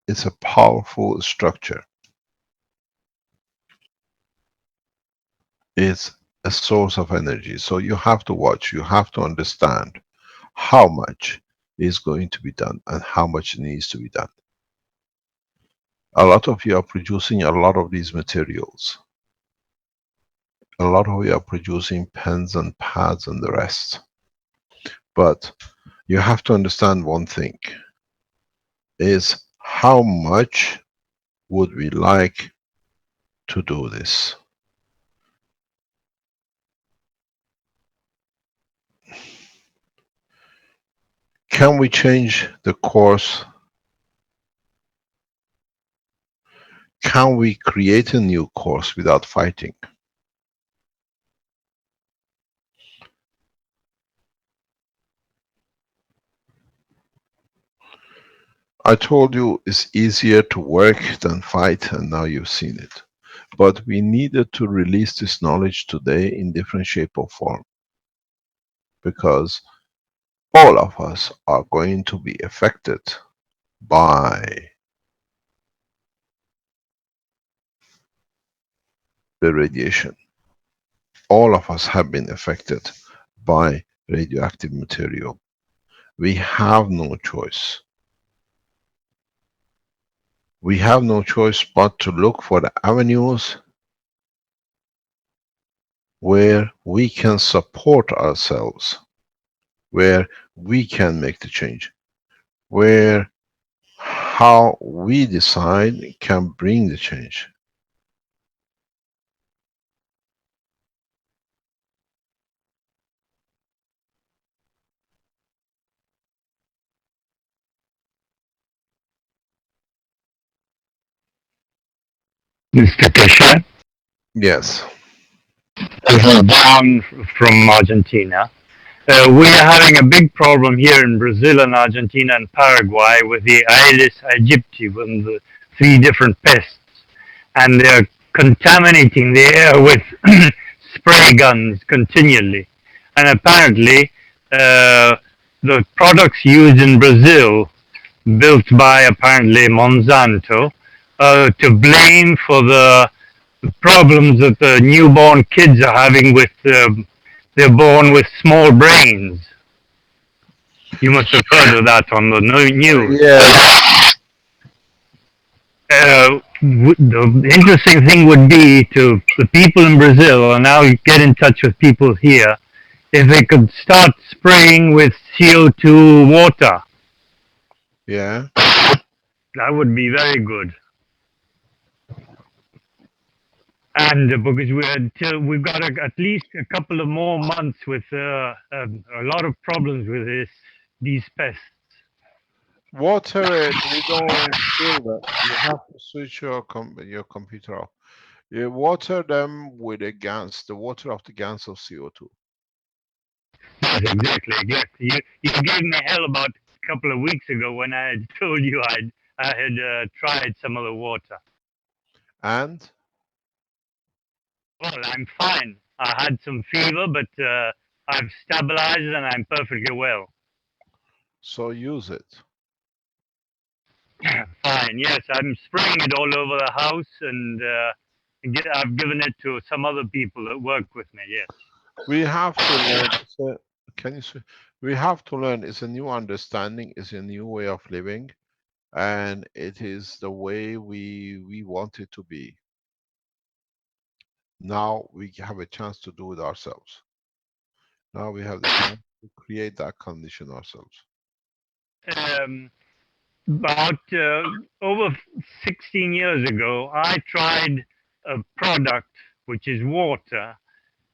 It's a powerful structure. It's a source of energy. So you have to watch, you have to understand how much is going to be done and how much needs to be done. A lot of you are producing a lot of these materials. A lot of you are producing pens and pads and the rest. But you have to understand one thing, is how much would we like to do this? Can we change the course? Can we create a new course without fighting? I told you it's easier to work than fight, and now you've seen it. But we needed to release this knowledge today in different shape or form, because all of us are going to be affected by the radiation. All of us have been affected by radioactive material. We have no choice. We have no choice but to look for the avenues where we can support ourselves, where we can make the change, where how we decide can bring the change. Mr. Keshe? Yes. Down from Argentina. We are having a big problem here in Brazil and Argentina and Paraguay with the Aedes aegypti, and the three different pests, and they're contaminating the air with spray guns continually. And apparently, the products used in Brazil, built by apparently Monsanto, to blame for the problems that the newborn kids are having with they're born with small brains. You must have heard of that on the news. Yes. The interesting thing would be to the people in Brazil, and now get in touch with people here, if they could start spraying with CO2 water. Yeah. That would be very good. And because we've got at least a couple of more months with a lot of problems with these pests. Water it. We don't kill them. You have to switch your computer off. You water them with a GANs, the water of the GANs of CO2. Yes, exactly. You gave me hell about a couple of weeks ago when I had told you I had tried some of the water. And Well, I'm fine. I had some fever, but I've stabilized and I'm perfectly well. so use it. Fine. Yes, I'm spraying it all over the house, and I've given it to some other people that work with me. Yes. We have to learn. So, can you say, we have to learn. It's a new understanding. It's a new way of living, and it is the way we want it to be. Now we have a chance to do it ourselves. Now we have the chance to create that condition ourselves. About over 16 years ago, I tried a product which is water.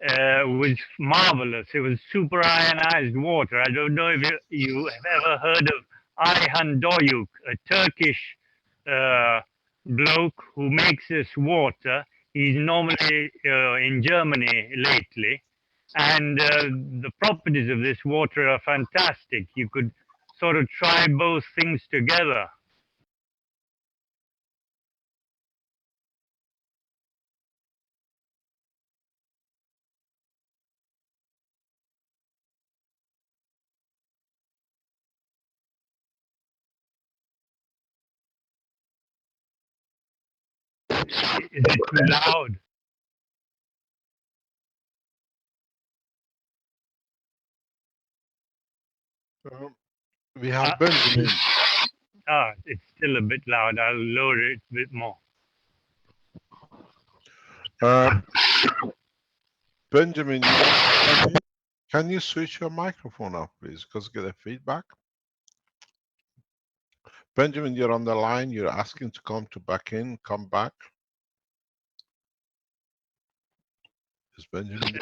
Was marvelous. It was super ionized water. I don't know if you have ever heard of Ayhan Doyuk, a Turkish bloke who makes this water. He's normally in Germany lately, and the properties of this water are fantastic. You could sort of try both things together. Is it too loud? We have Benjamin. It's still a bit loud. I'll lower it a bit more. Benjamin, can you switch your microphone off, please? Because get a feedback. Benjamin, you're on the line. You're asking to come to back in. Come back. Is Benjamin?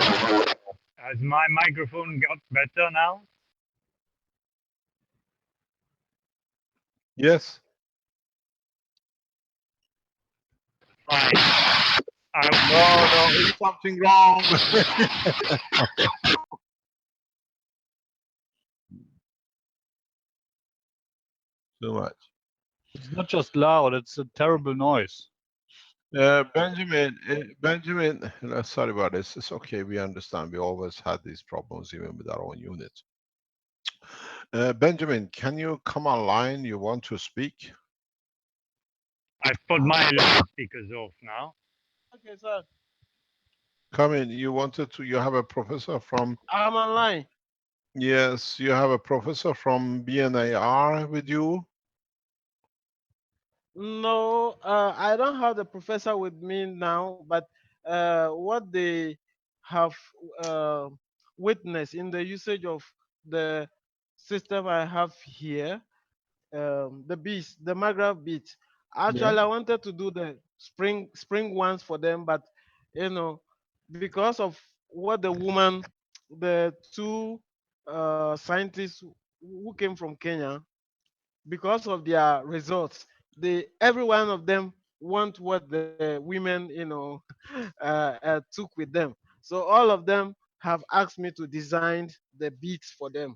Has my microphone got better now? Yes. Fine. No, is something wrong? Too much. It's not just loud, it's a terrible noise. Benjamin, sorry about this. It's okay. We understand. We always had these problems even with our own unit. Benjamin, can you come online? You want to speak? I've put my loudspeakers off now. Okay, sir. Come in. You wanted to. You have a professor from. I'm online. Yes, you have a professor from BNAR with you. No, I don't have the professor with me now, but what they have uh, witnessed in the usage of the system I have here, the beats, the Magraph beats. Yeah. Actually, I wanted to do the spring ones for them, but you know, because of what the woman, the two scientists who came from Kenya, because of their results, every one of them want what the women, took with them. So all of them have asked me to design the beats for them,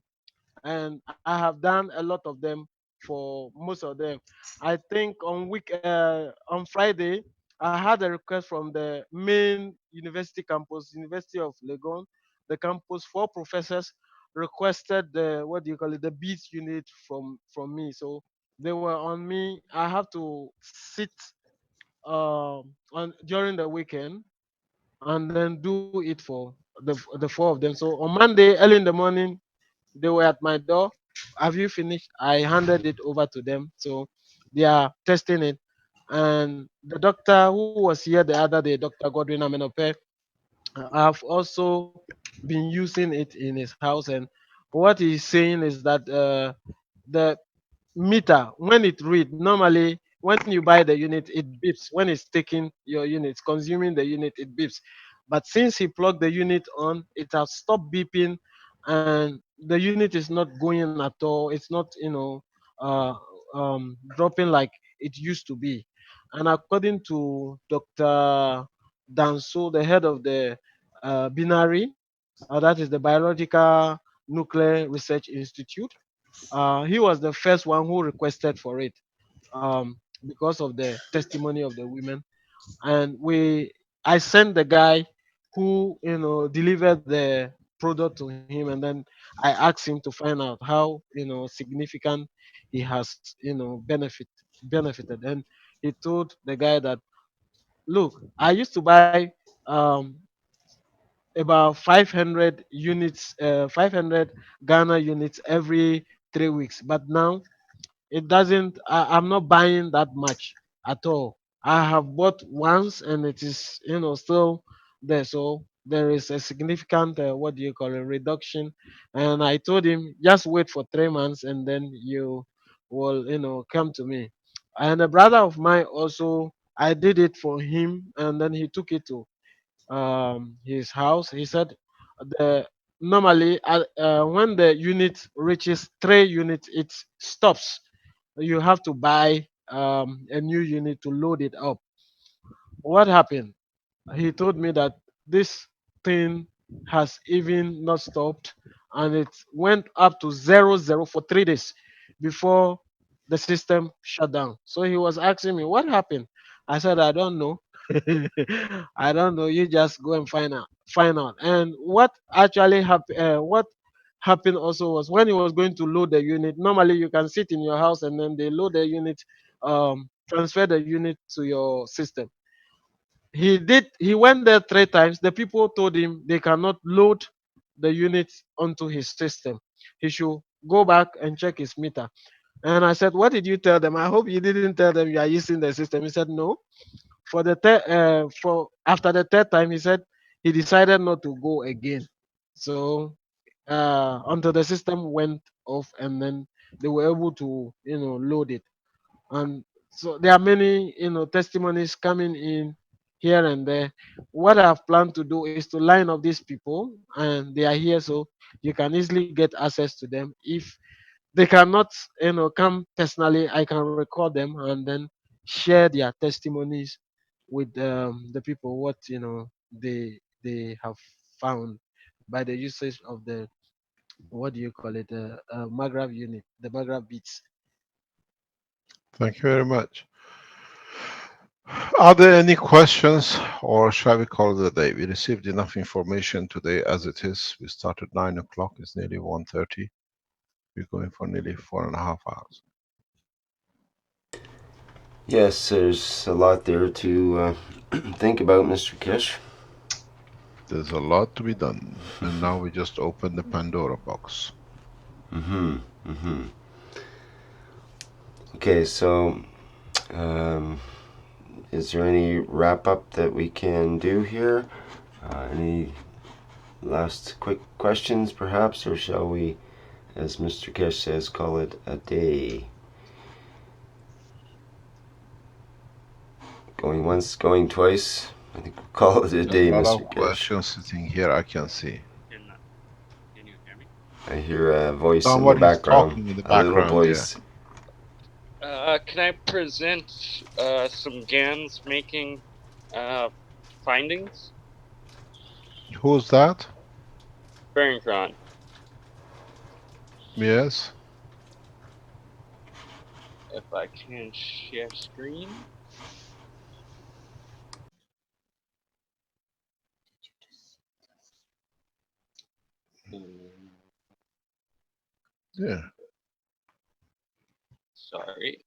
and I have done a lot of them for most of them. I think on Friday, I had a request from the main university campus, University of Legon, the campus. 4 professors requested the, what do you call it, the beats unit from me. So they were on me. I have to sit on during the weekend and then do it for the 4 of them. So on Monday, early in the morning, they were at my door. Have you finished? I handed it over to them. So they are testing it. And the doctor who was here the other day, Dr. Godwin Amenope, I've also been using it in his house. And what he's saying is that the meter, when it read, normally when you buy the unit it beeps. When it's taking your unit, consuming the unit, it beeps. But since he plugged the unit on, it has stopped beeping, and the unit is not going at all. It's not, uh, dropping like it used to be. And according to Dr. Danso, the head of the binary, that is the Biological Nuclear Research Institute, he was the first one who requested for it, because of the testimony of the women. And I sent the guy who, delivered the product to him, and then I asked him to find out how, significant he has, benefited. And he told the guy that, look, I used to buy um, about 500 units, 500 Ghana units every 3 weeks, but now I'm not buying that much at all. I have bought once and it is, still there. So there is a significant, what do you call it, reduction. And I told him, just wait for 3 months and then you will, come to me. And a brother of mine also, I did it for him, and then he took it to his house. He said the normally, when the unit reaches 3 units, it stops. You have to buy a new unit to load it up. What happened? He told me that this thing has even not stopped, and it went up to 00 for 3 days before the system shut down. So he was asking me what happened. I said I don't know. I don't know. You just go and find out. Find out. And what actually happened? What happened also was when he was going to load the unit. Normally, you can sit in your house and then they load the unit, transfer the unit to your system. He went there 3 times. The people told him they cannot load the unit onto his system. He should go back and check his meter. And I said, what did you tell them? I hope you didn't tell them you are using the system. He said no. For after the 3rd time, he said he decided not to go again. So until the system went off, and then they were able to, load it. And so there are many, testimonies coming in here and there. What I've planned to do is to line up these people, and they are here, so you can easily get access to them. If they cannot, come personally, I can record them and then share their testimonies with the people, what, they have found by the usage of the, what do you call it, Magrav unit, the Magrav beats. Thank you very much. Are there any questions, or shall we call it a day? We received enough information today as it is. We started 9 o'clock, it's nearly 1:30. We're going for nearly 4.5 hours. Yes, there's a lot there to think about, Mr. Keshe. There's a lot to be done, and now we just open the Pandora box. Okay, so is there any wrap up that we can do here? Any last quick questions, perhaps, or shall we, as Mr. Keshe says, call it a day? Going once, going twice. I think we'll call it a day, A lot Mr. of Keshe. questions sitting here, I can see. I hear a voice in the Somebody's background. talking in the A little background, yeah. voice. Can I present some GANs making findings? Who's that? Berenkron. Yes. If I can share screen. Yeah. Sorry.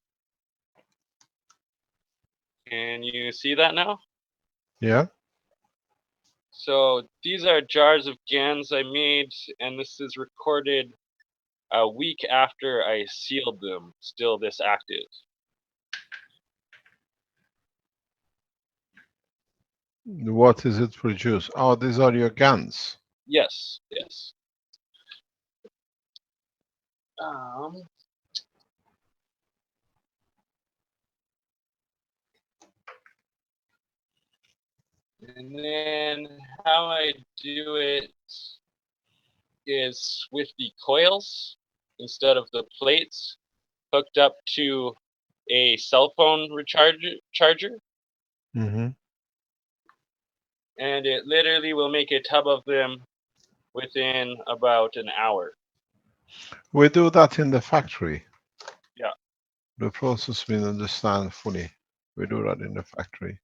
Can you see that now? Yeah. So these are jars of GANs I made, and this is recorded a week after I sealed them, still this active. What is it produce? Oh, these are your guns. Yes, yes. And then how I do it is with the coils instead of the plates hooked up to a cell phone charger, Mm-hmm. and it literally will make a tub of them within about an hour. We do that in the factory. Yeah. The process we understand fully. We do that in the factory.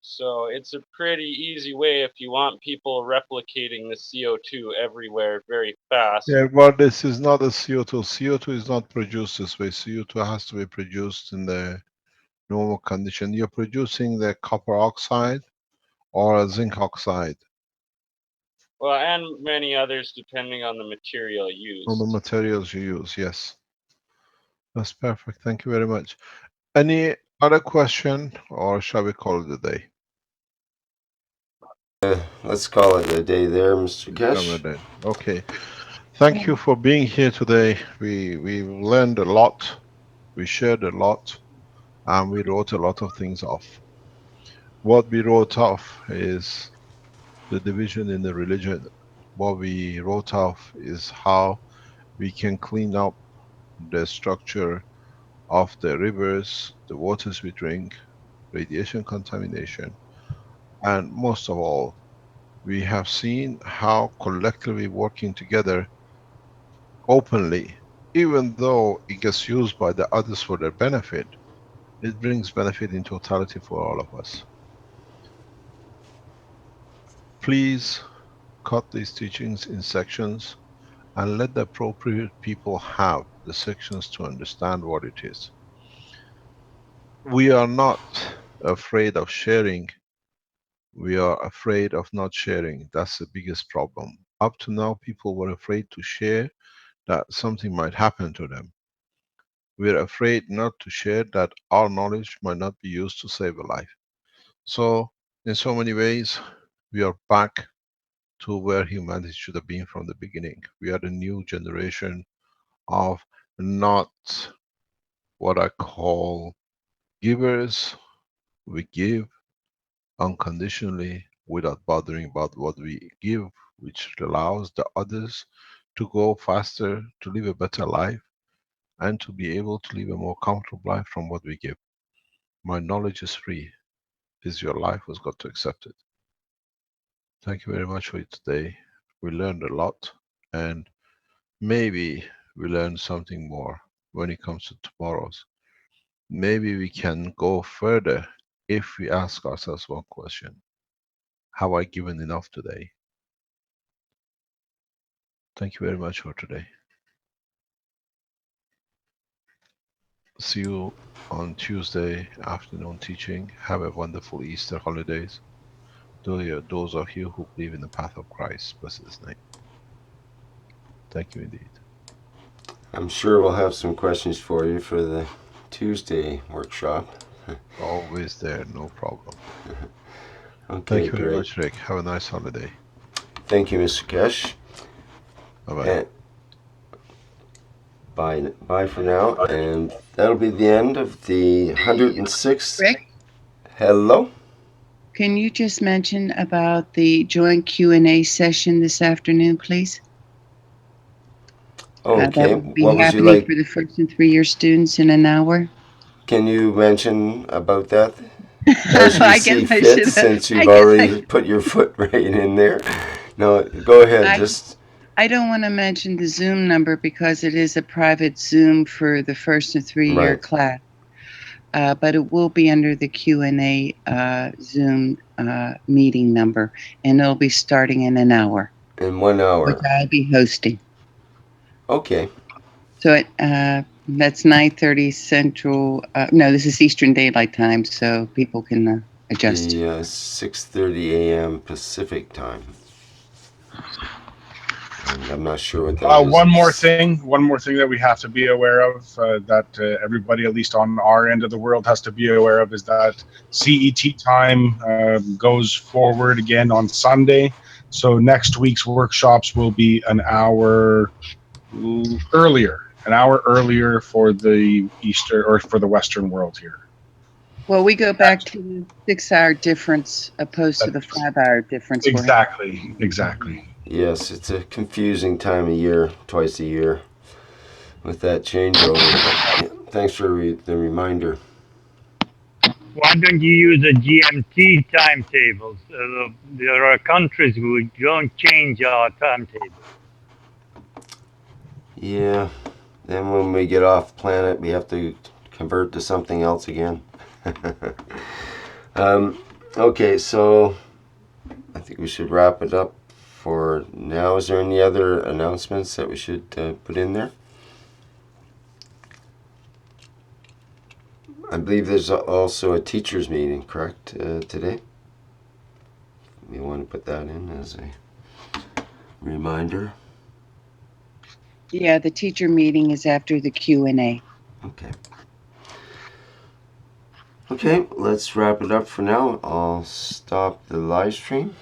So it's a pretty easy way if you want people replicating the CO2 everywhere very fast. Yeah, but this is not a CO2. CO2 is not produced this way. CO2 has to be produced in the normal condition. You're producing the copper oxide or a zinc oxide. Well, and many others depending on the material On used. the materials you use, yes. That's perfect. Thank you very much. Any other question, or shall we call it a day? Let's call it a day there, Mr. Keshe. Okay. Thank you for being here today. We learned a lot, we shared a lot, and we wrote a lot of things off. What we wrote off is the division in the religion. What we wrote off is how we can clean up the structure of the rivers, the waters we drink, radiation contamination, and most of all, we have seen how collectively working together openly, even though it gets used by the others for their benefit, it brings benefit in totality for all of us. Please cut these teachings in sections and let the appropriate people have the sections to understand what it is. We are not afraid of sharing. We are afraid of not sharing. That's the biggest problem. Up to now, people were afraid to share that something might happen to them. We're afraid not to share that our knowledge might not be used to save a life. So, in so many ways, we are back to where humanity should have been from the beginning. We are the new generation of not what I call givers. We give unconditionally without bothering about what we give, which allows the others to go faster, to live a better life, and to be able to live a more comfortable life from what we give. My knowledge is free. Is your life has got to accept it. Thank you very much for today. We learned a lot, and maybe we learn something more when it comes to tomorrow's. Maybe we can go further if we ask ourselves one question. Have I given enough today? Thank you very much for today. See you on Tuesday afternoon teaching. Have a wonderful Easter holidays. Those of you who believe in the path of Christ, bless his name. Thank you indeed. I'm sure we'll have some questions for you for the Tuesday workshop. Always there, no problem. Okay, Thank you very great. much, Rick. Have a nice holiday. Thank you, Mr. Keshe. Bye-bye. Bye for now, and that'll be the end of the 106th. Rick? Hello? Can you just mention about the joint Q&A session this afternoon, please? Okay. That will be What would you happening like? for the 1st and 3-year students in an hour. Can you mention about that as you I guess see I fit, should. since I you've guess already put your foot right in there? No, go ahead. I. Just I don't want to mention the Zoom number because it is a private Zoom for the 1st and 3-year right. class. But it will be under the Q&A Zoom meeting number, and it'll be starting in an hour, In 1 which hour. I'll be hosting. Okay. So that's 9:30 Central. No, this is Eastern Daylight Time, so people can adjust. The 6:30 a.m. Pacific time. And I'm not sure what that is. One more thing that we have to be aware of, that everybody, at least on our end of the world, has to be aware of, is that CET time goes forward again on Sunday. So next week's workshops will be an hour earlier for the Eastern or for the Western world here. Well, we go back to the 6-hour difference opposed to the 5-hour difference. Exactly. Yes, it's a confusing time of year, twice a year, with that changeover. Yeah, thanks for the reminder. Why don't you use a GMT timetable? There are countries who don't change our timetable. Yeah, then when we get off planet, we have to convert to something else again. Okay, so I think we should wrap it up for now. Is there any other announcements that we should put in there? I believe there's also a teachers meeting, correct, today? You want to put that in as a reminder? Yeah, the teacher meeting is after the Q&A. Okay. Okay, let's wrap it up for now. I'll stop the live stream.